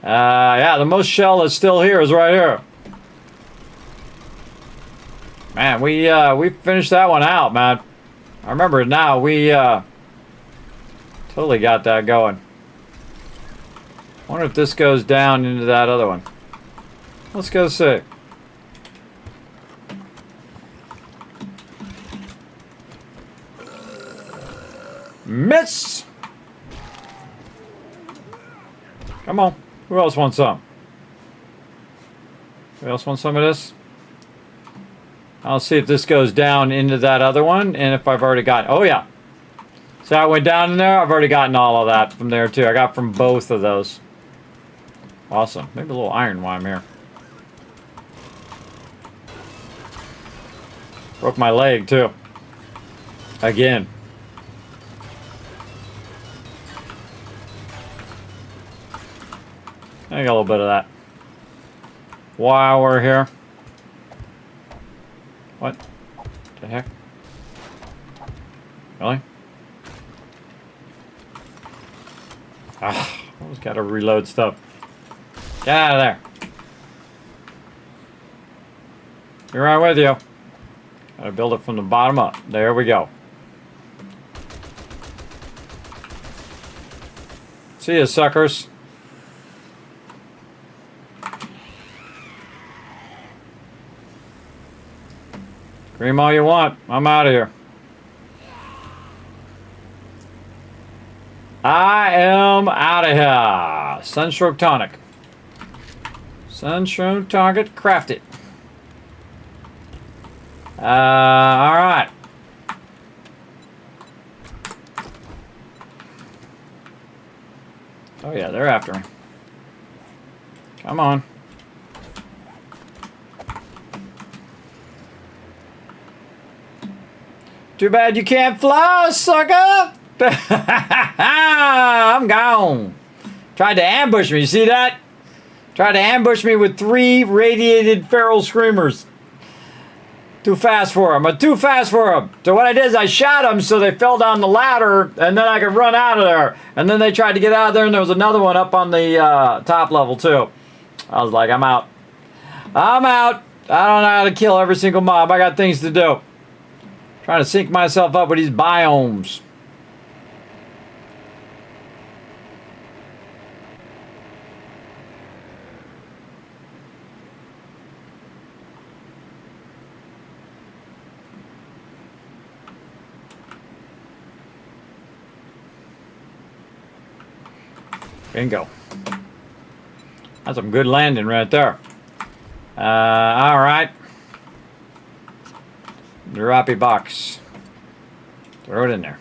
Yeah, the most shell that's still here is right here. Man, we finished that one out, man. I remember it now. We totally got that going. Wonder if this goes down into that other one. Let's go see. Miss! Come on. Who else wants some? Who else wants some of this? I'll see if this goes down into that other one and if I've already got... Oh, yeah. So I went down in there. I've already gotten all of that from there, too. I got from both of those. Awesome. Maybe a little iron while I'm here. Broke my leg, too. Again. I got a little bit of that. While we're here. What the heck? Really? Ah, I always gotta reload stuff. Get out of there. Be right with you. Gotta build it from the bottom up. There we go. See ya, suckers. Scream all you want. I'm out of here. I am out of here. Sunstroke tonic. Sunstroke tonic crafted. All right. Oh yeah, they're after me. Come on. Too bad you can't fly, sucker! I'm gone. Tried to ambush me. You see that? Tried to ambush me with 3 radiated feral screamers. Too fast for him. I'm too fast for him. So what I did is I shot them so they fell down the ladder, and then I could run out of there. And then they tried to get out of there, and there was another one up on the top level too. I was like, I'm out. I'm out. I don't know how to kill every single mob. I got things to do. Trying to sync myself up with these biomes. Bingo. That's some good landing right there. All right. Droppy box. Throw it in there.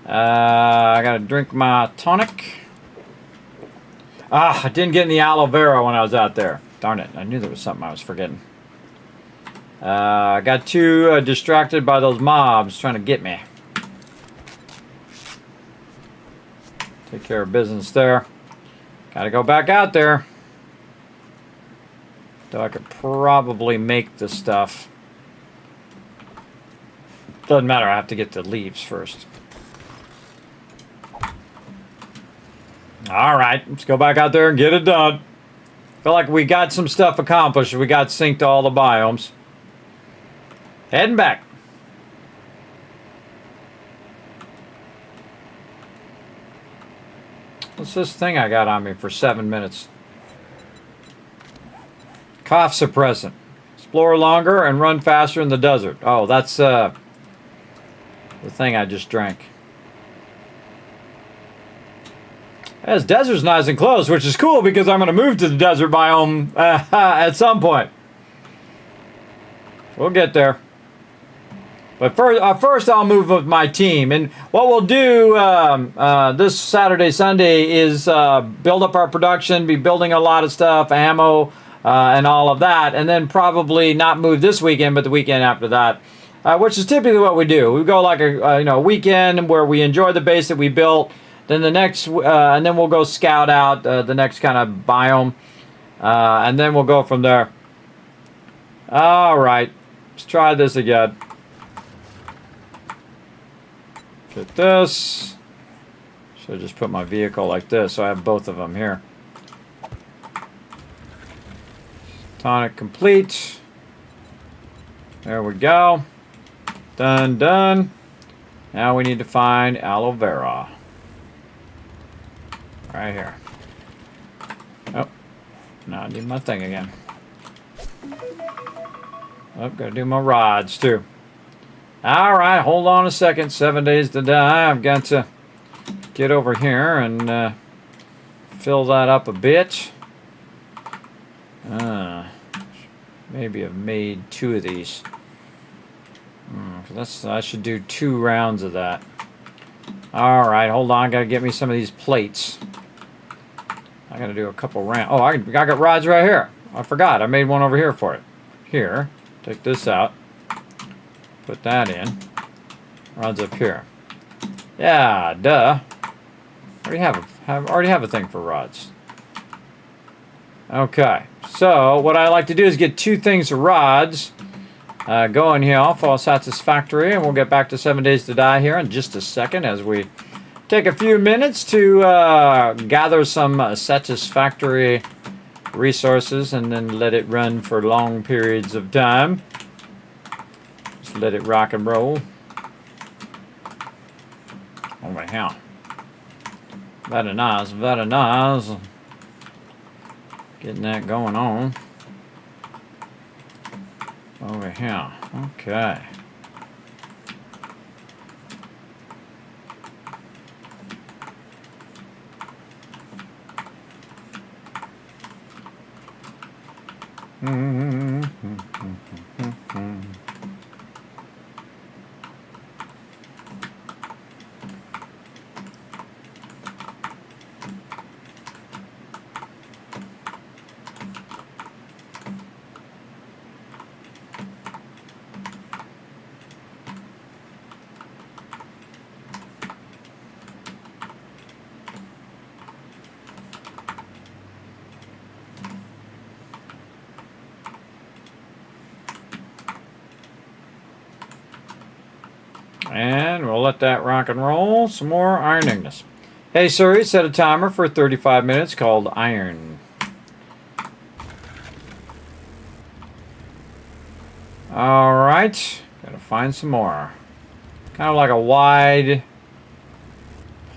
I gotta drink my tonic. I didn't get any aloe vera when I was out there. Darn it. I knew there was something I was forgetting. I got too distracted by those mobs trying to get me. Take care of business there. Gotta go back out there. Though I could probably make the stuff. Doesn't matter, I have to get the leaves first. Alright, let's go back out there and get it done. Feel like we got some stuff accomplished. We got synced to all the biomes. Heading back. What's this thing I got on me for 7 minutes? Cough suppressant. Explore longer and run faster in the desert. Oh, that's the thing I just drank. This desert's nice and close, which is cool because I'm going to move to the desert biome at some point. We'll get there. But first I'll move with my team. And what we'll do this Saturday, Sunday is build up our production, be building a lot of stuff, ammo, and all of that. And then probably not move this weekend, but the weekend after that, which is typically what we do. We go like a weekend where we enjoy the base that we built. Then the next, and then we'll go scout out the next kind of biome. And then we'll go from there. All right, let's try this again. Get this. Should just put my vehicle like this so I have both of them here. Tonic complete. There we go. Done, done. Now we need to find aloe vera. Right here. Oh, now I need my thing again. Oh, gotta do my rods too. Alright, hold on a second. 7 days to die. I've got to get over here and fill that up a bit. Maybe I've made 2 of these. I should do 2 rounds of that. Alright, hold on. I gotta get me some of these plates. I gotta do a couple rounds. Oh, I got rods right here. I forgot. I made one over here for it. Here. Take this out. Put that in. Rods up here. Yeah, duh. I already have a thing for rods. Okay. So what I like to do is get 2 things of rods going here off all satisfactory, and we'll get back to 7 days to die here in just a second as we take a few minutes to gather some satisfactory resources and then let it run for long periods of time. Just let it rock and roll. Over here. Very nice, very nice. Getting that going on. Over here. Okay. And we'll let that rock and roll. Some more iron Ignis. Hey Siri, set a timer for 35 minutes called iron. Alright. Gotta find some more. Kind of like a wide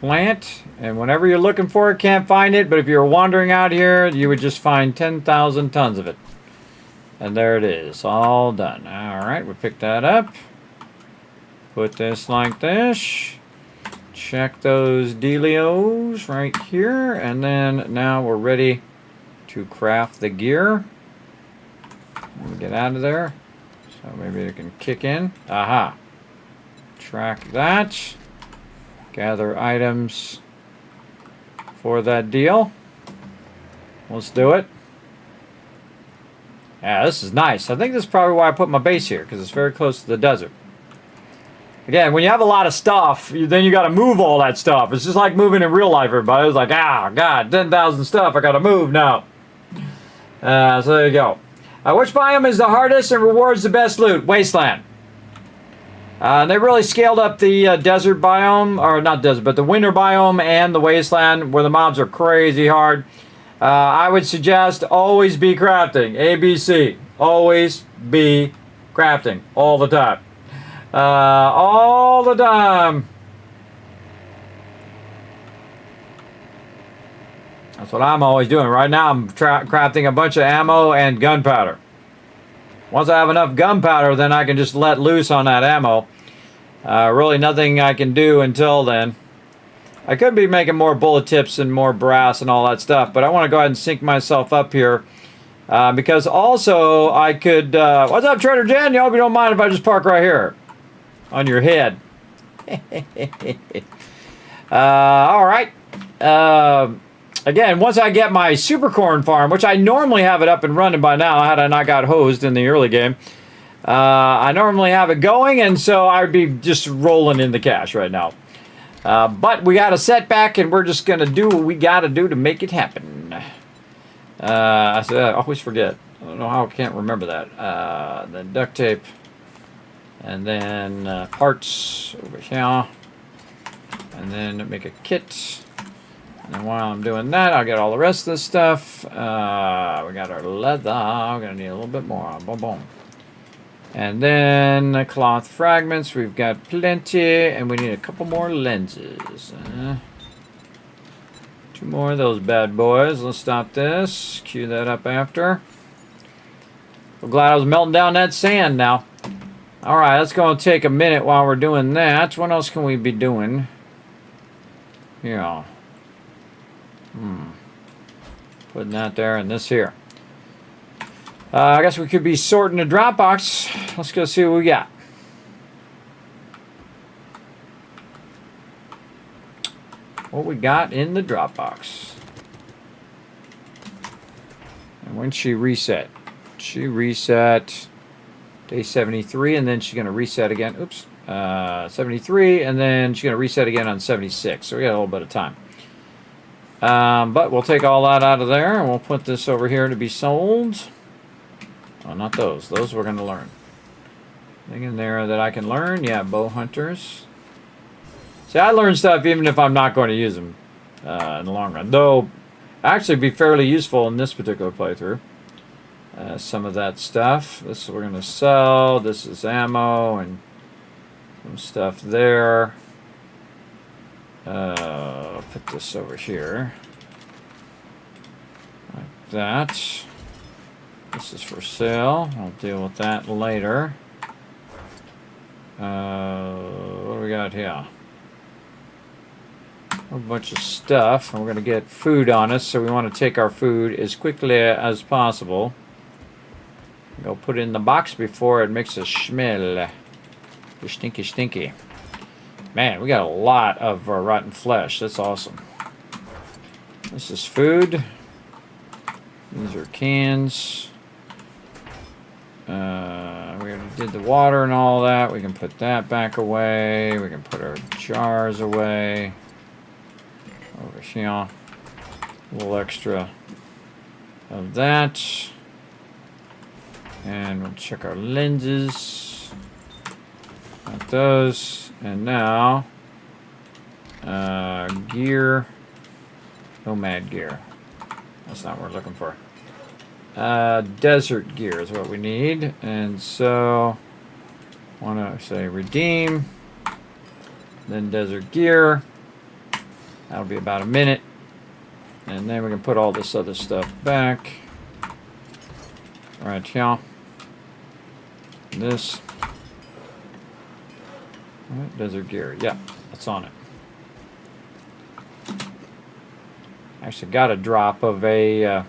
plant. And whenever you're looking for it, can't find it. But if you're wandering out here, you would just find 10,000 tons of it. And there it is. All done. Alright, we pick that up. Put this like this. Check those dealios right here. And then now we're ready to craft the gear. Let me get out of there. So maybe it can kick in. Aha. Track that. Gather items for that deal. Let's do it. Yeah, this is nice. I think this is probably why I put my base here, because it's very close to the desert. Again, when you have a lot of stuff, then you got to move all that stuff. It's just like moving in real life, everybody. It's like, God, 10,000 stuff. I got to move now. So there you go. Which biome is the hardest and rewards the best loot? Wasteland. They really scaled up the desert biome, or not desert, but the winter biome and the wasteland, where the mobs are crazy hard. I would suggest always be crafting. ABC. Always be crafting. All the time. All the time. That's what I'm always doing. Right now I'm crafting a bunch of ammo and gunpowder. Once I have enough gunpowder, then I can just let loose on that ammo. Really nothing I can do until then. I could be making more bullet tips and more brass and all that stuff, but I want to go ahead and sync myself up here. Because also I could... what's up, Trader Jen? I hope you don't mind if I just park right here. On your head. Alright. Again, once I get my super corn farm, which I normally have it up and running by now, had I not got hosed in the early game, I normally have it going, and so I would be just rolling in the cash right now. But we got a setback, and we're just going to do what we got to do to make it happen. I always forget. I don't know how I can't remember that. The duct tape, and then parts over here, and then make a kit. And while I'm doing that, I'll get all the rest of this stuff. We got our leather. We're going to need a little bit more. Boom, boom. And then the cloth fragments. We've got plenty. And we need a couple more lenses. 2 more of those bad boys. Let's stop this. Cue that up after. I'm glad I was melting down that sand now. Alright, let's go and take a minute while we're doing that. What else can we be doing? Yeah. Putting that there and this here. I guess we could be sorting the drop box. Let's go see what we got. What we got in the drop box. And when she reset? She reset day 73, and then she's going to reset again. Oops. 73, and then she's going to reset again on 76. So we got a little bit of time. But we'll take all that out of there, and we'll put this over here to be sold. Oh, not those. Those we're going to learn. Anything in there that I can learn? Yeah, bow hunters. See, I learn stuff even if I'm not going to use them in the long run. Though, actually be fairly useful in this particular playthrough. Some of that stuff. This we're going to sell. This is ammo and some stuff there. Put this over here. Like that. This is for sale. I'll deal with that later. What do we got here? A bunch of stuff. We're going to get food on us, so we want to take our food as quickly as possible. Go put it in the box before it makes a smell. Stinky, stinky. Man, we got a lot of rotten flesh. That's awesome. This is food. These are cans. We already did the water and all that. We can put that back away. We can put our jars away. Over here. A little extra of that. And we'll check our lenses. Like those. And now, gear, nomad gear. That's not what we're looking for. Desert gear is what we need. And so, want to say redeem, then desert gear. That'll be about a minute. And then we can put all this other stuff back. Right here. This. Right, desert gear. Yeah, that's on it. Actually got a drop of a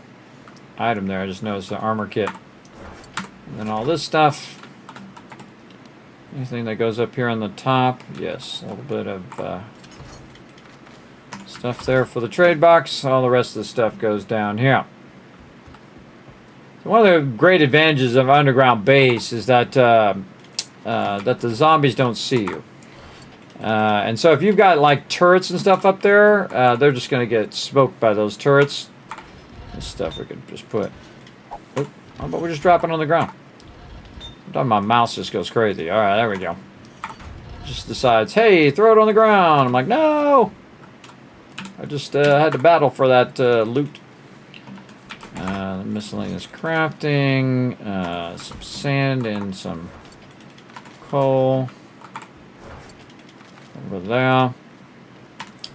item there. I just noticed the armor kit. And then all this stuff. Anything that goes up here on the top. Yes, a little bit of stuff there for the trade box. All the rest of the stuff goes down here. So one of the great advantages of underground base is that that the zombies don't see you. And so if you've got like turrets and stuff up there, they're just going to get smoked by those turrets. This stuff we could just put. Oh, how about we just drop it on the ground? Sometimes my mouse just goes crazy. All right, there we go. Just decides, hey, throw it on the ground. I'm like, no. I just had to battle for that loot. Miscellaneous crafting, some sand and some coal. Over there.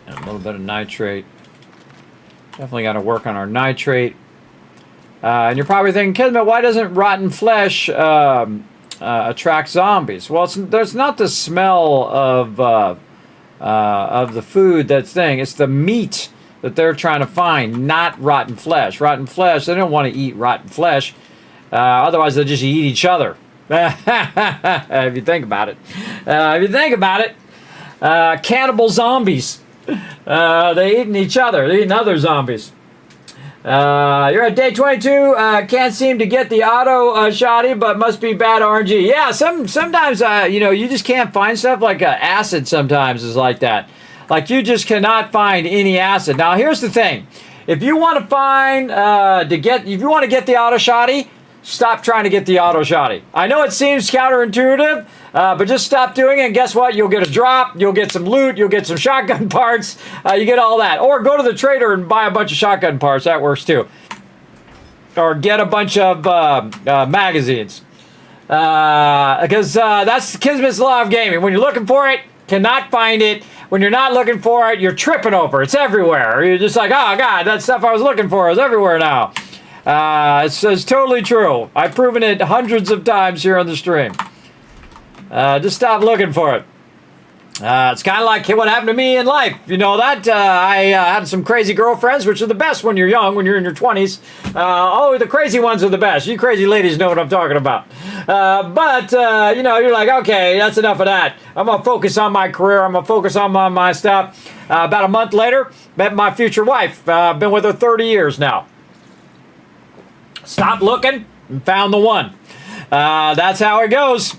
And a little bit of nitrate. Definitely got to work on our nitrate. And you're probably thinking, Kismet, why doesn't rotten flesh attract zombies? Well, there's not the smell of the food that's thing. It's the meat that they're trying to find, not rotten flesh. Rotten flesh, they don't want to eat rotten flesh. Otherwise, they'll just eat each other. If you think about it. Cannibal zombies. They're eating each other. They're eating other zombies. You're at day 22. Can't seem to get the auto shoddy, but must be bad RNG. Yeah, sometimes, you just can't find stuff like acid sometimes is like that. Like you just cannot find any acid. Now, here's the thing. If you want to find, if you want to get the auto shoddy, stop trying to get the auto shoddy. I know it seems counterintuitive, but just stop doing it, and guess what? You'll get a drop, you'll get some loot, you'll get some shotgun parts, you get all that. Or go to the trader and buy a bunch of shotgun parts. That works too. Or get a bunch of magazines. Because that's Kismet's law of gaming. When you're looking for it, cannot find it. When you're not looking for it, you're tripping over. It's everywhere. You're just like, oh, God, that stuff I was looking for is everywhere now. It's totally true. I've proven it hundreds of times here on the stream. Just stop looking for it. It's kind of like what happened to me in life. You know that? I had some crazy girlfriends, which are the best when you're young, when you're in your 20s. The crazy ones are the best. You crazy ladies know what I'm talking about. But you're like, okay, that's enough of that. I'm going to focus on my career. I'm going to focus on my stuff. About a month later, met my future wife. I've been with her 30 years now. Stopped looking and found the one. That's how it goes.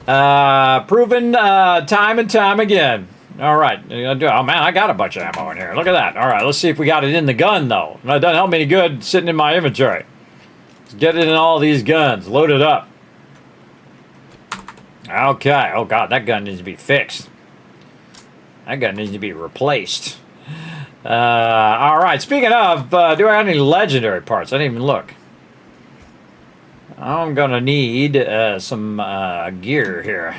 Proven time and time again. All right. Oh, man, I got a bunch of ammo in here. Look at that. All right, let's see if we got it in the gun, though. That doesn't help me any good sitting in my inventory. Let's get it in all these guns. Load it up. Okay. Oh, God, that gun needs to be fixed. That gun needs to be replaced. All right. Speaking of, do I have any legendary parts? I didn't even look. I'm going to need some gear here.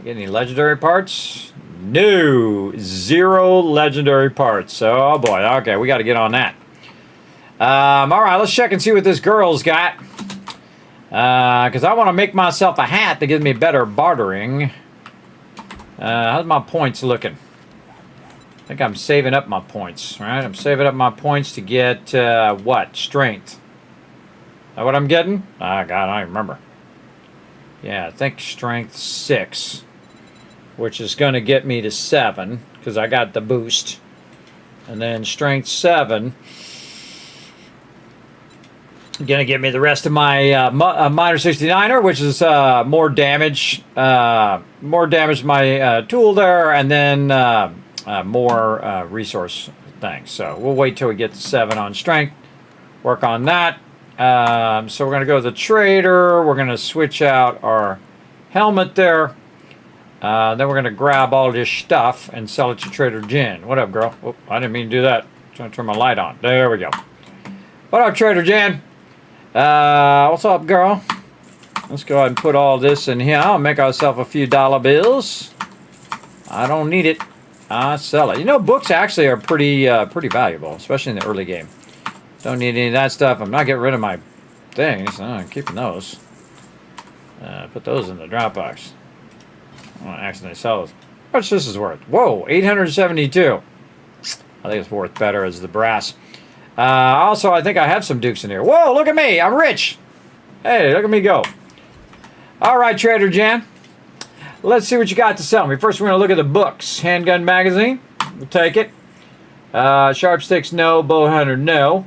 Get any legendary parts? No. 0 legendary parts. Oh, boy. Okay, we got to get on that. All right, let's check and see what this girl's got. Because I want to make myself a hat that gives me better bartering. How's my points looking? I think I'm saving up my points. All right, I'm saving up my points to get, what? Strength. Is that what I'm getting? Ah, God, I don't remember. Yeah, I think strength 6, which is going to get me to 7 because I got the boost. And then strength 7, going to give me the rest of my minor 69er, which is more damage. More damage to my tool there, and then more resource things. So we'll wait till we get to 7 on strength. Work on that. So we're going to go to the trader. We're going to switch out our helmet there. Then we're going to grab all this stuff and sell it to Trader Jen. What up, girl? Whoop, I didn't mean to do that. Trying to turn my light on. There we go. What up, Trader Jen? What's up, girl? Let's go ahead and put all this in here. I'll make ourselves a few dollar bills. I don't need it. I sell it. You know, books actually are pretty valuable, especially in the early game. Don't need any of that stuff. I'm not getting rid of my things. I'm keeping those. Put those in the Dropbox. I want to accidentally sell those. How much this is worth? Whoa, 872. I think it's worth better as the brass. Also, I think I have some dukes in here. Whoa, look at me. I'm rich. Hey, look at me go. All right, Trader Jan. Let's see what you got to sell me. First, we're going to look at the books. Handgun magazine. We'll take it. Sharp sticks, no. Bow hunter, no.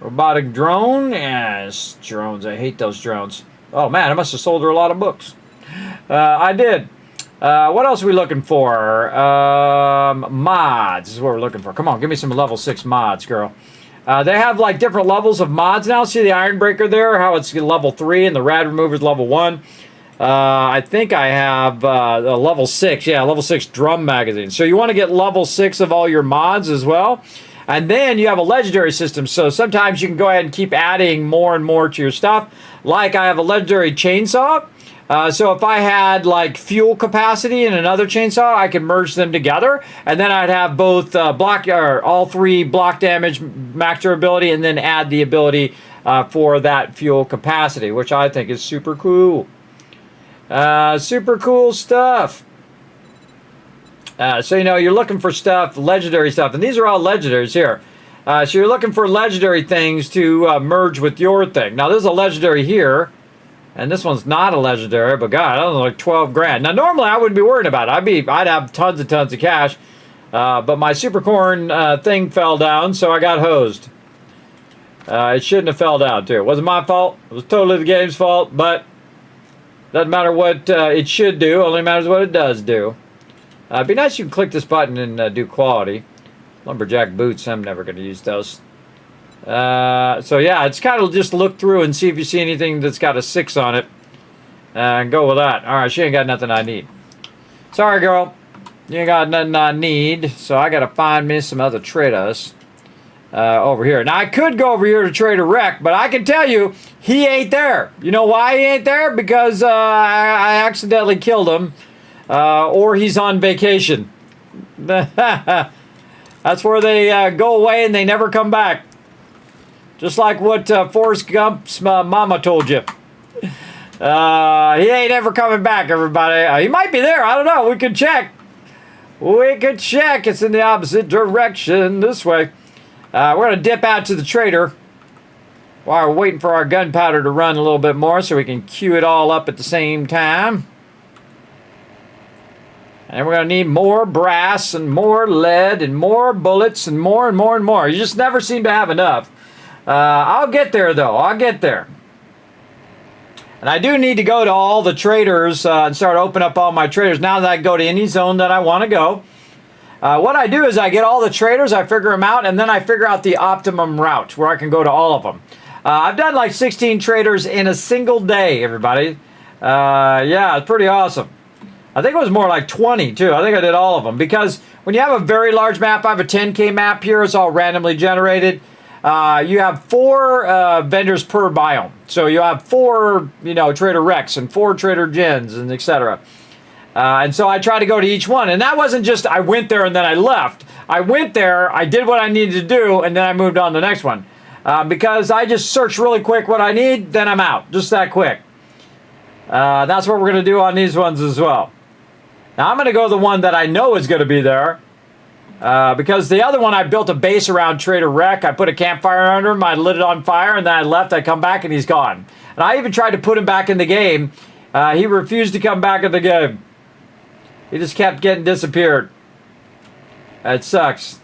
Robotic drone. Yes, drones. I hate those drones. Oh, man, I must have sold her a lot of books. I did. What else are we looking for? Mods is what we're looking for. Come on, give me some level 6 mods, girl. They have like different levels of mods now. See the Iron Breaker there? How it's level 3 and the Rad Remover is level 1. I think I have a level 6. Yeah, level 6 drum magazine. So you want to get level 6 of all your mods as well. And then you have a legendary system. So sometimes you can go ahead and keep adding more and more to your stuff. Like I have a legendary chainsaw. So if I had like fuel capacity in another chainsaw, I could merge them together, and then I'd have both all 3 block damage, max durability, and then add the ability for that fuel capacity, which I think is super cool. Super cool stuff. So you know you're looking for stuff, legendary stuff, and these are all legendaries here. So you're looking for legendary things to merge with your thing. Now this is a legendary here. And this one's not a legendary, but God, I don't know, like 12 grand. Now, normally I wouldn't be worrying about it. I'd have tons and tons of cash. But my super corn thing fell down, so I got hosed. It shouldn't have fell down, too. It wasn't my fault. It was totally the game's fault, but doesn't matter what it should do. Only matters what it does do. It'd be nice if you can click this button and do quality. Lumberjack boots, I'm never going to use those. So yeah, it's kind of just look through and see if you see anything that's got a 6 on it, and go with that. All right, she ain't got nothing I need. Sorry, girl, you ain't got nothing I need. So I gotta find me some other traders over here. Now I could go over here to Trader Rec, but I can tell you he ain't there. You know why he ain't there? Because I accidentally killed him, or he's on vacation. That's where they go away and they never come back. Just like what Forrest Gump's mama told you. He ain't ever coming back, everybody. He might be there. I don't know. We could check. We could check. It's in the opposite direction. This way. We're going to dip out to the trader while we're waiting for our gunpowder to run a little bit more so we can queue it all up at the same time. And we're going to need more brass and more lead and more bullets and more and more and more. You just never seem to have enough. I'll get there, though. I'll get there. And I do need to go to all the traders and start opening up all my traders now that I go to any zone that I want to go. What I do is I get all the traders, I figure them out, and then I figure out the optimum route where I can go to all of them. I've done like 16 traders in a single day, everybody. Yeah, it's pretty awesome. I think it was more like 20, too. I think I did all of them. Because when you have a very large map, I have a 10K map here. It's all randomly generated. You have 4 vendors per biome. So you have 4, Trader Rex and 4 Trader Gens and etc. And so I try to go to each one. And that wasn't just I went there and then I left. I went there, I did what I needed to do, and then I moved on to the next one. Because I just search really quick what I need, then I'm out. Just that quick. That's what we're going to do on these ones as well. Now I'm going to go the one that I know is going to be there. Because the other one, I built a base around Trader Rec. I put a campfire under him. I lit it on fire, and then I left. I come back, and he's gone. And I even tried to put him back in the game. He refused to come back in the game. He just kept getting disappeared. It sucks.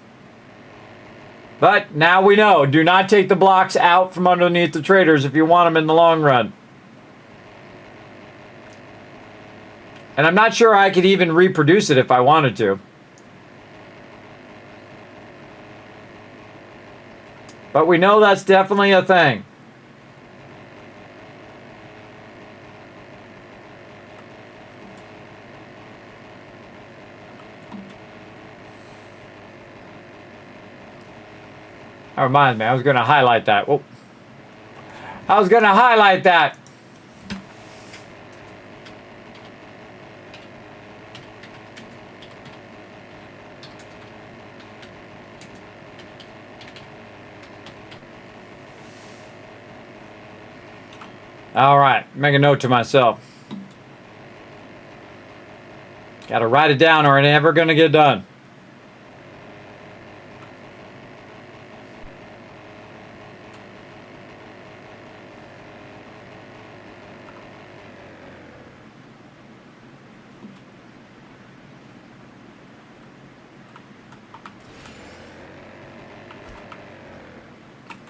But now we know. Do not take the blocks out from underneath the traders if you want them in the long run. And I'm not sure I could even reproduce it if I wanted to. But we know that's definitely a thing. That reminds me, I was going to highlight that. Oh, I was going to highlight that. All right, make a note to myself. Got to write it down or it ain't ever going to get done.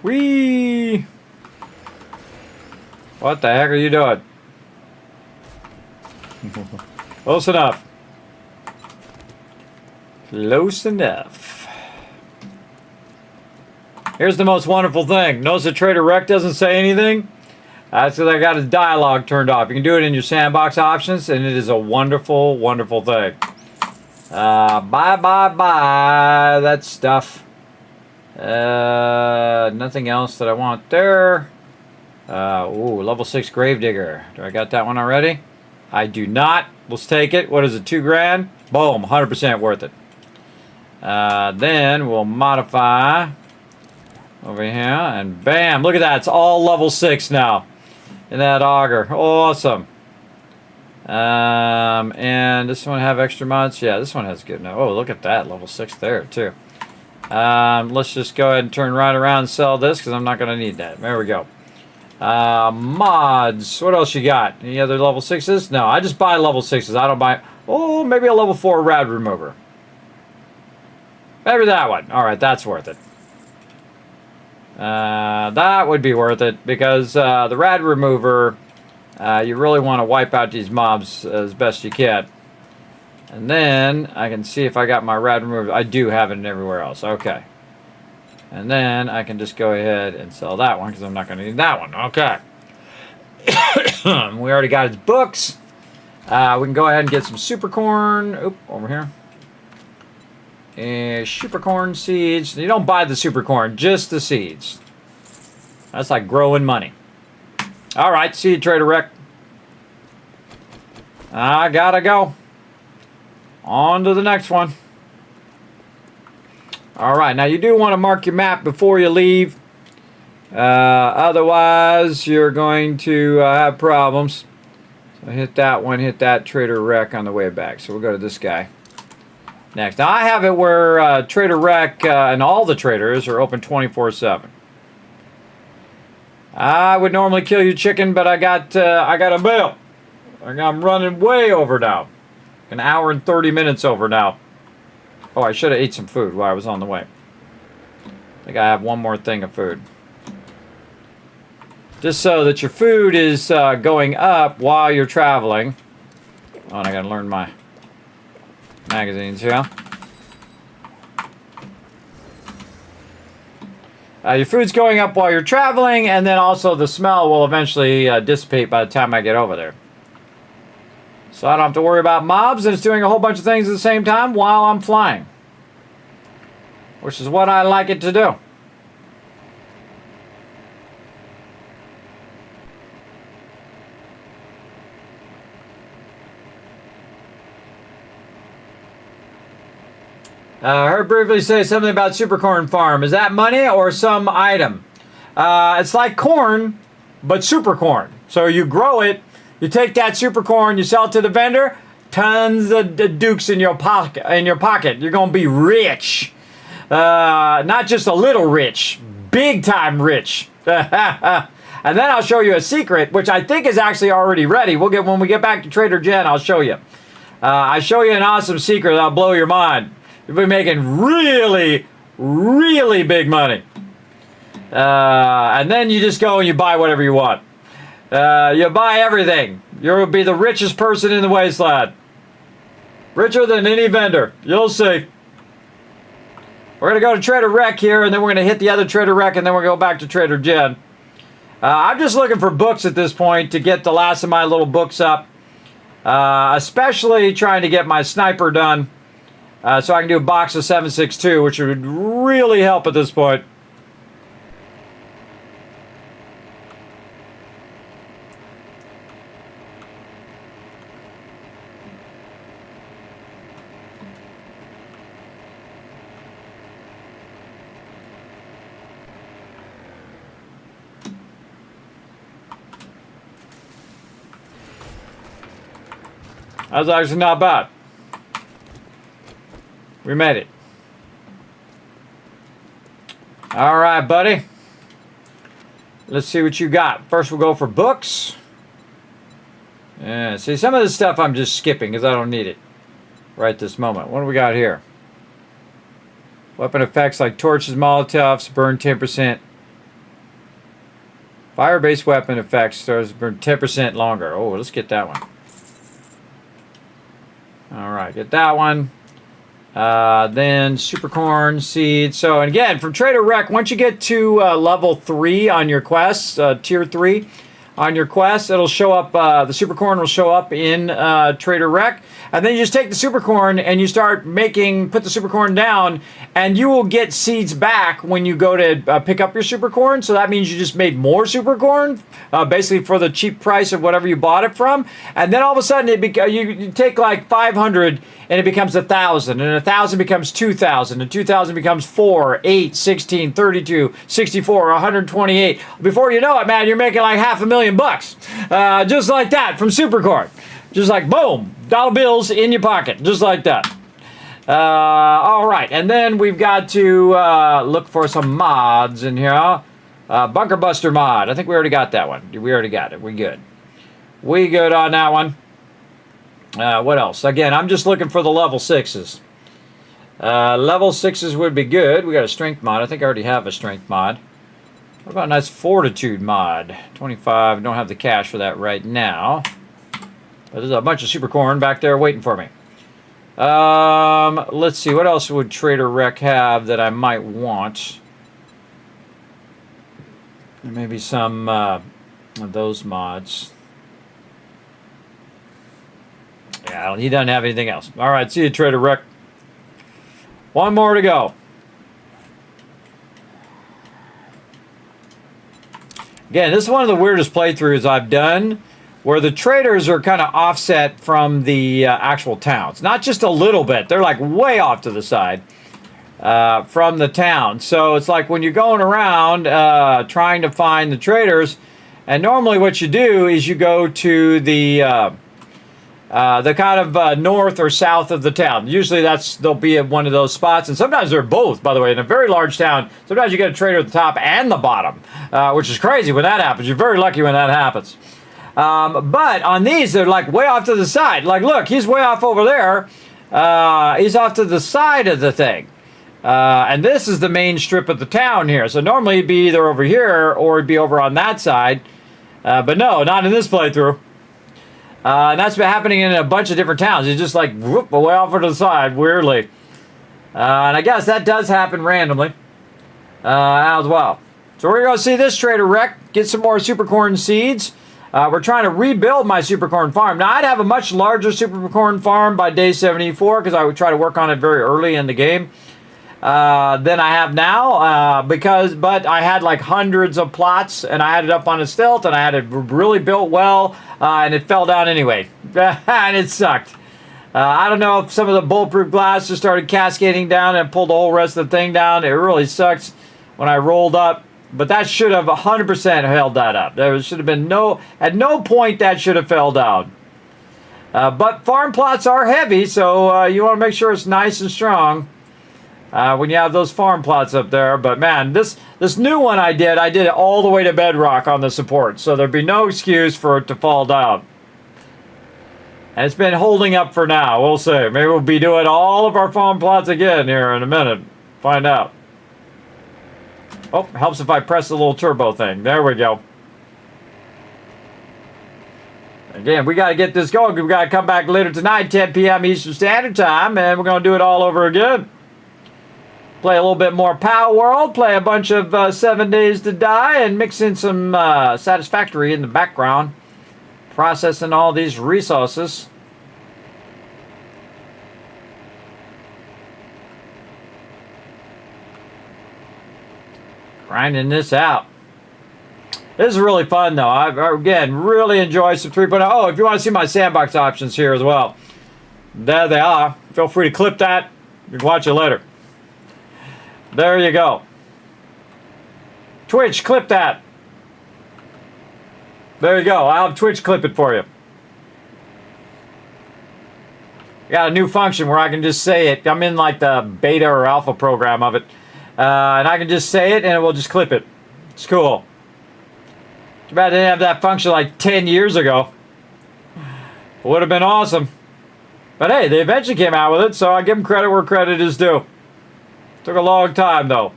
Whee! What the heck are you doing? Close enough. Close enough. Here's the most wonderful thing. Notice the Trader Rec doesn't say anything? That's because I got his dialogue turned off. You can do it in your sandbox options, and it is a wonderful, wonderful thing. Bye. That stuff. Nothing else that I want there. Ooh, level 6 Gravedigger. Do I got that one already? I do not. Let's take it. What is it, 2 grand? Boom, 100% worth it. Then we'll modify over here, and bam, look at that. It's all level 6 now in that auger. Awesome. And this one have extra mods? Yeah, this one has good now. Oh, look at that, level 6 there too. Let's just go ahead and turn right around and sell this because I'm not going to need that. There we go. Mods. What else you got? Any other level 6s? No, I just buy level 6s. I don't buy... Oh, maybe a level 4 rad remover. Maybe that one. All right, that's worth it. That would be worth it because the rad remover, you really want to wipe out these mobs as best you can. And then I can see if I got my rad remover. I do have it everywhere else. Okay. And then I can just go ahead and sell that one because I'm not going to need that one. Okay. We already got his books. We can go ahead and get some super corn. Oop, over here. Super corn seeds. You don't buy the super corn, just the seeds. That's like growing money. All right, see you, Trader Rec. I gotta go. On to the next one. All right, now you do want to mark your map before you leave. Otherwise, you're going to have problems. So hit that one, hit that Trader Rec on the way back. So we'll go to this guy next. Now I have it where Trader Rec and all the traders are open 24/7. I would normally kill you, chicken, but I got a bill. I'm running way over now. An hour and 30 minutes over now. Oh, I should have ate some food while I was on the way. I think I have one more thing of food. Just so that your food is going up while you're traveling. Oh, and I gotta learn my magazines here. Your food's going up while you're traveling, and then also the smell will eventually dissipate by the time I get over there. So I don't have to worry about mobs, and it's doing a whole bunch of things at the same time while I'm flying. Which is what I like it to do. I heard briefly say something about Supercorn Farm. Is that money or some item? It's like corn, but super corn. So you grow it, you take that super corn, you sell it to the vendor, tons of dukes in your pocket. You're gonna be rich. Not just a little rich, big time rich. And then I'll show you a secret, which I think is actually already ready. When we get back to Trader Jen, I'll show you. I show you an awesome secret that'll blow your mind. You'll be making really, really big money. And then you just go and you buy whatever you want. You buy everything. You'll be the richest person in the wasteland. Richer than any vendor. You'll see. We're going to go to Trader Rec here, and then we're going to hit the other Trader Rec, and then we'll go back to Trader Jen. I'm just looking for books at this point to get the last of my little books up. Especially trying to get my sniper done. So I can do a box of 7.62, which would really help at this point. That's actually not bad. We made it. All right, buddy. Let's see what you got. First, we'll go for books. Yeah, see, some of this stuff I'm just skipping because I don't need it right this moment. What do we got here? Weapon effects like torches, molotovs, burn 10%. Fire-based weapon effects starts burn 10% longer. Oh, let's get that one. All right, get that one. Then supercorn seed. So, and again, from Trader Rec, once you get to level 3 on your quests, tier 3 on your quest, it'll show up, the supercorn will show up in Trader Rec. And then you just take the supercorn and you start put the supercorn down, and you will get seeds back when you go to pick up your supercorn. So that means you just made more supercorn, basically for the cheap price of whatever you bought it from. And then all of a sudden, you take like 500 and it becomes 1,000, and 1,000 becomes 2,000, and 2,000 becomes 4, 8, 16, 32, 64, 128. Before you know it, man, you're making like $500,000, just like that from supercorn. Just like boom, dollar bills in your pocket, just like that. All right, and then we've got to look for some mods in here. Bunker Buster mod. I think we already got that one. We already got it. We good. We good on that one. What else? Again, I'm just looking for the level 6s. Level 6s would be good. We got a strength mod. I think I already have a strength mod. What about a nice fortitude mod? 25. Don't have the cash for that right now. But there's a bunch of supercorn back there waiting for me. Let's see. What else would Trader Rec have that I might want? Maybe some of those mods. Yeah, he doesn't have anything else. All right, see you, Trader Rec. One more to go. Again, this is one of the weirdest playthroughs I've done, where the traders are kind of offset from the actual towns. Not just a little bit. They're like way off to the side from the town. So it's like when you're going around trying to find the traders, and normally what you do is you go to the kind of north or south of the town. Usually they'll be at one of those spots, and sometimes they're both, by the way. In a very large town, sometimes you get a trader at the top and the bottom, which is crazy when that happens. You're very lucky when that happens. But on these, they're like way off to the side. Like, look, he's way off over there. He's off to the side of the thing. And this is the main strip of the town here. So normally it'd be either over here or it'd be over on that side. But no, not in this playthrough. And that's been happening in a bunch of different towns. It's just like whoop, way off to the side, weirdly. And I guess that does happen randomly as well. So we're going to see this Trader Rec, get some more supercorn seeds. We're trying to rebuild my supercorn farm. Now, I'd have a much larger supercorn farm by day 74 because I would try to work on it very early in the game than I have now. But I had like hundreds of plots, and I had it up on a stilt, and I had it really built well, and it fell down anyway. And it sucked. I don't know if some of the bulletproof glass just started cascading down and pulled the whole rest of the thing down. It really sucks when I rolled up. But that should have 100% held that up. There should have been at no point that should have fell down. But farm plots are heavy, so you want to make sure it's nice and strong when you have those farm plots up there. But man, this new one I did it all the way to bedrock on the support, so there'd be no excuse for it to fall down. And it's been holding up for now. We'll see. Maybe we'll be doing all of our farm plots again here in a minute. Find out. Oh, helps if I press the little turbo thing. There we go. Again, we got to get this going. We got to come back later tonight, 10 p.m. Eastern Standard Time, and we're going to do it all over again. Play a little bit more Pow World, play a bunch of 7 Days to Die, and mix in some Satisfactory in the background. Processing all these resources. Grinding this out. This is really fun, though. I again, really enjoy some 3.0. Oh, if you want to see my sandbox options here as well, there they are. Feel free to clip that. You can watch it later. There you go. Twitch, clip that. There you go. I'll have Twitch clip it for you. got a new function where I can just say it. I'm in like the beta or alpha program of it. And I can just say it and it will just clip it. It's cool. Too bad I didn't have that function like 10 years ago. Would have been awesome. But hey, they eventually came out with it, so I give them credit where credit is due. Took a long time though.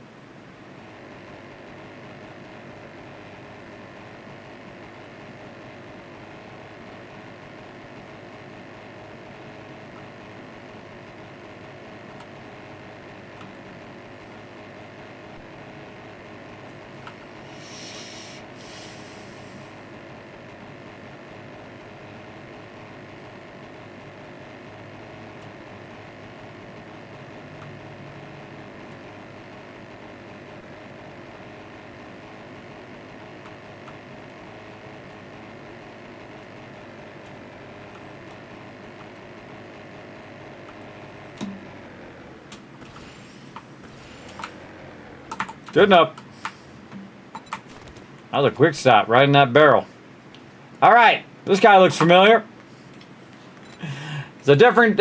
Good enough. That was a quick stop right in that barrel. All right, this guy looks familiar. It's a different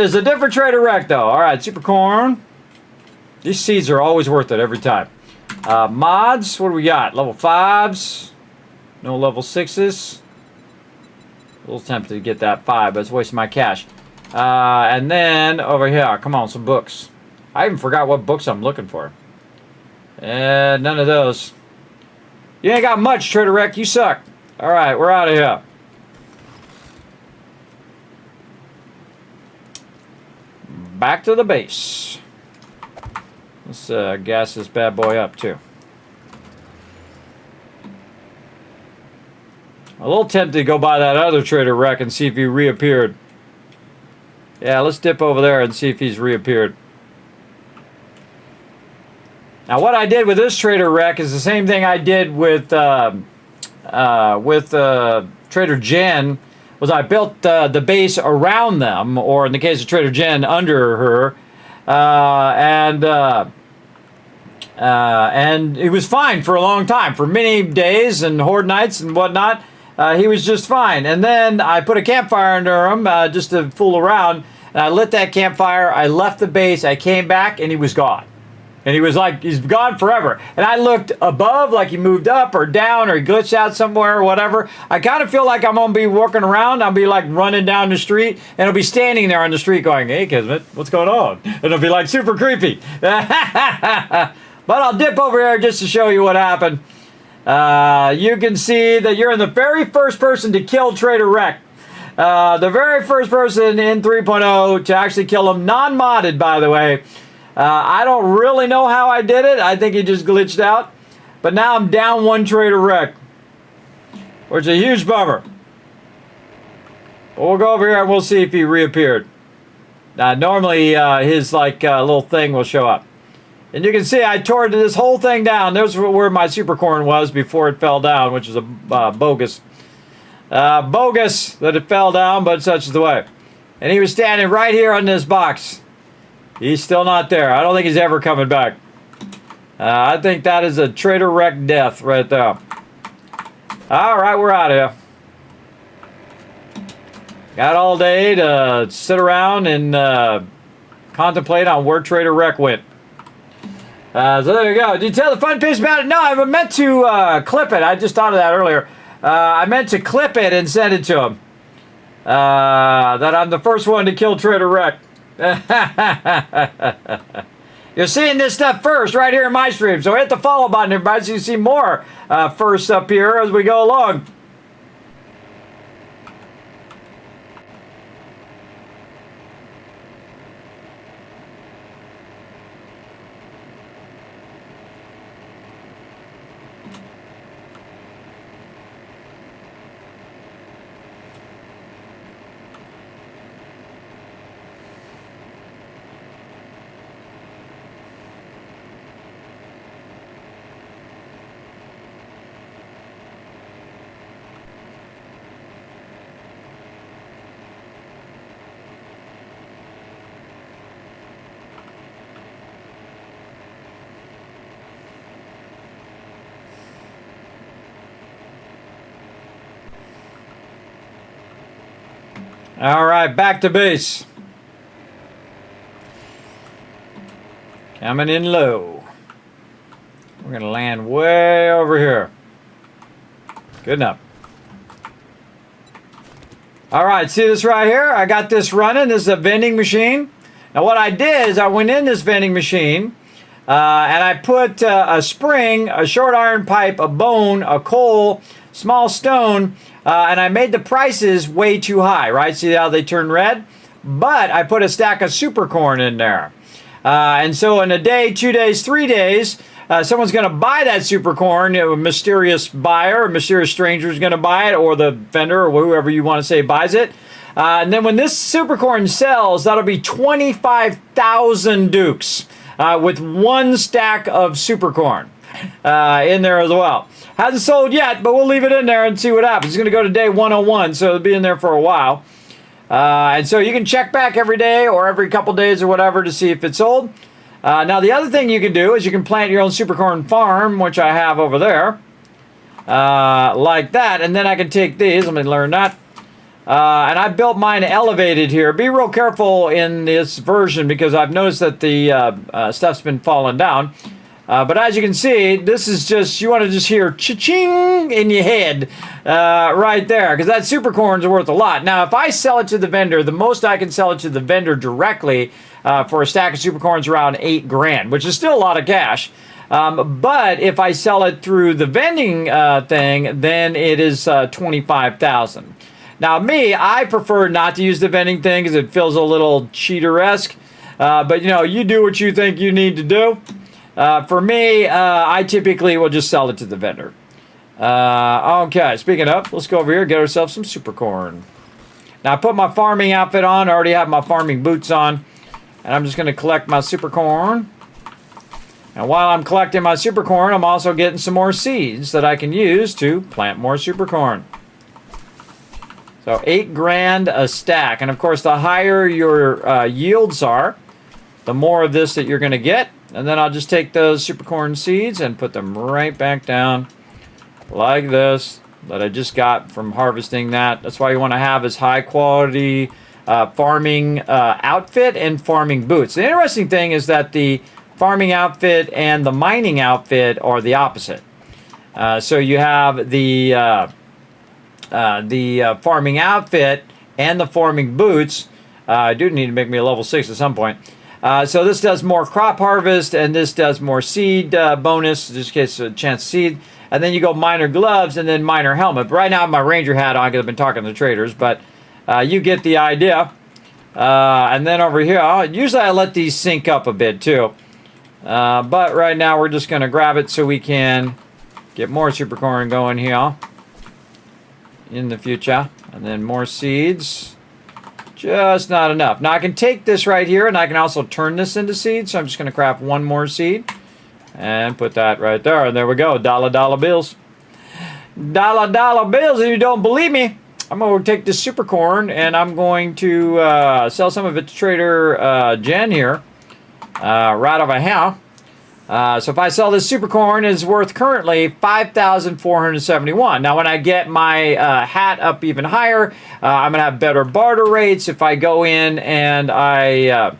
trader wreck though. All right, super corn. These seeds are always worth it every time. Mods, what do we got? Level 5s. No level 6s. A little tempted to get that 5, but it's wasting my cash. And then over here, come on, some books. I even forgot what books I'm looking for. And none of those. You ain't got much, Trader Wreck. You suck. All right, we're out of here. Back to the base. Let's gas this bad boy up, too. A little tempted to go by that other Trader Wreck and see if he reappeared. Yeah, let's dip over there and see if he's reappeared. Now, what I did with this Trader Wreck is the same thing I did with Trader Jen. Was I built the base around them, or in the case of Trader Jen, under her, and it was fine for a long time, for many days and horde nights and whatnot. He was just fine, and then I put a campfire under him just to fool around, and I lit that campfire. I left the base. I came back, and he was gone. And he was like, he's gone forever. And I looked above, like he moved up or down or he glitched out somewhere or whatever. I kind of feel like I'm going to be walking around. I'll be like running down the street and I'll be standing there on the street going, hey, Kismet, what's going on? And it'll be like super creepy. But I'll dip over here just to show you what happened. You can see that you're the very first person to kill Trader Wreck. The very first person in 3.0 to actually kill him, non-modded, by the way. I don't really know how I did it. I think he just glitched out. But now I'm down one Trader Wreck, which is a huge bummer. But we'll go over here and we'll see if he reappeared. Normally his little thing will show up. And you can see I tore this whole thing down. There's where my super corn was before it fell down, which is a bogus. Bogus that it fell down, but such is the way. And he was standing right here on this box. He's still not there. I don't think he's ever coming back. I think that is a Trader Wreck death right there. All right, we're out of here. Got all day to sit around and contemplate on where Trader Wreck went. So there you go. Did you tell the fun piece about it? No, I meant to clip it. I just thought of that earlier. I meant to clip it and send it to him. That I'm the first one to kill Trader Wreck. You're seeing this stuff first right here in my stream, so hit the follow button, everybody, so you see more first up here as we go along. All right, back to base. Coming in low. We're going to land way over here. Good enough. All right, see this right here? I got this running. This is a vending machine. Now what I did is I went in this vending machine and I put a spring, a short iron pipe, a bone, a coal, small stone, and I made the prices way too high, right? See how they turn red? But I put a stack of super corn in there. And so in a day, 2 days, 3 days, someone's going to buy that super corn. A mysterious buyer, a mysterious stranger is going to buy it, or the vendor, or whoever you want to say buys it. And then when this super corn sells, that'll be 25,000 dukes with one stack of super corn in there as well. Hasn't sold yet, but we'll leave it in there and see what happens. It's going to go to day 101, so it'll be in there for a while. And so you can check back every day or every couple days or whatever to see if it's sold. Now, the other thing you can do is you can plant your own supercorn farm, which I have over there, like that. And then I can take these. Let me learn that. And I built mine elevated here. Be real careful in this version because I've noticed that the stuff's been falling down. But as you can see, this is just, you want to just hear cha-ching in your head right there, because that supercorn is worth a lot. Now, if I sell it to the vendor, the most I can sell it to the vendor directly for a stack of supercorns is around $8,000, which is still a lot of cash. But if I sell it through the vending thing, then it is $25,000. Now, me, I prefer not to use the vending thing because it feels a little cheater-esque. But, you know, you do what you think you need to do. For me, I typically will just sell it to the vendor. Okay, speaking of, let's go over here and get ourselves some supercorn. Now, I put my farming outfit on. I already have my farming boots on. And I'm just going to collect my supercorn. And while I'm collecting my supercorn, I'm also getting some more seeds that I can use to plant more supercorn. So $8,000 a stack. And of course, the higher your yields are, the more of this that you're going to get. And then I'll just take those supercorn seeds and put them right back down like this that I just got from harvesting that. That's why you want to have this high quality farming outfit and farming boots. The interesting thing is that the farming outfit and the mining outfit are the opposite. So you have the farming outfit and the farming boots. I do need to make me a level 6 at some point. So this does more crop harvest, and this does more seed bonus, just in case a chance to seed. And then you go miner gloves and then miner helmet. But right now I have my ranger hat on because I've been talking to the traders, but you get the idea. And then over here, usually I let these sync up a bit too. But right now we're just going to grab it so we can get more supercorn going here in the future. And then more seeds. Just not enough. Now I can take this right here and I can also turn this into seeds. So I'm just going to craft one more seed and put that right there. And there we go. Dollar bills. Dollar bills. If you don't believe me, I'm going to take this supercorn and I'm going to sell some of it to Trader Jen here right over here. So if I sell this supercorn, it's worth currently $5,471. Now, when I get my hat up even higher, I'm going to have better barter rates. If I go in and I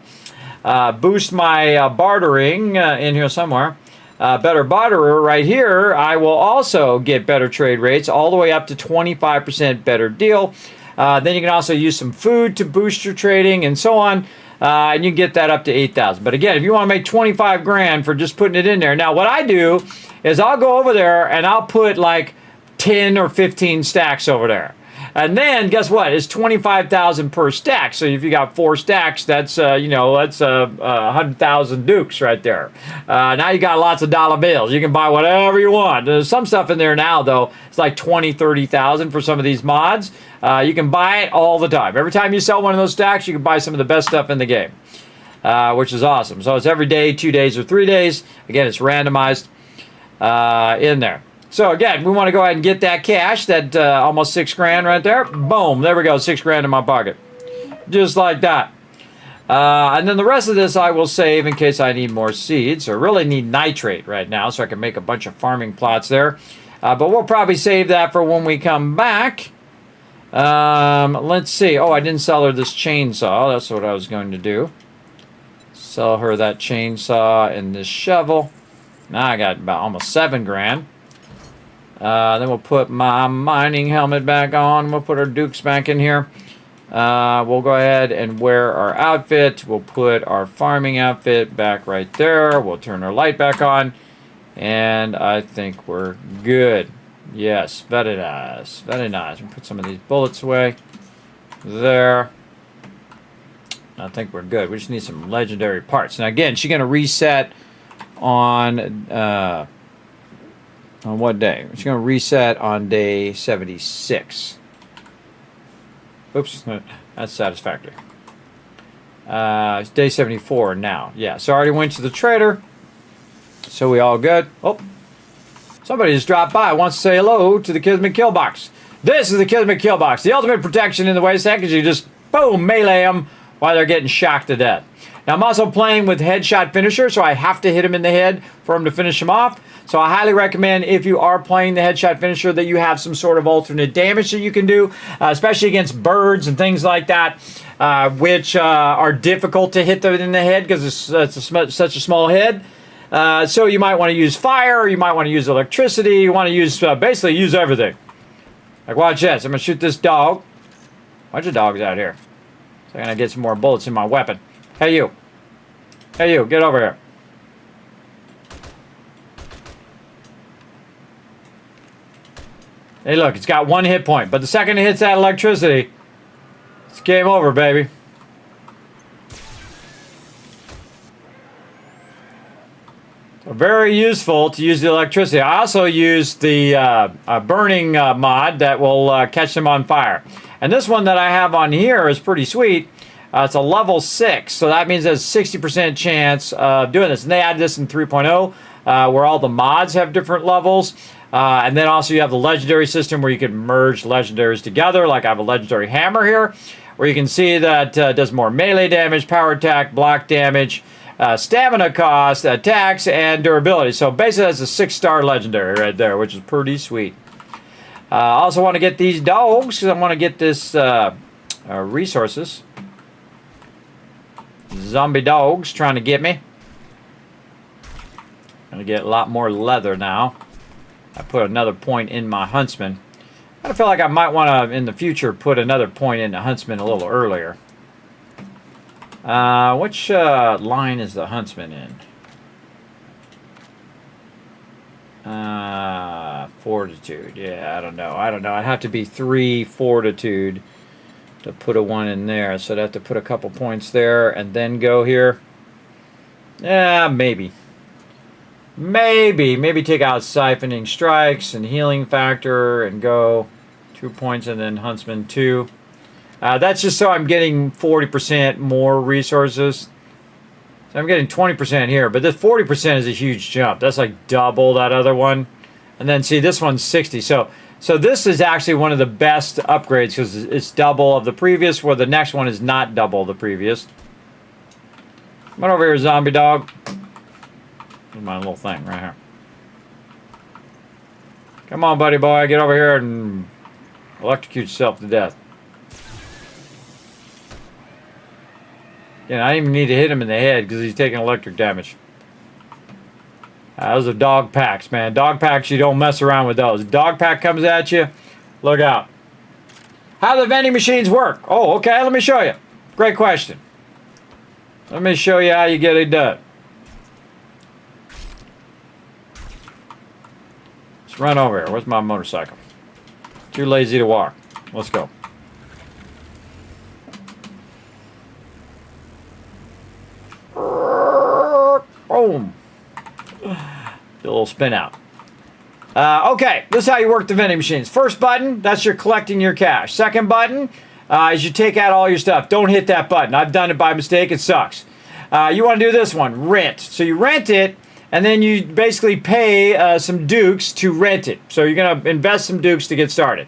boost my bartering in here somewhere, better barterer right here, I will also get better trade rates all the way up to 25% better deal. Then you can also use some food to boost your trading and so on. And you can get that up to 8,000. But again, if you want to make 25 grand for just putting it in there. Now, what I do is I'll go over there and I'll put like 10 or 15 stacks over there. And then guess what? It's 25,000 per stack. So if you got 4 stacks, that's that's 100,000 dukes right there. Now you got lots of dollar bills. You can buy whatever you want. There's some stuff in there now though. It's like 20, 30,000 for some of these mods. You can buy it all the time. Every time you sell one of those stacks, you can buy some of the best stuff in the game, which is awesome. So it's every day, 2 days, or 3 days. Again, it's randomized in there. So again, we want to go ahead and get that cash, that almost 6 grand right there. Boom, there we go, 6 grand in my pocket. Just like that. And then the rest of this I will save in case I need more seeds. So I really need nitrate right now so I can make a bunch of farming plots there. But we'll probably save that for when we come back. Let's see. Oh, I didn't sell her this chainsaw. That's what I was going to do. Sell her that chainsaw and this shovel. Now I got about almost 7 grand. Then we'll put my mining helmet back on. We'll put our dukes back in here. We'll go ahead and wear our outfit. We'll put our farming outfit back right there. We'll turn our light back on. And I think we're good. Yes, very nice. Very nice. We'll put some of these bullets away. There. I think we're good. We just need some legendary parts. Now again, she's going to reset on what day? She's going to reset on day 76. Oops, that's satisfactory. It's day 74 now. Yeah, so I already went to the trader. So we all good. Oh, somebody just dropped by. Wants to say hello to the Kismet Kill Box. This is the Kismet Kill Box. The ultimate protection in the wasteland because you just, boom, melee them while they're getting shocked to death. Now, I'm also playing with headshot finisher, so I have to hit him in the head for him to finish him off. So I highly recommend, if you are playing the headshot finisher, that you have some sort of alternate damage that you can do, especially against birds and things like that, which are difficult to hit them in the head because it's such a small head. So you might want to use fire, or you might want to use electricity. You want to use, basically use everything. Like, watch this. I'm going to shoot this dog. Bunch of dogs out here. So I'm going to get some more bullets in my weapon. Hey, you. Hey, you. Get over here. Hey, look. It's got 1 hit point. But the second it hits that electricity, it's game over, baby. So very useful to use the electricity. I also use the burning mod that will catch them on fire. And this one that I have on here is pretty sweet. It's a level 6, so that means there's a 60% chance of doing this. And they added this in 3.0, where all the mods have different levels. And then also you have the legendary system where you can merge legendaries together. Like I have a legendary hammer here, where you can see that does more melee damage, power attack, block damage, stamina cost, attacks, and durability. So basically that's a 6-star legendary right there, which is pretty sweet. I also want to get these dogs, because I want to get this resources. Zombie dogs trying to get me. Gonna get a lot more leather now. I put another point in my huntsman. I feel like I might want to, in the future, put another point in the huntsman a little earlier. Which line is the huntsman in? Fortitude. Yeah, I don't know. I'd have to be 3 fortitude to put a 1 in there. So I'd have to put a couple points there and then go here. Yeah, maybe. Maybe take out siphoning strikes and healing factor and go 2 points and then huntsman 2. That's just so I'm getting 40% more resources. So I'm getting 20% here, but this 40% is a huge jump. That's like double that other one. And then see, this one's 60. So this is actually one of the best upgrades because it's double of the previous, where the next one is not double the previous. Come on over here, zombie dog. Here's my little thing right here. Come on, buddy boy. Get over here and electrocute yourself to death. Yeah, I didn't even need to hit him in the head because he's taking electric damage. Those are dog packs, man. Dog packs, you don't mess around with those. Dog pack comes at you, look out. How do the vending machines work? Oh, okay, let me show you. Great question. Let me show you how you get it done. Let's run over here. Where's my motorcycle? Too lazy to walk. Let's go. Boom. Do a little spin out. Okay, this is how you work the vending machines. First button, that's your collecting your cash. Second button is you take out all your stuff. Don't hit that button. I've done it by mistake. It sucks. You want to do this one, rent. So you rent it, and then you basically pay some dukes to rent it. So you're going to invest some dukes to get started.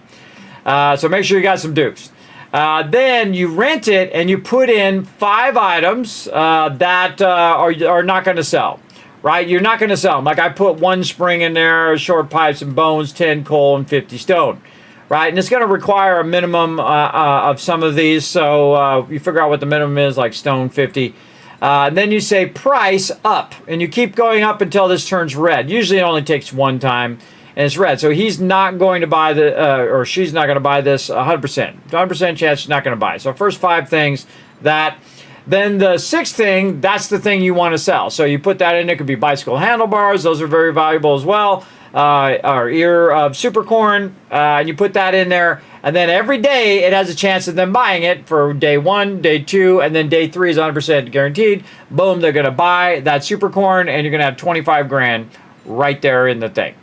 So make sure you got some dukes. Then you rent it and you put in 5 items that are not going to sell, right? You're not going to sell them. Like I put 1 spring in there, short pipes and bones, 10 coal, and 50 stone, right? And it's going to require a minimum of some of these. So you figure out what the minimum is, like stone 50. And then you say price up, and you keep going up until this turns red. Usually it only takes one time, and it's red. So he's not going to buy or she's not going to buy this 100%. 100% chance she's not going to buy. So first 5 things that. Then the 6th thing, that's the thing you want to sell. So you put that in. It could be bicycle handlebars. Those are very valuable as well. Or ear of super corn. And you put that in there. And then every day it has a chance of them buying it for day 1, day 2, and then day 3 is 100% guaranteed. Boom, they're going to buy that super corn, and you're going to have 25 grand right there in the thing.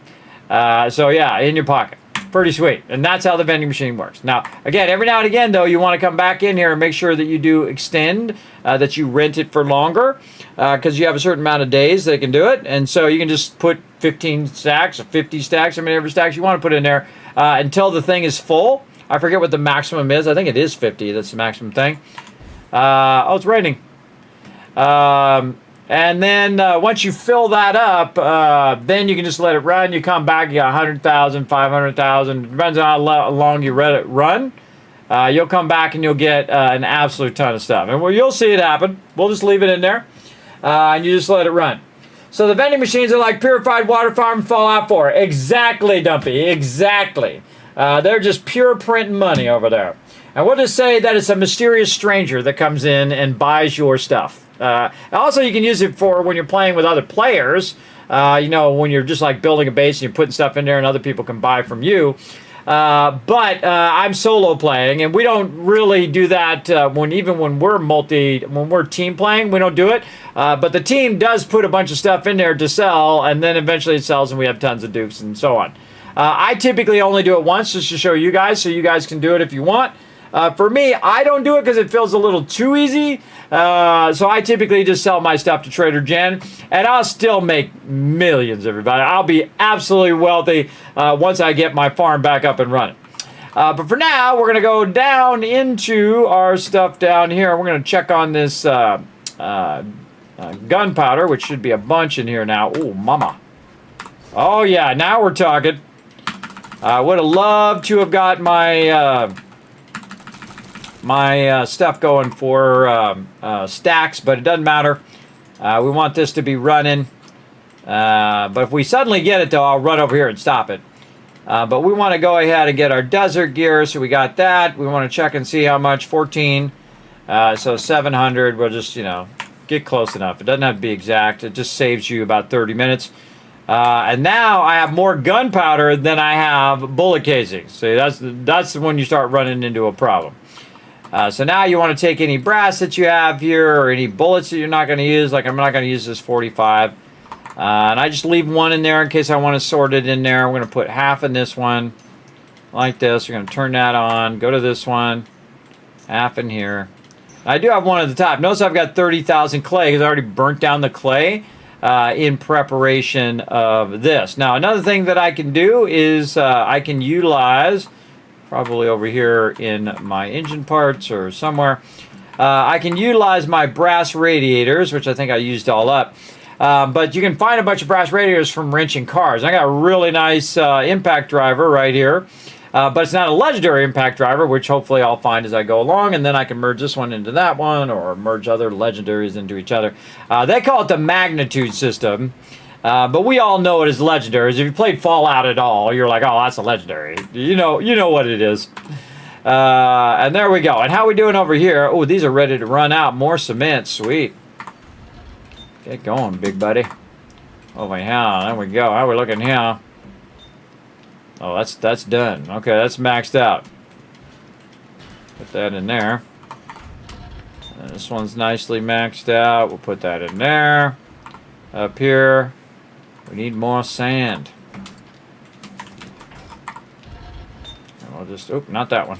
So yeah, in your pocket. Pretty sweet. And that's how the vending machine works. Now, again, every now and again, though, you want to come back in here and make sure that you do extend, that you rent it for longer, because you have a certain amount of days that it can do it. And so you can just put 15 stacks or 50 stacks, or whatever stacks you want to put in there until the thing is full. I forget what the maximum is. I think it is 50. That's the maximum thing. Oh, it's raining. And then once you fill that up, then you can just let it run. You come back, you got 100,000, 500,000. Depends on how long you let it run. You'll come back and you'll get an absolute ton of stuff. And you'll see it happen. We'll just leave it in there. And you just let it run. So the vending machines are like purified water farm Fallout 4. Exactly, Dumpy. Exactly. They're just pure print money over there. And we'll just say that it's a mysterious stranger that comes in and buys your stuff. Also, you can use it for when you're playing with other players. When you're just like building a base and you're putting stuff in there and other people can buy from you. But I'm solo playing, and we don't really do that when we're team playing. We don't do it. But the team does put a bunch of stuff in there to sell, and then eventually it sells, and we have tons of dukes and so on. I typically only do it once just to show you guys, so you guys can do it if you want. For me, I don't do it because it feels a little too easy. So I typically just sell my stuff to Trader Jen, and I'll still make millions, everybody. I'll be absolutely wealthy once I get my farm back up and running. But for now, we're going to go down into our stuff down here. We're going to check on this gunpowder, which should be a bunch in here now. Oh, mama. Oh, yeah, now we're talking. I would have loved to have got my stuff going for stacks, but it doesn't matter. We want this to be running. But if we suddenly get it, though, I'll run over here and stop it. But we want to go ahead and get our desert gear, so we got that. We want to check and see how much. 14. So 700. We'll just, get close enough. It doesn't have to be exact. It just saves you about 30 minutes. And now I have more gunpowder than I have bullet casings. See, that's when you start running into a problem. So now you want to take any brass that you have here or any bullets that you're not going to use. Like I'm not going to use this 45. And I just leave one in there in case I want to sort it in there. I'm going to put half in this one like this. We're going to turn that on. Go to this one. Half in here. I do have one at the top. Notice I've got 30,000 clay because I already burnt down the clay in preparation of this. Now another thing that I can do is I can utilize... probably over here in my engine parts or somewhere. I can utilize my brass radiators, which I think I used all up. But you can find a bunch of brass radiators from wrenching cars. I got a really nice impact driver right here. But it's not a legendary impact driver, which hopefully I'll find as I go along. And then I can merge this one into that one or merge other legendaries into each other. They call it the magnitude system. But we all know it as legendaries. If you played Fallout at all, you're like, oh, that's a legendary. You know what it is. And there we go. And how we doing over here? Oh, these are ready to run out. More cement. Sweet. Get going, big buddy. Over here. There we go. How we looking here? Oh, that's done. Okay, that's maxed out. Put that in there. And this one's nicely maxed out. We'll put that in there. Up here. We need more sand. And we'll just, oh, not that one.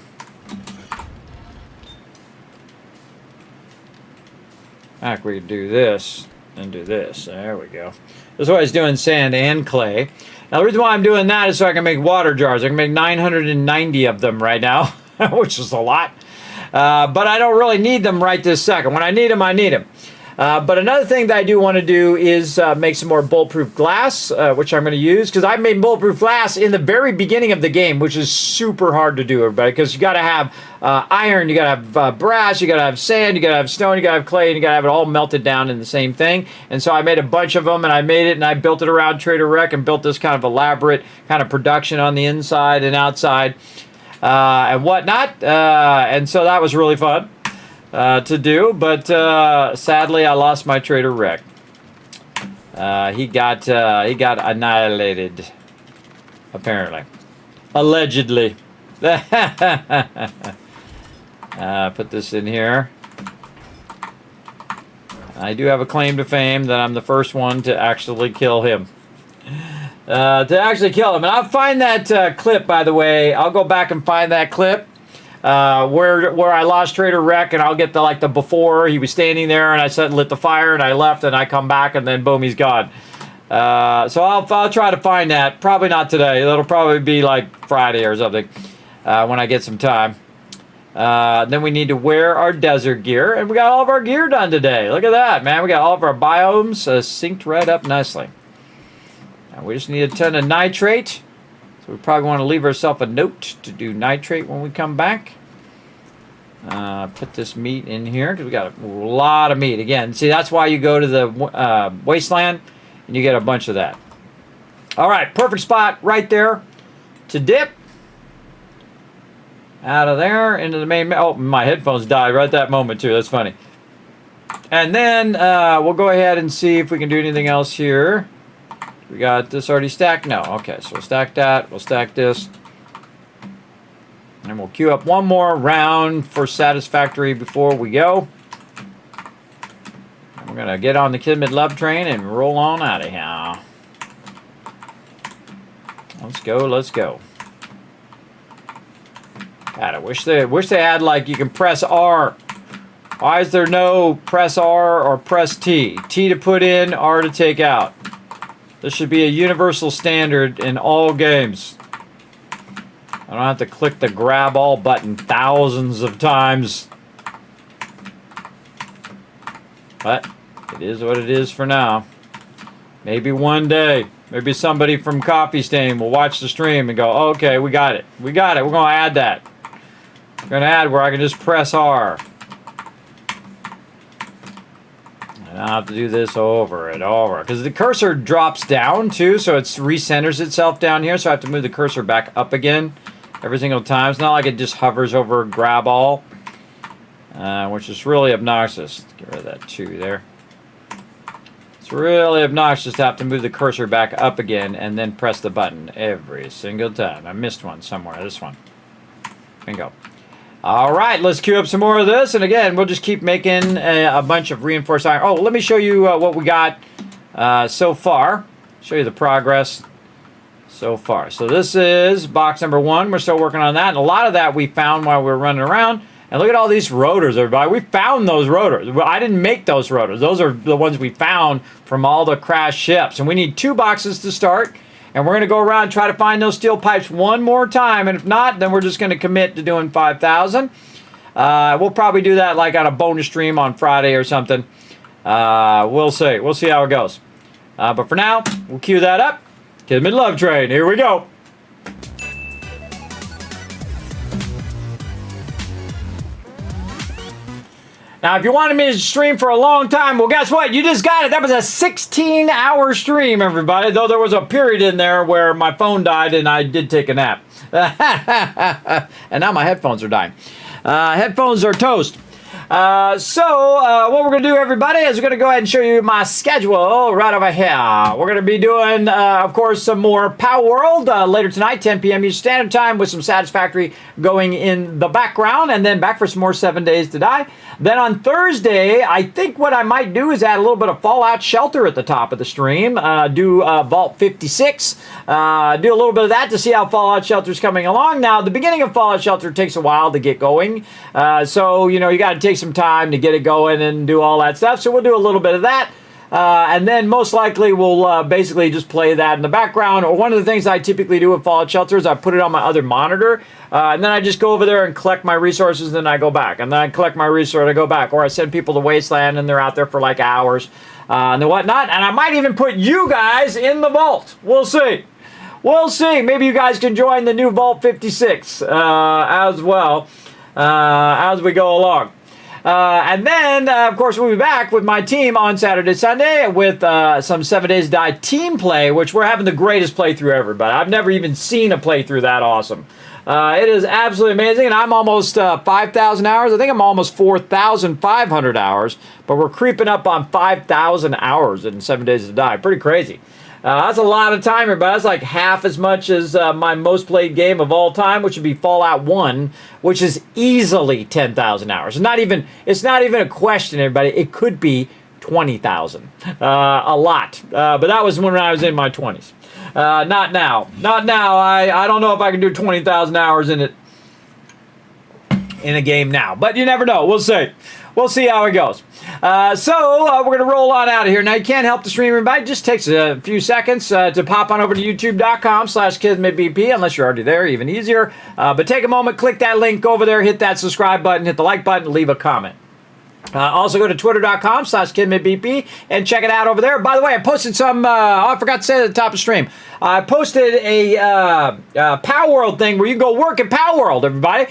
Back we can do this and do this. There we go. This is why it's doing sand and clay. Now the reason why I'm doing that is so I can make water jars. I can make 990 of them right now, which is a lot. But I don't really need them right this second. When I need them, I need them. But another thing that I do want to do is make some more bulletproof glass, which I'm going to use, because I made bulletproof glass in the very beginning of the game, which is super hard to do, everybody, because you got to have iron, you got to have brass, you got to have sand, you got to have stone, you got to have clay, and you got to have it all melted down in the same thing. And so I made a bunch of them, and I made it, and I built it around Trader Rec and built this kind of elaborate kind of production on the inside and outside and whatnot. And so that was really fun to do, but sadly I lost my Trader Rec. He got annihilated, apparently, allegedly. Put this in here. I do have a claim to fame that I'm the first one to actually kill him. And I'll find that clip, by the way. I'll go back and find that clip where I lost Trader Rec, and I'll get the before. He was standing there, and I lit the fire, and I left, and I come back, and then boom, he's gone. So I'll try to find that. Probably not today. It'll probably be like Friday or something when I get some time. Then we need to wear our desert gear, and we got all of our gear done today. Look at that, man. We got all of our biomes synced right up nicely. We just need a ton of nitrate, so we probably want to leave ourselves a note to do nitrate when we come back. Put this meat in here because we got a lot of meat. Again, see, that's why you go to the wasteland and you get a bunch of that. All right, perfect spot right there to dip. Out of there into the main. Oh, my headphones died right at that moment too. That's funny. And then we'll go ahead and see if we can do anything else here. We got this already stacked? No. Okay, so we'll stack that. We'll stack this. And we'll queue up one more round for satisfactory before we go. And we're going to get on the Kismet love train and roll on out of here. Let's go, let's go. God, I wish they had, like, you can press R. Why is there no press R or press T? T to put in, R to take out. This should be a universal standard in all games. I don't have to click the grab all button thousands of times. But it is what it is for now. Maybe one day, maybe somebody from Coffee Stain will watch the stream and go, oh, okay, we got it. We got it. We're going to add that. We're going to add where I can just press R. I have to do this over and over because the cursor drops down too, so it recenters itself down here, so I have to move the cursor back up again every single time. It's not like it just hovers over grab all, which is really obnoxious. Get rid of that 2 there. It's really obnoxious to have to move the cursor back up again and then press the button every single time. I missed one somewhere. This one. Bingo. All right, let's queue up some more of this. And again, we'll just keep making a bunch of reinforced iron. Oh, let me show you what we got so far. Show you the progress so far. So this is box number 1. We're still working on that. And a lot of that we found while we were running around. And look at all these rotors, everybody. We found those rotors. I didn't make those rotors. Those are the ones we found from all the crashed ships. And we need 2 boxes to start. And we're going to go around and try to find those steel pipes one more time. And if not, then we're just going to commit to doing 5,000. We'll probably do that like on a bonus stream on Friday or something. We'll see. We'll see how it goes. But for now, we'll queue that up. Kismet Love Train. Here we go. Now, if you wanted me to stream for a long time, well, guess what? You just got it. That was a 16-hour stream, everybody, though there was a period in there where my phone died and I did take a nap. And now my headphones are dying. Headphones are toast. So what we're going to do, everybody, is we're going to go ahead and show you my schedule right over here. We're going to be doing, of course, some more Power World later tonight, 10 p.m. Eastern Standard Time, with some Satisfactory going in the background, and then back for some more 7 Days to Die. Then on Thursday, I think what I might do is add a little bit of Fallout Shelter at the top of the stream. Do Vault 56. Do a little bit of that to see how Fallout Shelter is coming along. Now, the beginning of Fallout Shelter takes a while to get going. So, you know, you got to take some time to get it going and do all that stuff. So we'll do a little bit of that. And then most likely we'll basically just play that in the background. Or one of the things I typically do with Fallout Shelter is I put it on my other monitor. And then I just go over there and collect my resources, and then I go back. And then I collect my resource, I go back. Or I send people to Wasteland, and they're out there for like hours and whatnot. And I might even put you guys in the vault. We'll see. We'll see. Maybe you guys can join the new Vault 56 as well as we go along. And then, of course, we'll be back with my team on Saturday, Sunday with some 7 Days to Die team play, which we're having the greatest playthrough ever. But I've never even seen a playthrough that awesome. It is absolutely amazing, and I'm almost 5,000 hours. I think I'm almost 4,500 hours, but we're creeping up on 5,000 hours in 7 Days to Die. Pretty crazy. That's a lot of time, everybody. That's like half as much as my most played game of all time, which would be Fallout 1, which is easily 10,000 hours. It's not even a question, everybody. It could be 20,000. A lot. But that was when I was in my 20s. Not now. Not now. I don't know if I can do 20,000 hours in a game now. But you never know. We'll see. We'll see how it goes. So we're going to roll on out of here. Now, you can't help the stream, everybody. It just takes a few seconds to pop on over to youtube.com/KismetBP, unless you're already there, even easier. But take a moment, click that link over there, hit that subscribe button, hit the like button, leave a comment. Also go to twitter.com/KismetBP and check it out over there. By the way, I posted some, I forgot to say at the top of the stream. I posted a Power World thing where you go work at Power World, everybody.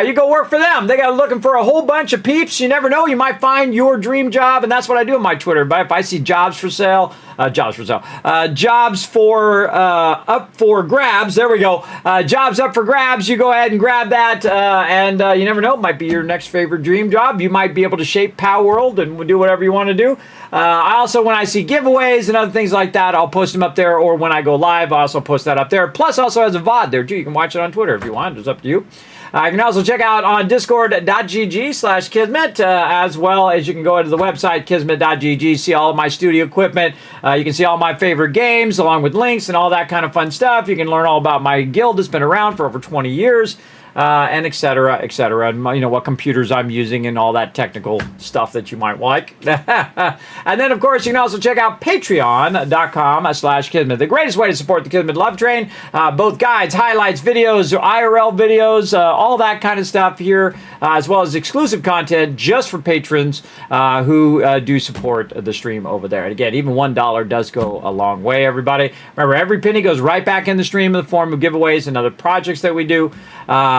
You go work for them. They got looking for a whole bunch of peeps. You never know. You might find your dream job, and that's what I do on my Twitter. But if I see jobs for sale, jobs for up for grabs. There we go. Jobs up for grabs. You go ahead and grab that, and you never know. It might be your next favorite dream job. You might be able to shape Power World and do whatever you want to do. I also, when I see giveaways and other things like that, I'll post them up there, or when I go live, I also post that up there. Plus, also has a VOD there, too. You can watch it on Twitter if you want. It's up to you. You can also check out on discord.gg/Kismet, as well as you can go into the website, kismet.gg, see all of my studio equipment. You can see all my favorite games, along with links and all that kind of fun stuff. You can learn all about my guild that's been around for over 20 years. And et cetera, and you know what computers I'm using and all that technical stuff that you might like. And then, of course, you can also check out patreon.com/Kismet, the greatest way to support the Kismet Love Train. Both guides, highlights, videos, IRL videos, all that kind of stuff here, as well as exclusive content just for patrons who do support the stream over there. And again, even $1 does go a long way, everybody. Remember, every penny goes right back in the stream in the form of giveaways and other projects that we do.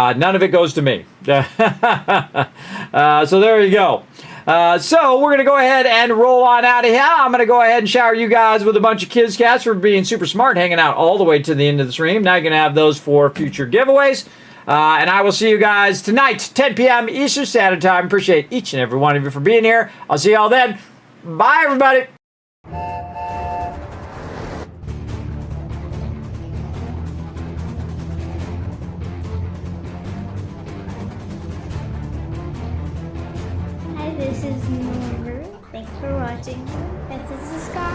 None of it goes to me. So there you go. So we're going to go ahead and roll on out of here. I'm going to go ahead and shower you guys with a bunch of Kids Cats for being super smart, hanging out all the way to the end of the stream. Now you're going to have those for future giveaways. And I will see you guys tonight, 10 p.m. Eastern Standard Time. Appreciate each and every one of you for being here. I'll see y'all then. Bye, everybody. Hi, this is MOAR. Thanks for watching. This is the Sky.